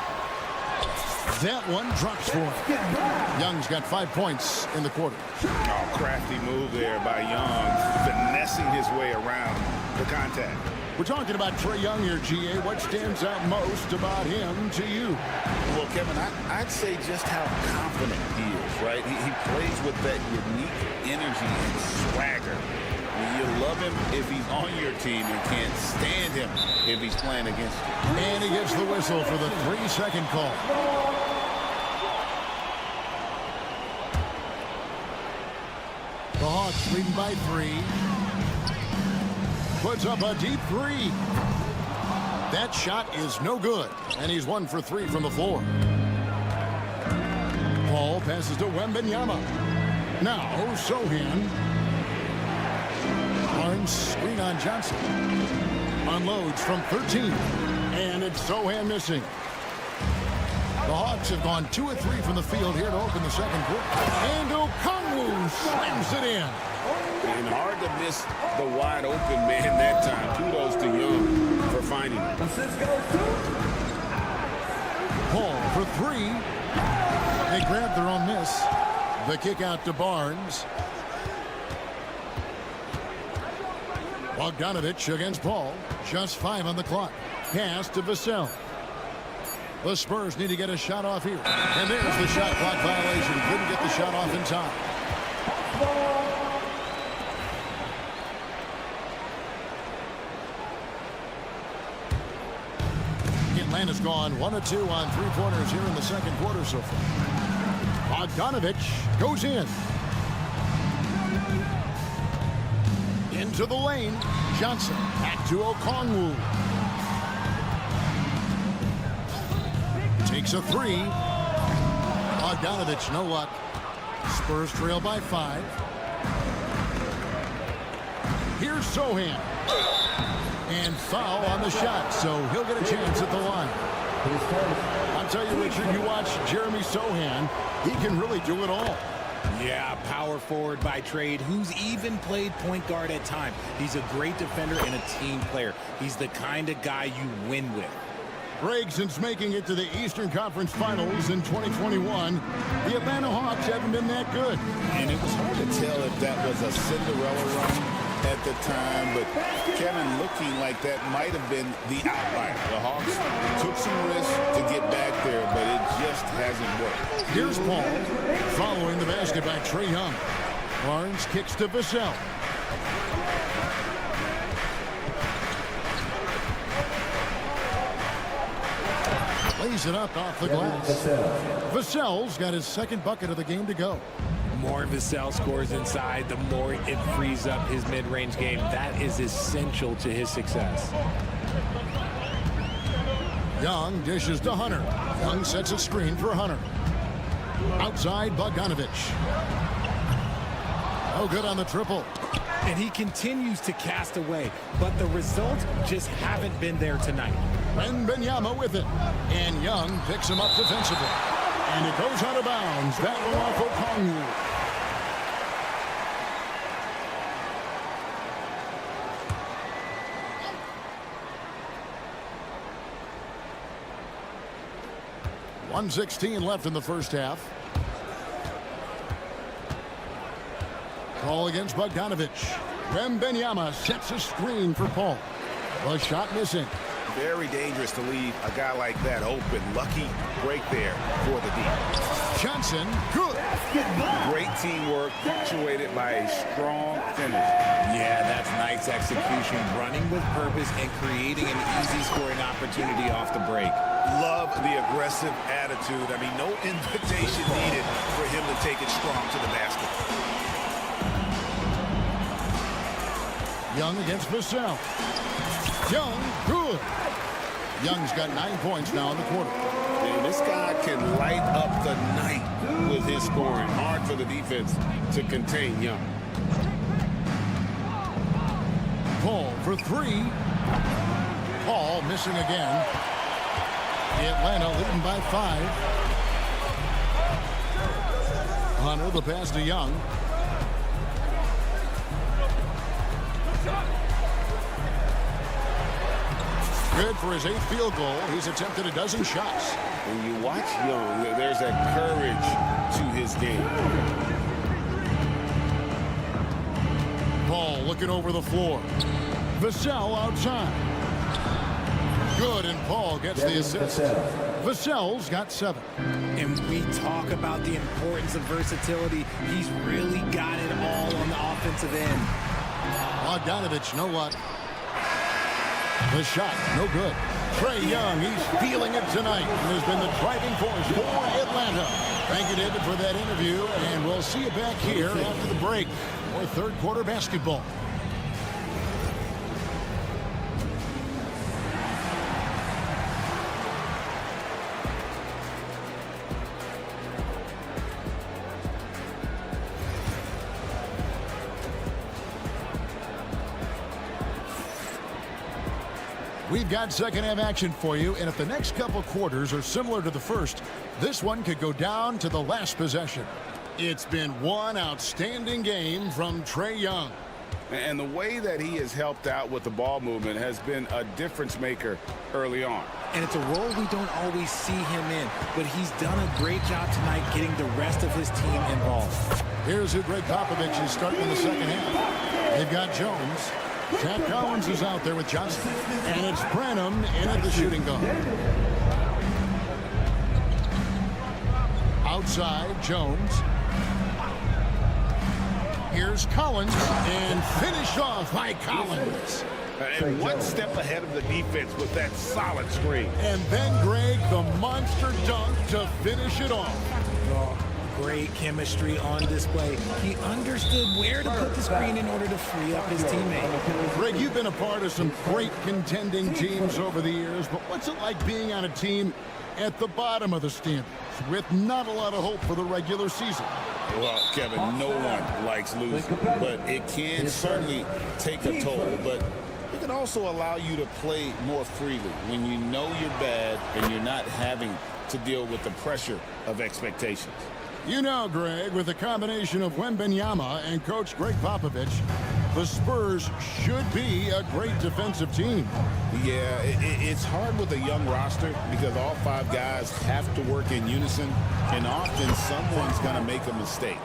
That one drops for him. Young's got 5 points in the quarter. Oh, crafty move there by Young, finessing his way around the contact. We're talking about Trae Young here, G.A. What stands out most about him to you? Well, Kevin, I'd say just how confident he is, right? He plays with that unique energy and swagger. You love him if he's on your team and can't stand him if he's playing against you. And he gets the whistle for the 3-second call. The Hawks leading by 3. Puts up a deep 3. That shot is no good, and he's 1 for 3 from the floor. Paul passes to Wembanyama. Now Sohan. Barnes screen on Johnson. Unloads from 13, and it's Sohan missing. The Hawks have gone 2 of 3 from the field here to open the second quarter. And Okongwu slams it in. And hard to miss the wide open man that time. Kudos to Young for finding him. Paul for 3. They grabbed their own miss. The kick out to Barnes. Bogdanovich against Paul. Just 5 on the clock. Pass to Vassell. The Spurs need to get a shot off here. And there's the shot clock violation. Couldn't get the shot off in time. Atlanta's gone 1 of 2 on 3-pointers here in the second quarter so far. Bogdanovich goes in. Into the lane. Johnson back to Okongwu. Makes a three. Bogdanovich, no luck. Spurs trail by 5. Here's Sohan. And foul on the shot, so he'll get a chance at the line. I'll tell you, Richard, you watch Jeremy Sohan, he can really do it all. Yeah, power forward by trade, who's even played point guard at time. He's a great defender and a team player. He's the kind of guy you win with. Greg, since making it to the Eastern Conference Finals in 2021, the Atlanta Hawks haven't been that good. And it was hard to tell if that was a Cinderella run at the time, but Kevin looking like that might have been the outlier. The Hawks took some risks to get back there, but it just hasn't worked. Here's Paul following the basket by Trae Young. Barnes kicks to Vassell. Lays it up off the glass. Vassell's got his second bucket of the game to go. More Vassell scores inside, the more it frees up his mid-range game. That is essential to his success. Young dishes to Hunter. Young sets a screen for Hunter. Outside, Bogdanovich. Oh, good on the triple. And he continues to cast away, but the results just haven't been there tonight. Wembanyama with it. And Young picks him up defensively. And it goes out of bounds. That one off Okongwu. .116 left in the first half. Call against Bogdanovich. Wembanyama sets a screen for Paul. The shot missing. Very dangerous to leave a guy like that open. Lucky break there for the D. Johnson, good. Great teamwork, punctuated by a strong finish. Yeah, that's nice execution, running with purpose and creating an easy scoring opportunity off the break. Love the aggressive attitude. I mean, no invitation needed for him to take it strong to the basket. Young against Vassell. Young, good. Young's got 9 points now in the quarter. And this guy can light up the night with his scoring. Hard for the defense to contain Young. Paul for 3. Paul missing again. Atlanta leading by 5. Hunter the pass to Young. Good for his 8th field goal. He's attempted a dozen shots. When you watch Young, there's that courage to his game. Paul looking over the floor. Vassell outside. Good, and Paul gets the assist. Vassell's got 7. And we talk about the importance of versatility. He's really got it all on the offensive end. Bogdanovich, no luck. The shot, no good. Trae Young, he's feeling it tonight and has been the driving force for Atlanta. Thank you, David, for that interview, and we'll see you back here after the break for third quarter basketball. We've got second half action for you, and if the next couple quarters are similar to the first, this one could go down to the last possession. It's been one outstanding game from Trae Young. And the way that he has helped out with the ball movement has been a difference maker early on. And it's a role we don't always see him in, but he's done a great job tonight getting the rest of his team involved. Here's who Greg Popovich is starting in the second half. They've got Jones. Jack Collins is out there with Johnson. And it's Branham in at the shooting guard. Outside, Jones. Here's Collins, and finished off by Collins. And one step ahead of the defense with that solid screen. And then, Greg, the monster dunk to finish it off. Oh, great chemistry on display. He understood where to put the screen in order to free up his teammate. Greg, you've been a part of some great contending teams over the years, but what's it like being on a team at the bottom of the standings with not a lot of hope for the regular season? Well, Kevin, no one likes losing, but it can certainly take a toll. But it can also allow you to play more freely when you know you're bad and you're not having to deal with the pressure of expectations. You know, Greg, with a combination of Wembanyama and Coach Greg Popovich, the Spurs should be a great defensive team. Yeah, it's hard with a young roster because all 5 guys have to work in unison, and often someone's going to make a mistake.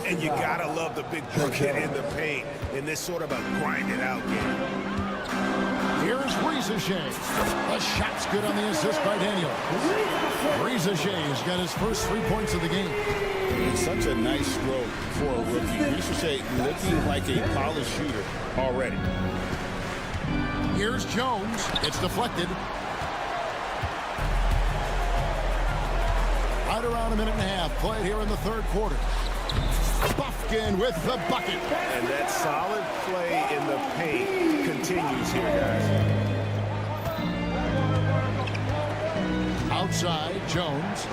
And you got to love the big bucket in the paint in this sort of a grinded-out game. Here's Shea. The shot's good on the assist by Daniel. Shea's got his first 3 points of the game. It's such a nice stroke for a rookie. Shea looking like a polished shooter already. Here's Jones. It's deflected. Right around a minute and a half played here in the third quarter. Buffkin with the bucket. And that solid play in the paint continues here, guys. Outside, Jones.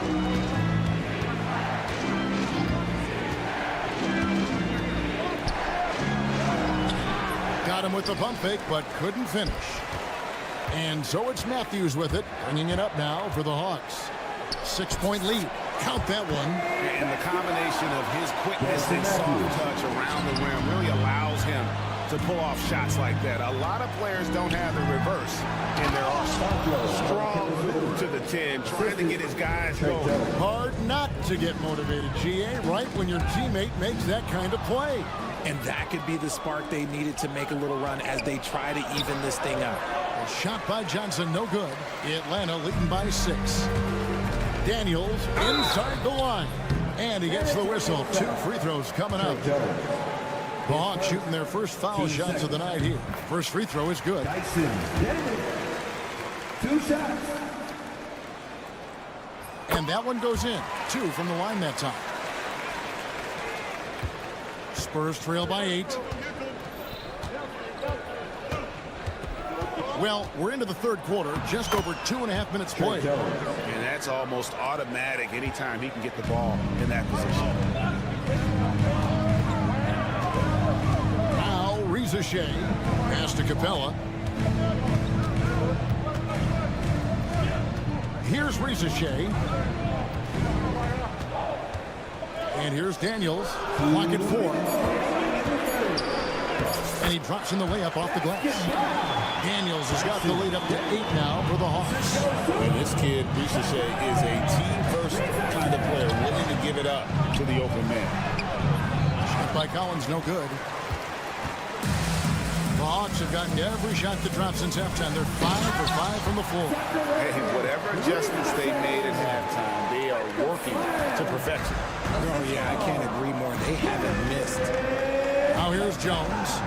Got him with the pump fake, but couldn't finish. And so it's Matthews with it, bringing it up now for the Hawks. 6-point lead. Count that one. And the combination of his quickness and soft touch around the rim really allows him to pull off shots like that. A lot of players don't have the reverse in their arsenal. Strong move to the 10, trying to get his guys going. Hard not to get motivated, GA, right when your teammate makes that kind of play. And that could be the spark they needed to make a little run as they try to even this thing up. A shot by Johnson, no good. Atlanta leading by 6. Daniels inside the line. And he gets the whistle. 2 free throws coming up. The Hawks shooting their first foul shots of the night here. First free throw is good. 2 shots. And that one goes in. 2 from the line that time. Spurs trail by 8. Well, we're into the third quarter, just over 2.5 minutes played. And that's almost automatic anytime he can get the ball in that position. Now, Shea pass to Capella. Here's Shea. And here's Daniels. Pocket 4. And he drops in the layup off the glass. Daniels has got the lead up to 8 now for the Hawks. And this kid, Shea, is a team-first kind of player, willing to give it up to the open man. Shot by Collins, no good. The Hawks have gotten every shot that dropped since halftime. They're 5 for 5 from the floor. Hey, whatever adjustments they made at halftime, they are working to perfection. Oh, yeah, I can't agree more. They haven't missed. Now here's Jones.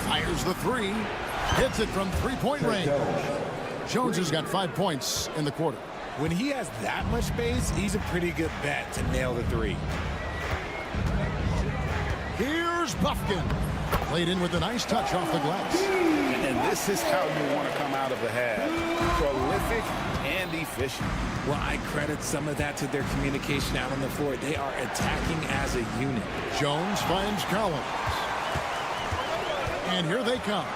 Fires the 3. Hits it from 3-point range. Jones has got 5 points in the quarter. When he has that much space, he's a pretty good bet to nail the 3. Here's Buffkin. Played in with a nice touch off the glass. And this is how you want to come out of the half. Prolific and efficient. Well, I credit some of that to their communication out on the floor. They are attacking as a unit. Jones finds Collins. And here they come.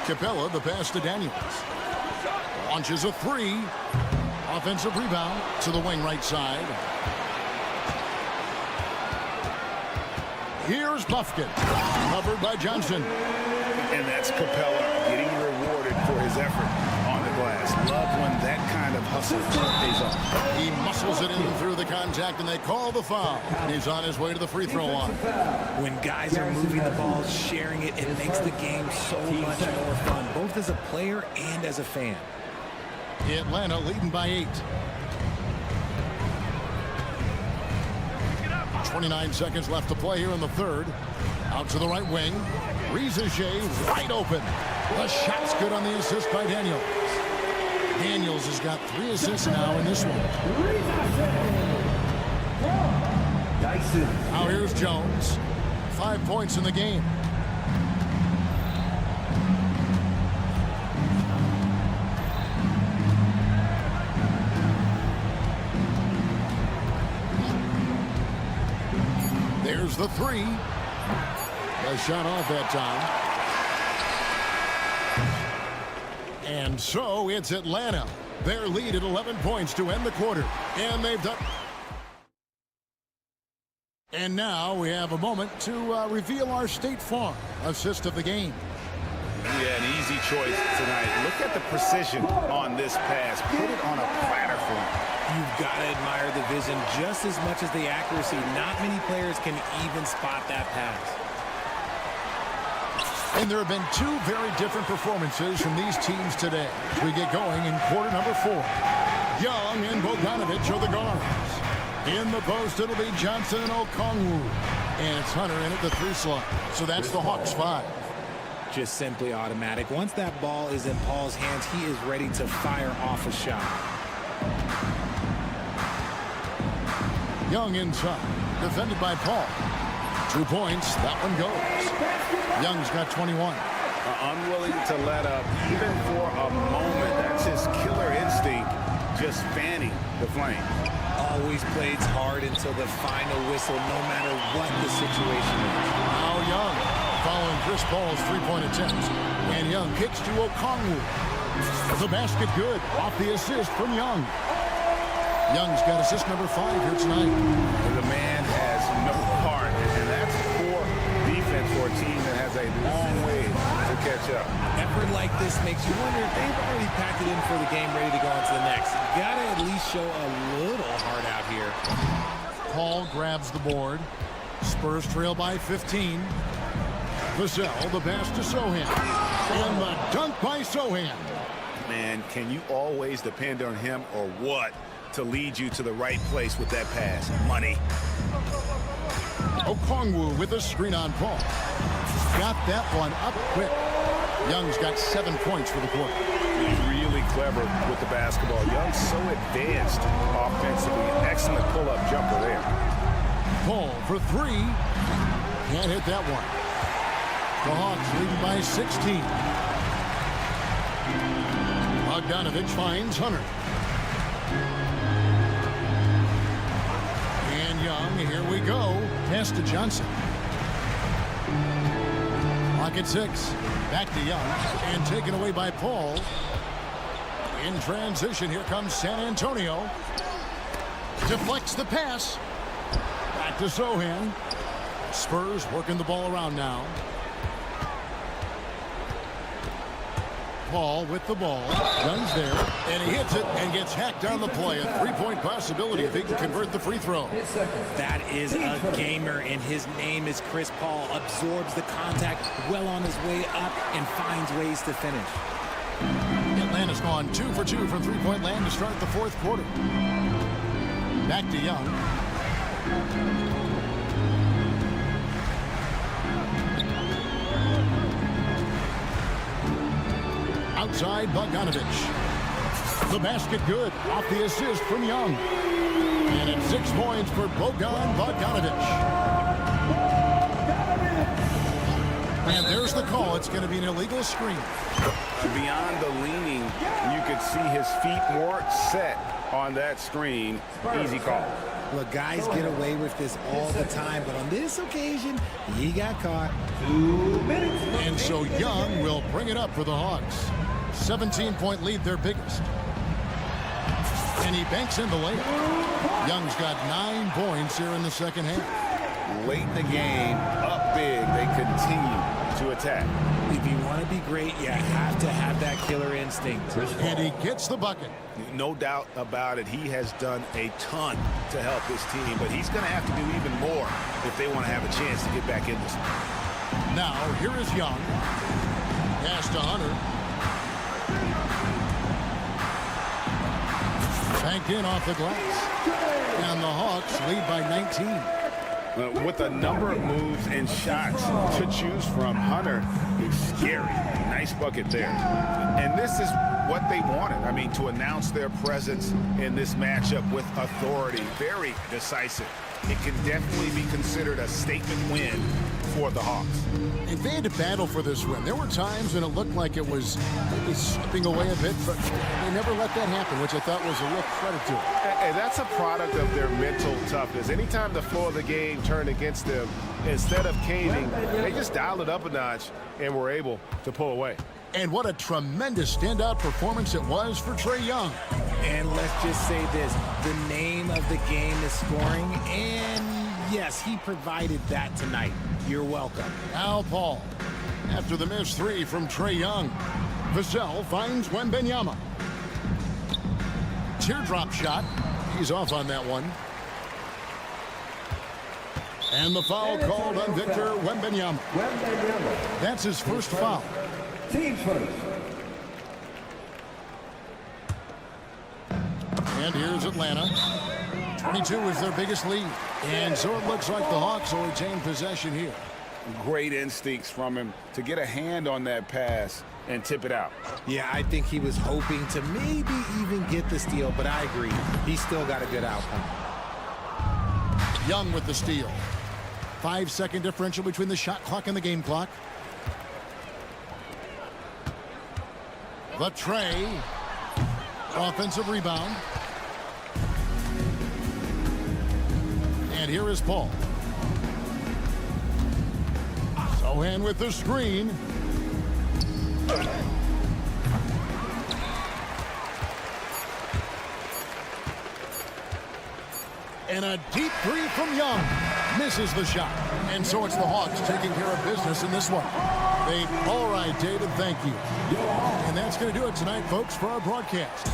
Capella, the pass to Daniels. Launches a 3. Offensive rebound to the wing right side. Here's Buffkin. Covered by Johnson. And that's Capella getting rewarded for his effort on the glass. Love when that kind of hustle pays off. He muscles it in through the contact, and they call the foul. And he's on his way to the free throw line. When guys are moving the ball, sharing it, it makes the game so much more fun, both as a player and as a fan. Atlanta leading by 8. 29 seconds left to play here in the third. Out to the right wing. Shea wide open. The shot's good on the assist by Daniels. Daniels has got 3 assists now in this one. Now here's Jones. 5 points in the game. There's the 3. A shot off that time. And so it's Atlanta. Their lead at 11 points to end the quarter. And they've done... And now we have a moment to reveal our State Farm assist of the game. Yeah, an easy choice tonight. Look at the precision on this pass. Put it on a platter for him. You've got to admire the vision just as much as the accuracy. Not many players can even spot that pass. And there have been 2 very different performances from these teams today as we get going in quarter number 4. Young and Bogdanovich are the guards. In the post, it'll be Johnson and Okongwu. And it's Hunter in at the 3 slot. So that's the Hawks 5. Just simply automatic. Once that ball is in Paul's hands, he is ready to fire off a shot. Young inside, defended by Paul. 2 points, that one goes. Young's got 21. Unwilling to let up, even for a moment. That's his killer instinct, just fanning the flame. Always plays hard until the final whistle, no matter what the situation is. Now Young, following Chris Paul's 3-point attempt. And Young kicks to Okongwu. The basket good, off the assist from Young. Young's got assist number 5 here tonight. The man has no heart, and that's poor defense for a team that has a long way to catch up. Effort like this makes you wonder if they've already packed it in for the game, ready to go on to the next. Gotta at least show a little heart out here. Paul grabs the board. Spurs trail by 15. Vassell, the pass to Sohan. And the dunk by Sohan. Man, can you always depend on him or what to lead you to the right place with that pass? Money. Okongwu with a screen on Paul. Got that one up quick. Young's got 7 points for the quarter. He's really clever with the basketball. Young's so advanced offensively. Excellent pull-up jumper there. Paul for 3. Can't hit that one. The Hawks leading by 16. Bogdanovich finds Hunter. And Young, here we go. Pass to Johnson. Clock at 6. Back to Young. And taken away by Paul. In transition, here comes San Antonio. Deflects the pass. Back to Sohan. Spurs working the ball around now. Paul with the ball. Young's there. And he hits it and gets hacked on the play. A 3-point possibility if he can convert the free throw. That is a gamer, and his name is Chris Paul. Absorbs the contact, well on his way up, and finds ways to finish. Atlanta's gone 2 for 2 from 3-point land to start the 4th quarter. Back to Young. Outside, Bogdanovich. The basket good. Off the assist from Young. And it's 6 points for Bogdanovich. And there's the call. It's going to be an illegal screen. Beyond the leaning, you could see his feet more set on that screen. Easy call. Look, guys get away with this all the time, but on this occasion, he got caught. 2 minutes. And so Young will bring it up for the Hawks. 17-point lead, their biggest. And he banks in the layup. Young's got 9 points here in the second half. Late in the game, up big, they continue to attack. If you want to be great, you have to have that killer instinct. And he gets the bucket. No doubt about it. He has done a ton to help this team, but he's going to have to do even more if they want to have a chance to get back in this. Now, here is Young. Pass to Hunter. Banked in off the glass. And the Hawks lead by 19. With a number of moves and shots to choose from, Hunter is scary. Nice nice bucket there. And this is what they wanted. I mean, to announce their presence in this matchup with authority, very decisive. It can definitely be considered a statement win for the Hawks. And they had to battle for this win. There were times when it looked like it was maybe slipping away a bit, but they never let that happen, which I thought was a real credit to them. And that's a product of their mental toughness. Anytime the flow of the game turned against them, instead of caving, they just dialed it up a notch and were able to pull away. And what a tremendous standout performance it was for Trae Young. And let's just say this, the name of the game is scoring, and yes, he provided that tonight. You're welcome. Al Paul, after the missed three from Trae Young. Vassell finds Wembanyama. Teardrop shot. He's off on that one. And the foul called on Victor Wembanyama. That's his first foul. Team first. And here's Atlanta. 22 is their biggest lead. And so it looks like the Hawks will retain possession here. Great instincts from him to get a hand on that pass and tip it out. Yeah, I think he was hoping to maybe even get the steal, but I agree. He still got a good outcome. Young with the steal. 5-second differential between the shot clock and the game clock. The Trae. Offensive rebound. And here is Paul. Sohan with the screen. And a deep three from Young. Misses the shot. And so it's the Hawks taking care of business in this one. All right, David, thank you. And that's going to do it tonight, folks, for our broadcast.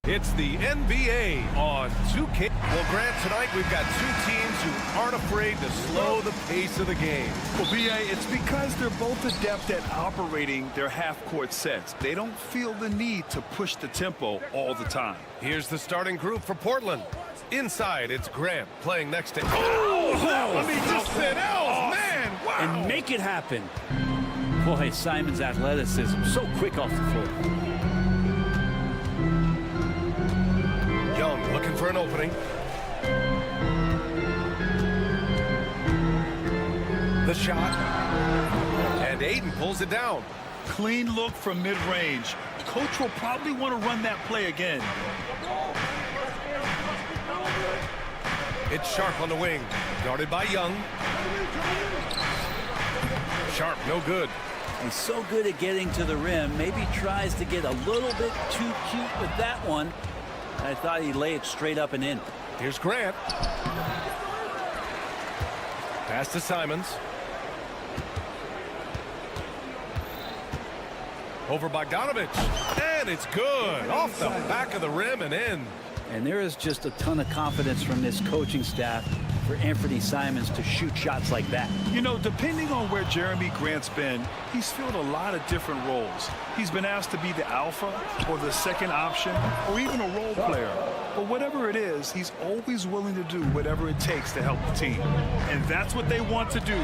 It's the NBA on 2K. Well, Grant, tonight we've got two teams who aren't afraid to slow the pace of the game. Well, B.A., it's because they're both adept at operating their half-court sets. They don't feel the need to push the tempo all the time. Here's the starting group for Portland. Inside, it's Grant playing next to... I mean, just man, wow! And make it happen. Boy, Simon's athleticism, so quick off the floor. Young looking for an opening. The shot. And Aiden pulls it down. Clean look from mid-range. Coach will probably want to run that play again. It's Sharp on the wing. Guarded by Young. Sharp, no good. He's so good at getting to the rim. Maybe tries to get a little bit too cute with that one. I thought he'd lay it straight up and in. Here's Grant. Pass to Simons. Over Bogdanovich. And it's good. Off the back of the rim and in. And there is just a ton of confidence from this coaching staff for Anthony Simons to shoot shots like that. You know, depending on where Jeremy Grant's been, he's filled a lot of different roles. He's been asked to be the alpha or the second option or even a role player. But whatever it is, he's always willing to do whatever it takes to help the team. And that's what they want to do.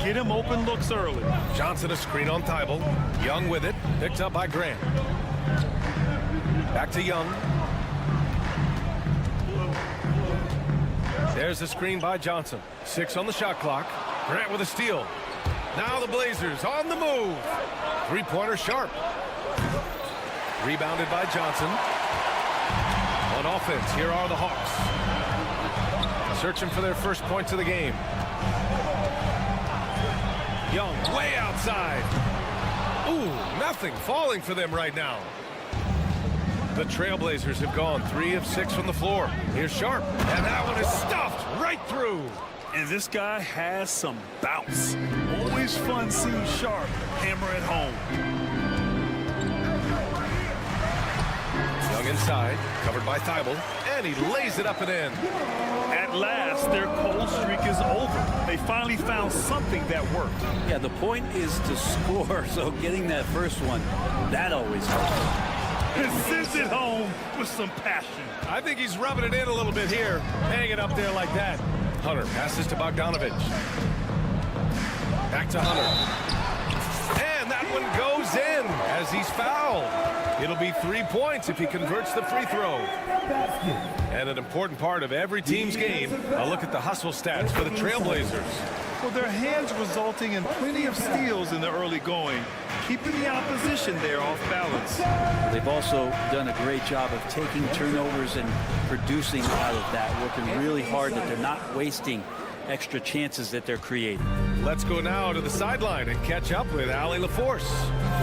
Get him open looks early. Johnson a screen on Thibault. Young with it. Picked up by Grant. Back to Young. There's a screen by Johnson. 6 on the shot clock. Grant with a steal. Now the Blazers on the move. Three-pointer Sharp. Rebounded by Johnson. On offense, here are the Hawks. Searching for their first points of the game. Young way outside. Ooh, nothing falling for them right now. The Trailblazers have gone 3 of 6 from the floor. Here's Sharp, and that one is stuffed right through. And this guy has some bounce. Always fun seeing Sharp hammer it home. Young inside, covered by Thibault, and he lays it up and in. At last, their cold streak is over. They finally found something that worked. Yeah, the point is to score, so getting that first one, that always helps. And sends it home with some passion. I think he's rubbing it in a little bit here, hanging up there like that. Hunter passes to Bogdanovich. Back to Hunter. And that one goes in as he's fouled. It'll be 3 points if he converts the free throw. And an important part of every team's game, a look at the hustle stats for the Trailblazers. Well, their hands resulting in plenty of steals in the early going, keeping the opposition there off balance. They've also done a great job of taking turnovers and producing out of that, working really hard that they're not wasting extra chances that they're creating. Let's go now to the sideline and catch up with Allie LaForce.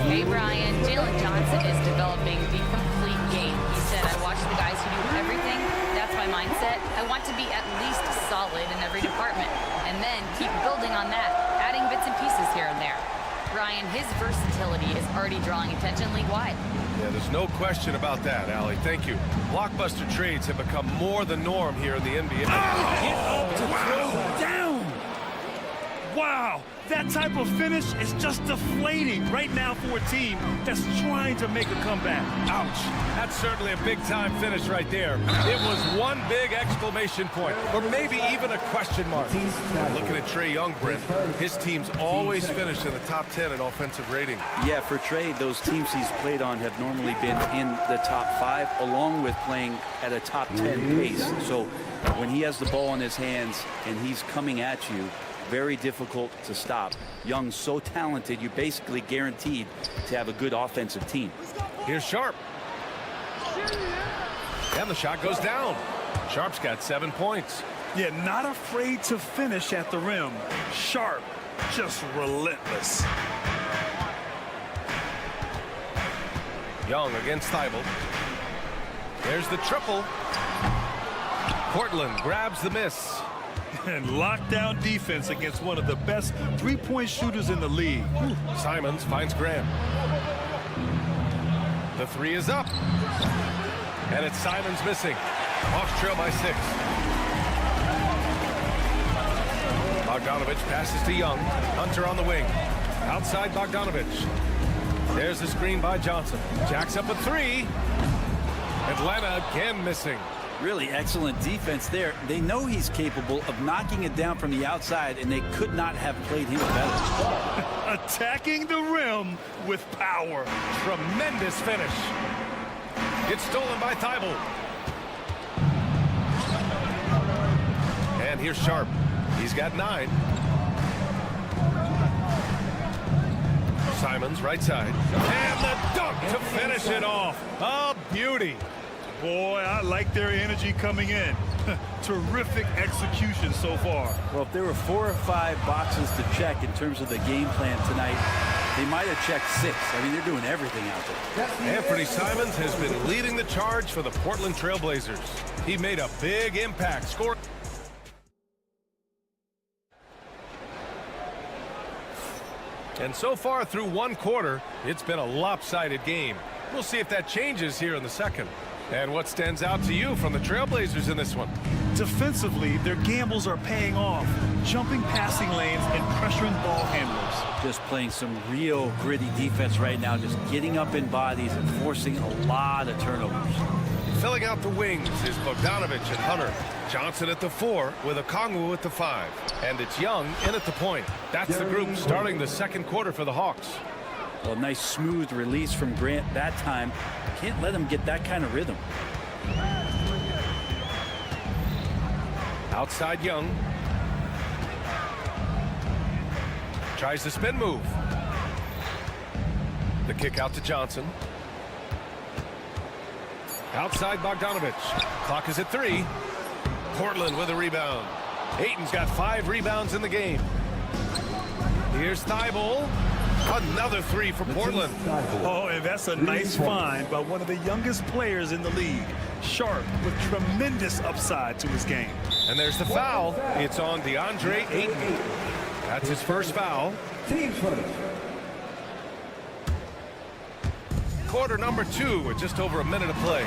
Hey, Brian, Jalen Johnson is developing the complete game. He said, I watch the guys who do everything. That's my mindset. I want to be at least solid in every department and then keep building on that, adding bits and pieces here and there. Brian, his versatility is already drawing attention league-wide. Yeah, there's no question about that, Allie. Thank you. Blockbuster trades have become more the norm here in the NBA. Throw down. Wow, that type of finish is just deflating right now for a team that's trying to make a comeback. Ouch. That's certainly a big-time finish right there. It was one big exclamation point, or maybe even a question mark. Looking at Trae Young, Brent, his team's always finished in the top 10 in offensive rating. Yeah, for Trae, those teams he's played on have normally been in the top 5, along with playing at a top 10 pace. So when he has the ball in his hands and he's coming at you, very difficult to stop. Young's so talented, you're basically guaranteed to have a good offensive team. Here's Sharp. And the shot goes down. Sharp's got 7 points. Yeah, not afraid to finish at the rim. Sharp, just relentless. Young against Thibault. There's the triple. Portland grabs the miss. And lockdown defense against one of the best three-point shooters in the league. Simons finds Graham. The three is up. And it's Simons missing. Hawks trail by 6. Bogdanovich passes to Young. Hunter on the wing. Outside Bogdanovich. There's the screen by Johnson. Jacks up a 3. Atlanta again missing. Really excellent defense there. They know he's capable of knocking it down from the outside, and they could not have played him better. Attacking the rim with power. Tremendous finish. It's stolen by Thibault. And here's Sharp. He's got 9. Simons right side. And the dunk to finish it off. A beauty. Boy, I like their energy coming in. Terrific execution so far. Well, if there were 4 or 5 boxes to check in terms of the game plan tonight, they might have checked 6. I mean, they're doing everything out there. Anthony Simons has been leading the charge for the Portland Trail Blazers. He made a big impact, scoring. And so far through one quarter, it's been a lopsided game. We'll see if that changes here in the second. And what stands out to you from the Trailblazers in this one? Defensively, their gambles are paying off. Jumping passing lanes and pressuring ball handlers. Just playing some real gritty defense right now, just getting up in bodies and forcing a lot of turnovers. Filling out the wings is Bogdanovich and Hunter. Johnson at the 4 with Okongwu at the 5. And it's Young in at the point. That's the group starting the second quarter for the Hawks. Well, nice smooth release from Grant that time. Can't let him get that kind of rhythm. Outside Young. Tries the spin move. The kick out to Johnson. Outside Bogdanovich. Clock is at 3. Portland with a rebound. Ayton's got 5 rebounds in the game. Here's Thibault. Another 3 for Portland. Oh, and that's a nice find by one of the youngest players in the league. Sharp with tremendous upside to his game. And there's the foul. It's on DeAndre Ayton. That's his first foul. Quarter number 2 with just over a minute of play.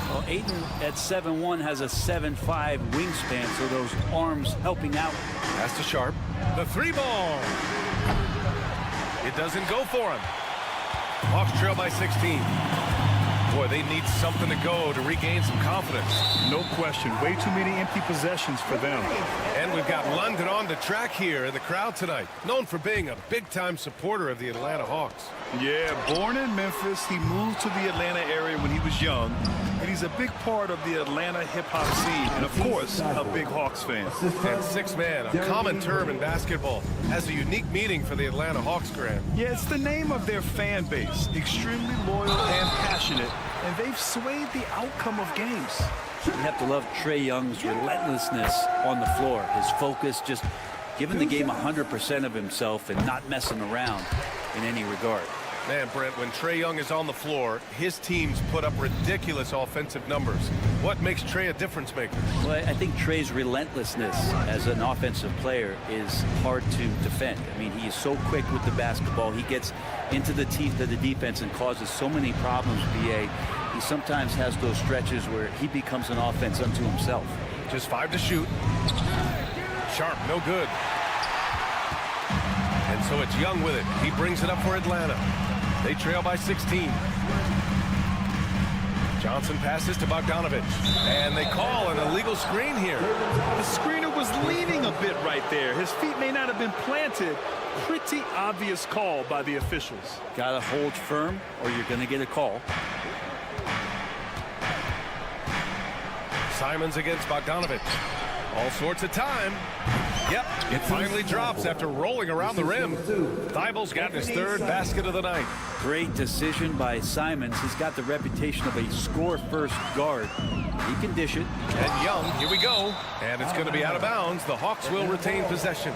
Well, Ayton at 7'1" has a 7'5" wingspan, so those arms helping out. Pass to Sharp. The 3 ball. It doesn't go for him. Hawks trail by 16. Boy, they need something to go to regain some confidence. No question. Way too many empty possessions for them. And we've got London on the track here in the crowd tonight. Known for being a big-time supporter of the Atlanta Hawks. Yeah, born in Memphis, he moved to the Atlanta area when he was young. And he's a big part of the Atlanta hip-hop scene. And, of course, a big Hawks fan. And 6 man, a common term in basketball, has a unique meaning for the Atlanta Hawks, Graham. Yeah, it's the name of their fan base. Extremely loyal and passionate. And they've swayed the outcome of games. You have to love Trae Young's relentlessness on the floor. His focus, just giving the game 100% of himself and not messing around in any regard. Man, Brent, when Trae Young is on the floor, his teams put up ridiculous offensive numbers. What makes Trae a difference maker? Well, I think Trae's relentlessness as an offensive player is hard to defend. I mean, he is so quick with the basketball. He gets into the teeth of the defense and causes so many problems, BA. He sometimes has those stretches where he becomes an offense unto himself. Just 5 to shoot. Sharp, no good. And so it's Young with it. He brings it up for Atlanta. They trail by 16. Johnson passes to Bogdanovich. And they call an illegal screen here. The screener was leaning a bit right there. His feet may not have been planted. Pretty obvious call by the officials. Gotta hold firm or you're gonna get a call. Simons against Bogdanovich. All sorts of time. Yep, it finally drops after rolling around the rim. Thibault's got his 3rd basket of the night. Great decision by Simons. He's got the reputation of a score-first guard. He can dish it. And Young, here we go. And it's going to be out of bounds. The Hawks will retain possession.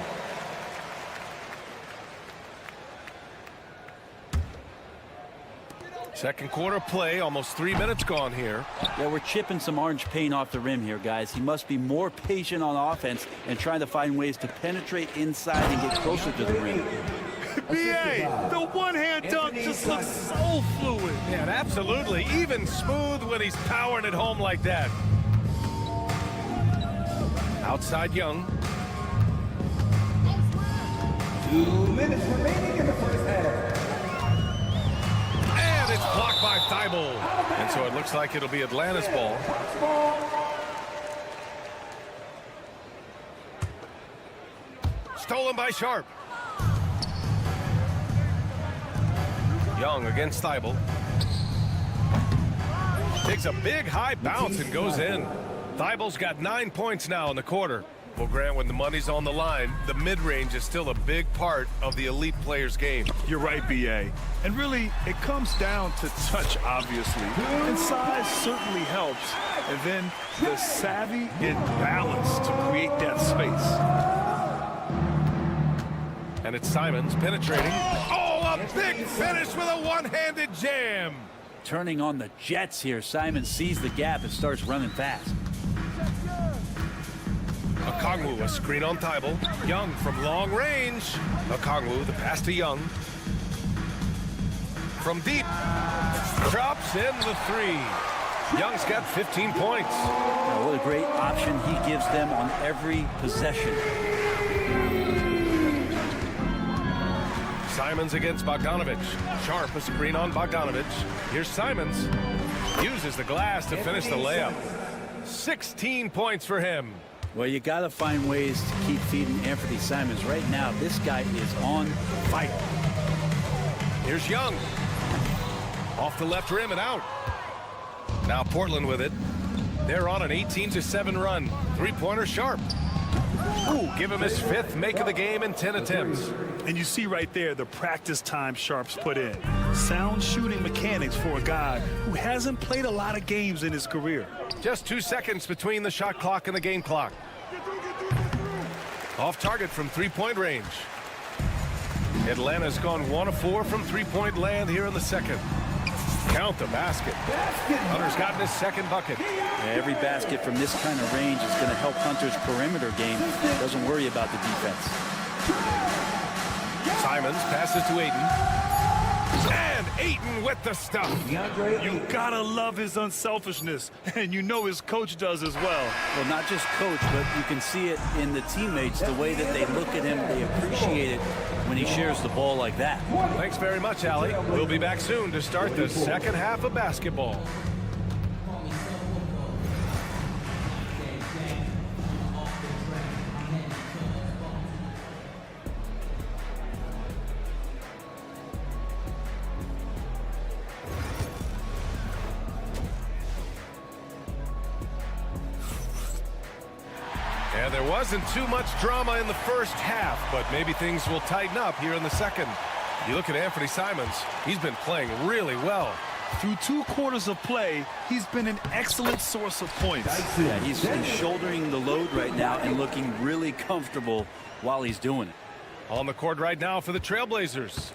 Second quarter play, almost 3 minutes gone here. Yeah, we're chipping some orange paint off the rim here, guys. He must be more patient on offense and trying to find ways to penetrate inside and get closer to the rim. BA, the one-hand dunk just looks so fluid. Yeah, absolutely. Even smooth when he's powering it home like that. Outside Young. 2 minutes remaining in the first half. And it's blocked by Thibault. And so it looks like it'll be Atlanta's ball. Stolen by Sharp. Young against Thibault. Takes a big high bounce and goes in. Thibault's got 9 points now in the quarter. Well, Grant, when the money's on the line, the mid-range is still a big part of the elite player's game. You're right, BA. And really, it comes down to touch, obviously. And size certainly helps. And then the savvy and balance to create that space. And it's Simons penetrating. Oh, a big finish with a one-handed jam. Turning on the Jets here. Simon sees the gap and starts running fast. Okongwu, a screen on Thibault. Young from long range. Okongwu, the pass to Young. From deep. Drops in the three. Young's got 15 points. Oh, what a great option he gives them on every possession. Simons against Bogdanovich. Sharp, a screen on Bogdanovich. Here's Simons. Uses the glass to finish the layup. 16 points for him. Well, you got to find ways to keep feeding Anthony Simons. Right now, this guy is on fire. Here's Young. Off the left rim and out. Now Portland with it. They're on an 18-7 run. Three-pointer Sharp. Ooh, give him his 5th make of the game in 10 attempts. And you see right there the practice time Sharp's put in. Sound shooting mechanics for a guy who hasn't played a lot of games in his career. Just 2 seconds between the shot clock and the game clock. Off target from three-point range. Atlanta's gone 1 of 4 from three-point land here in the second. Count the basket. Hunter's gotten his second bucket. Every basket from this kind of range is going to help Hunter's perimeter game. Doesn't worry about the defense. Simons passes to Ayton. And Ayton with the stuff. You gotta love his unselfishness, and you know his coach does as well. Well, not just coach, but you can see it in the teammates, the way that they look at him. They appreciate it when he shares the ball like that. Thanks very much, Allie. We'll be back soon to start the second half of basketball. And there wasn't too much drama in the first half, but maybe things will tighten up here in the second. You look at Anthony Simons, he's been playing really well. Through 2 quarters of play, he's been an excellent source of points. Yeah, he's shouldering the load right now and looking really comfortable while he's doing it. On the court right now for the Trailblazers.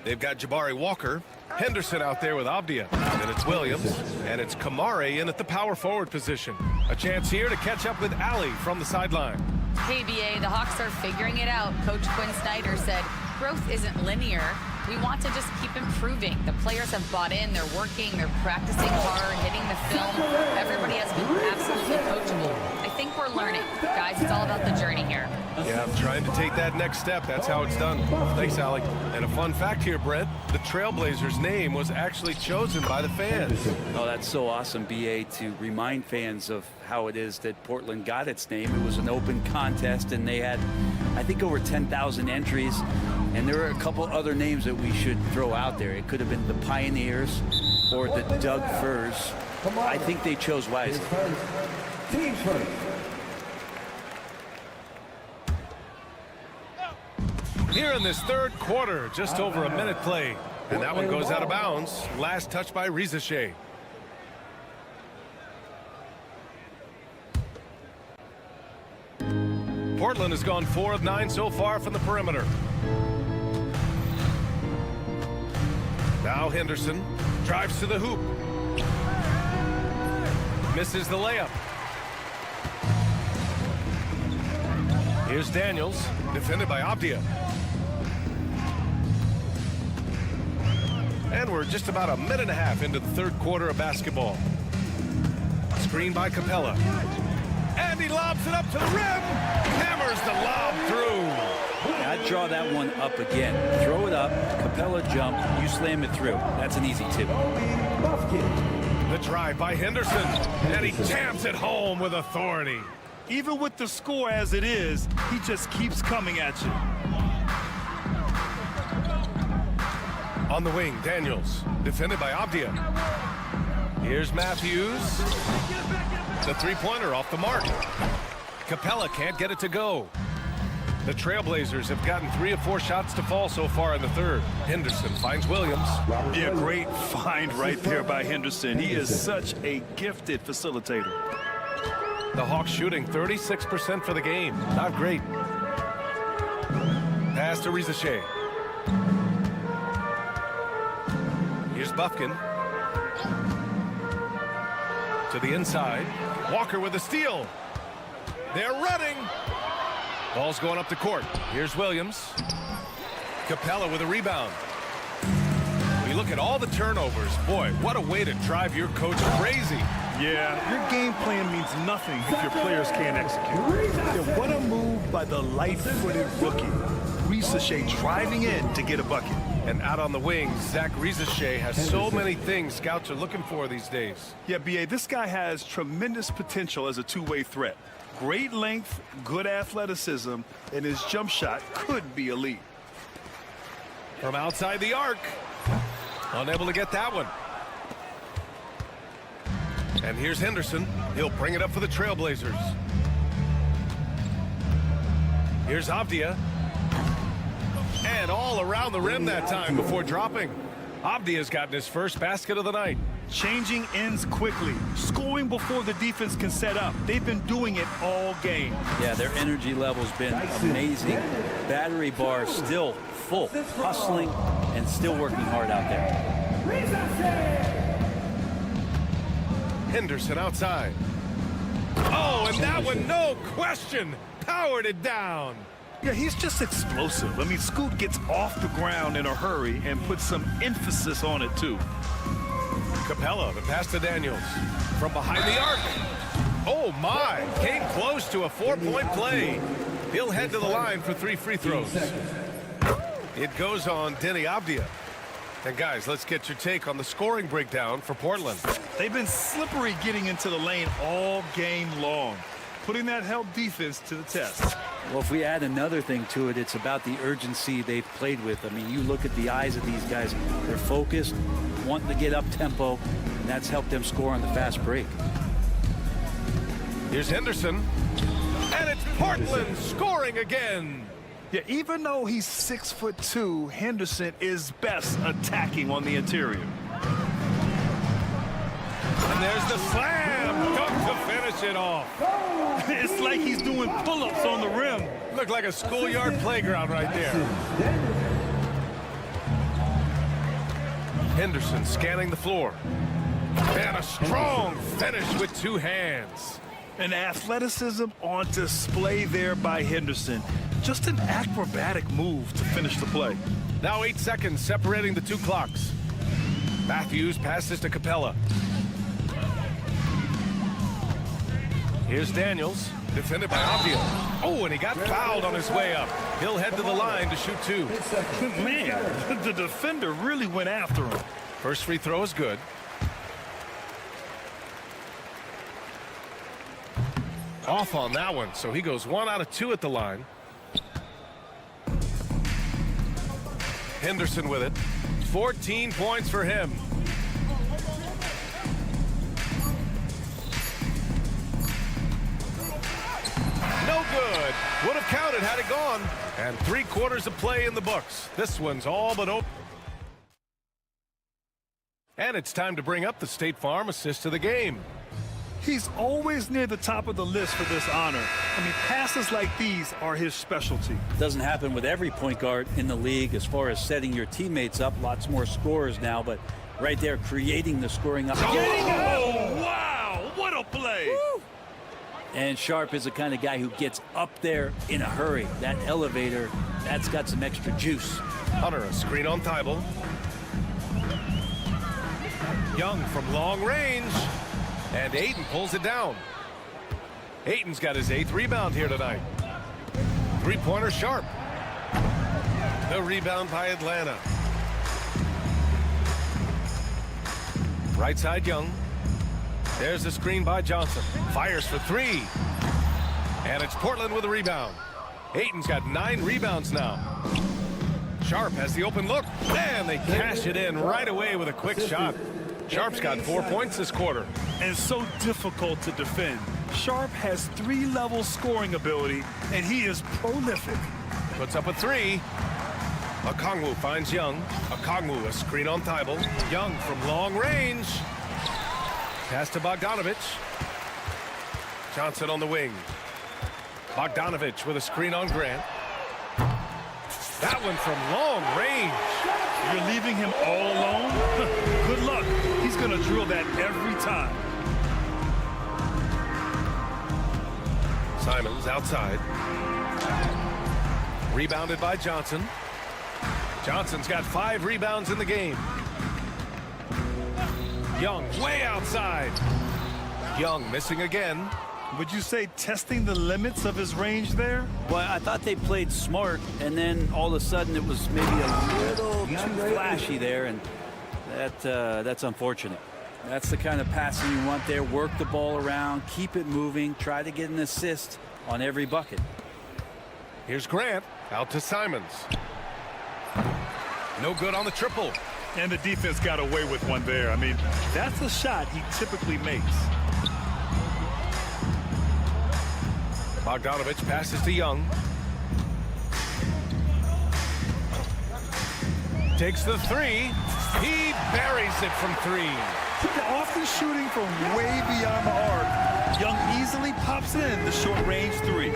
They've got Jabari Walker, Henderson out there with Abdia, and it's Williams, and it's Kamare in at the power forward position. A chance here to catch up with Allie from the sideline. Hey, BA, the Hawks are figuring it out. Coach Quinn Snyder said growth isn't linear. We want to just keep improving. The players have bought in. They're working. They're practicing hard, hitting the film. Everybody has been absolutely coachable. I think we're learning. Guys, it's all about the journey here. Yeah, I'm trying to take that next step. That's how it's done. Thanks, Allie. And a fun fact here, Brent. The Trailblazers' name was actually chosen by the fans. Oh, that's so awesome, BA, to remind fans of how it is that Portland got its name. It was an open contest, and they had, I think, over 10,000 entries. And there are a couple other names that we should throw out there. It could have been the Pioneers or the Doug Furs. I think they chose wisely. Team first. Here in this third quarter, just over a minute play. And that one goes out of bounds. Last touch by Rizachet. Portland has gone 4 of 9 so far from the perimeter. Now Henderson Drives to the hoop. Misses the layup. Here's Daniels, defended by Abdia. And we're just about a minute and a half into the third quarter of basketball. Screen by Capella. And he lobs it up to the rim. Hammers the lob through. I'd draw that one up again. Throw it up, Capella jump, you slam it through. That's an easy two. The drive by Henderson. And he jams it home with authority. Even with the score as it is, he just keeps coming at you. On the wing, Daniels, defended by Abdia. Here's Matthews. The three-pointer off the mark. Capella can't get it to go. The Trailblazers have gotten 3 of 4 shots to fall so far in the third. Henderson finds Williams. Yeah, great find right there by Henderson. He is such a gifted facilitator. The Hawks shooting 36% for the game. Not great. Pass to Rizashe. Here's Bufkin. To the inside. Walker with a steal. They're running. Ball's going up the court. Here's Williams. Capella with a rebound. We look at all the turnovers. Boy, what a way to drive your coach crazy. Yeah, your game plan means nothing if your players can't execute. Yeah, what a move by the light-footed rookie. Rizashe driving in to get a bucket. And out on the wing, Zach Rizashe has so many things scouts are looking for these days. Yeah, B.A., this guy has tremendous potential as a two-way threat. Great length, good athleticism, and his jump shot could be elite. From outside the arc. Unable to get that one. And here's Henderson. He'll bring it up for the Trailblazers. Here's Abdia. And all around the rim that time before dropping. Abdia's gotten his first basket of the night. Changing ends quickly. Scoring before the defense can set up. They've been doing it all game. Yeah, their energy level's been amazing. Battery bar still full, hustling and still working hard out there. Henderson outside. Oh, and that one, no question, powered it down. Yeah, he's just explosive. I mean, Scoot gets off the ground in a hurry and puts some emphasis on it, too. Capella, the pass to Daniels. From behind the arc. Oh, my. Came close to a 4-point play. He'll head to the line for 3 free throws. It goes on Denny Abdia. And, guys, let's get your take on the scoring breakdown for Portland. They've been slippery getting into the lane all game long, putting that help defense to the test. Well, if we add another thing to it, it's about the urgency they've played with. I mean, you look at the eyes of these guys. They're focused, wanting to get up tempo, and that's helped them score on the fast break. Here's Henderson. And it's Portland scoring again. Yeah, even though he's 6'2", Henderson is best attacking on the interior. And there's the slam dunk to finish it off. It's like he's doing pull-ups on the rim. Looked like a schoolyard playground right there. Henderson scanning the floor. And a strong finish with 2 hands. An athleticism on display there by Henderson. Just an acrobatic move to finish the play. Now 8 seconds separating the 2 clocks. Matthews passes to Capella. Here's Daniels, defended by Abdia. Oh, and he got fouled on his way up. He'll head to the line to shoot 2. Man, the defender really went after him. First free throw is good. Off on that one, so he goes 1 out of 2 at the line. Henderson with it. 14 points for him. No good. Would have counted had it gone. And 3 quarters of play in the books. This one's all but over. And it's time to bring up the State Farm assist of the game. He's always near the top of the list for this honor. I mean, passes like these are his specialty. Doesn't happen with every point guard in the league as far as setting your teammates up. Lots more scorers now, but right there creating the scoring opportunity. Oh, wow. What a play. Woo. And Sharp is the kind of guy who gets up there in a hurry. That elevator, that's got some extra juice. Hunter, a screen on Thibault. Young from long range. And Ayton pulls it down. Ayton's got his 8th rebound here tonight. Three-pointer Sharp. The rebound by Atlanta. Right side Young. There's the screen by Johnson. Fires for 3. And it's Portland with a rebound. Ayton's got 9 rebounds now. Sharp has the open look. And they cash it in right away with a quick shot. Sharp's got 4 points this quarter. And so difficult to defend. Sharp has 3-level scoring ability, and he is prolific. Puts up a 3. Okongwu finds Young. Okongwu, a screen on Thibault. Young from long range. Pass to Bogdanovich. Johnson on the wing. Bogdanovich with a screen on Grant. That one from long range. You're leaving him all alone? Good luck. He's going to drill that every time. Simons outside. Rebounded by Johnson. Johnson's got 5 rebounds in the game. Young way outside. Young missing again. Would you say testing the limits of his range there? Well, I thought they played smart, and then all of a sudden it was maybe a little too flashy there, and that's unfortunate. That's the kind of passing you want there. Work the ball around, keep it moving, try to get an assist on every bucket. Here's Grant out to Simons. No good on the triple. And the defense got away with one there. I mean, that's a shot he typically makes. Bogdanovich passes to Young. Takes the 3. He buries it from 3. Often shooting from way beyond the arc, Young easily pops in the short-range 3.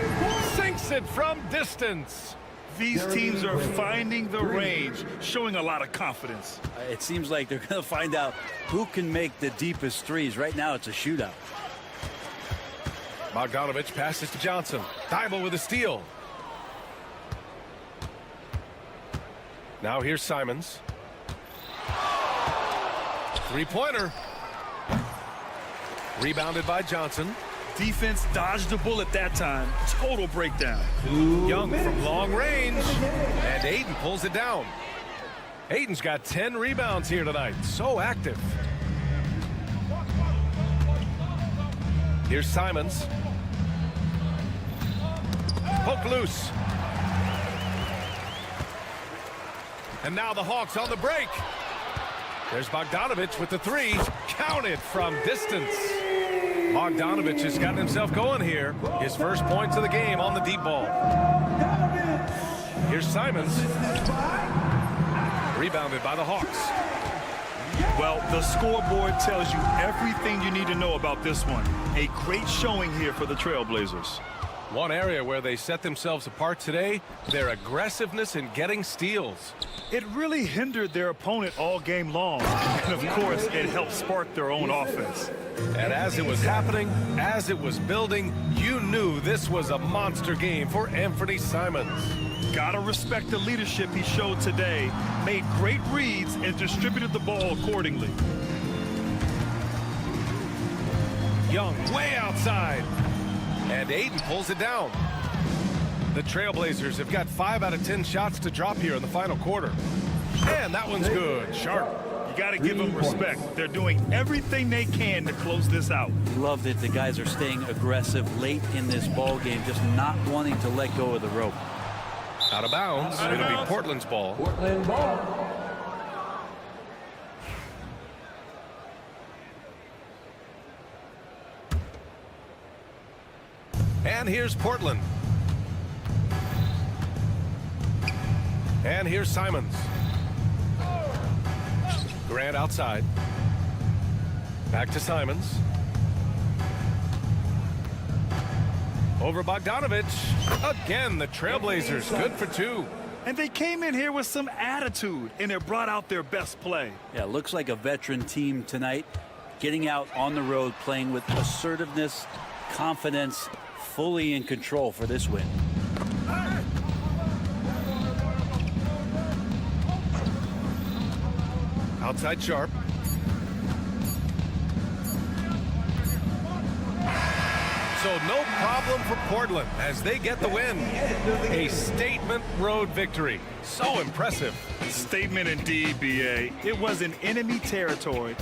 Sinks it from distance. These teams are finding the range, showing a lot of confidence. It seems like they're going to find out who can make the deepest threes. Right now, it's a shootout. Bogdanovich passes to Johnson. Thibault with a steal. Now here's Simons. Three-pointer. Rebounded by Johnson. Defense dodged a bullet that time. Total breakdown. Young from long range. And Ayton pulls it down. Ayton's got 10 rebounds here tonight. So active. Here's Simons. Poke loose. And now the Hawks on the break. There's Bogdanovich with the 3. Counted from distance. Bogdanovich has gotten himself going here. His first points of the game on the deep ball. Here's Simons. Rebounded by the Hawks. Well, the scoreboard tells you everything you need to know about this one. A great showing here for the Trailblazers. One area where they set themselves apart today, their aggressiveness in getting steals. It really hindered their opponent all game long. And of course, it helped spark their own offense. And as it was happening, as it was building, you knew this was a monster game for Anthony Simons. Gotta respect the leadership he showed today. Made great reads and distributed the ball accordingly. Young way outside. And Ayton pulls it down. The Trailblazers have got 5 out of 10 shots to drop here in the final quarter. And that one's good. Sharp. You got to give them respect. They're doing everything they can to close this out. Love that the guys are staying aggressive late in this ball game, just not wanting to let go of the rope. Out of bounds. It'll be Portland's ball. Portland ball. And here's Portland. And here's Simons. Grant outside. Back to Simons. Over Bogdanovich. Again, the Trailblazers good for 2. And they came in here with some attitude, and it brought out their best play. Yeah, looks like a veteran team tonight, getting out on the road, playing with assertiveness, confidence, fully in control for this win. Outside Sharp. So no problem for Portland as they get the win. A statement road victory. So impressive. Statement indeed, BA. It was in enemy territory.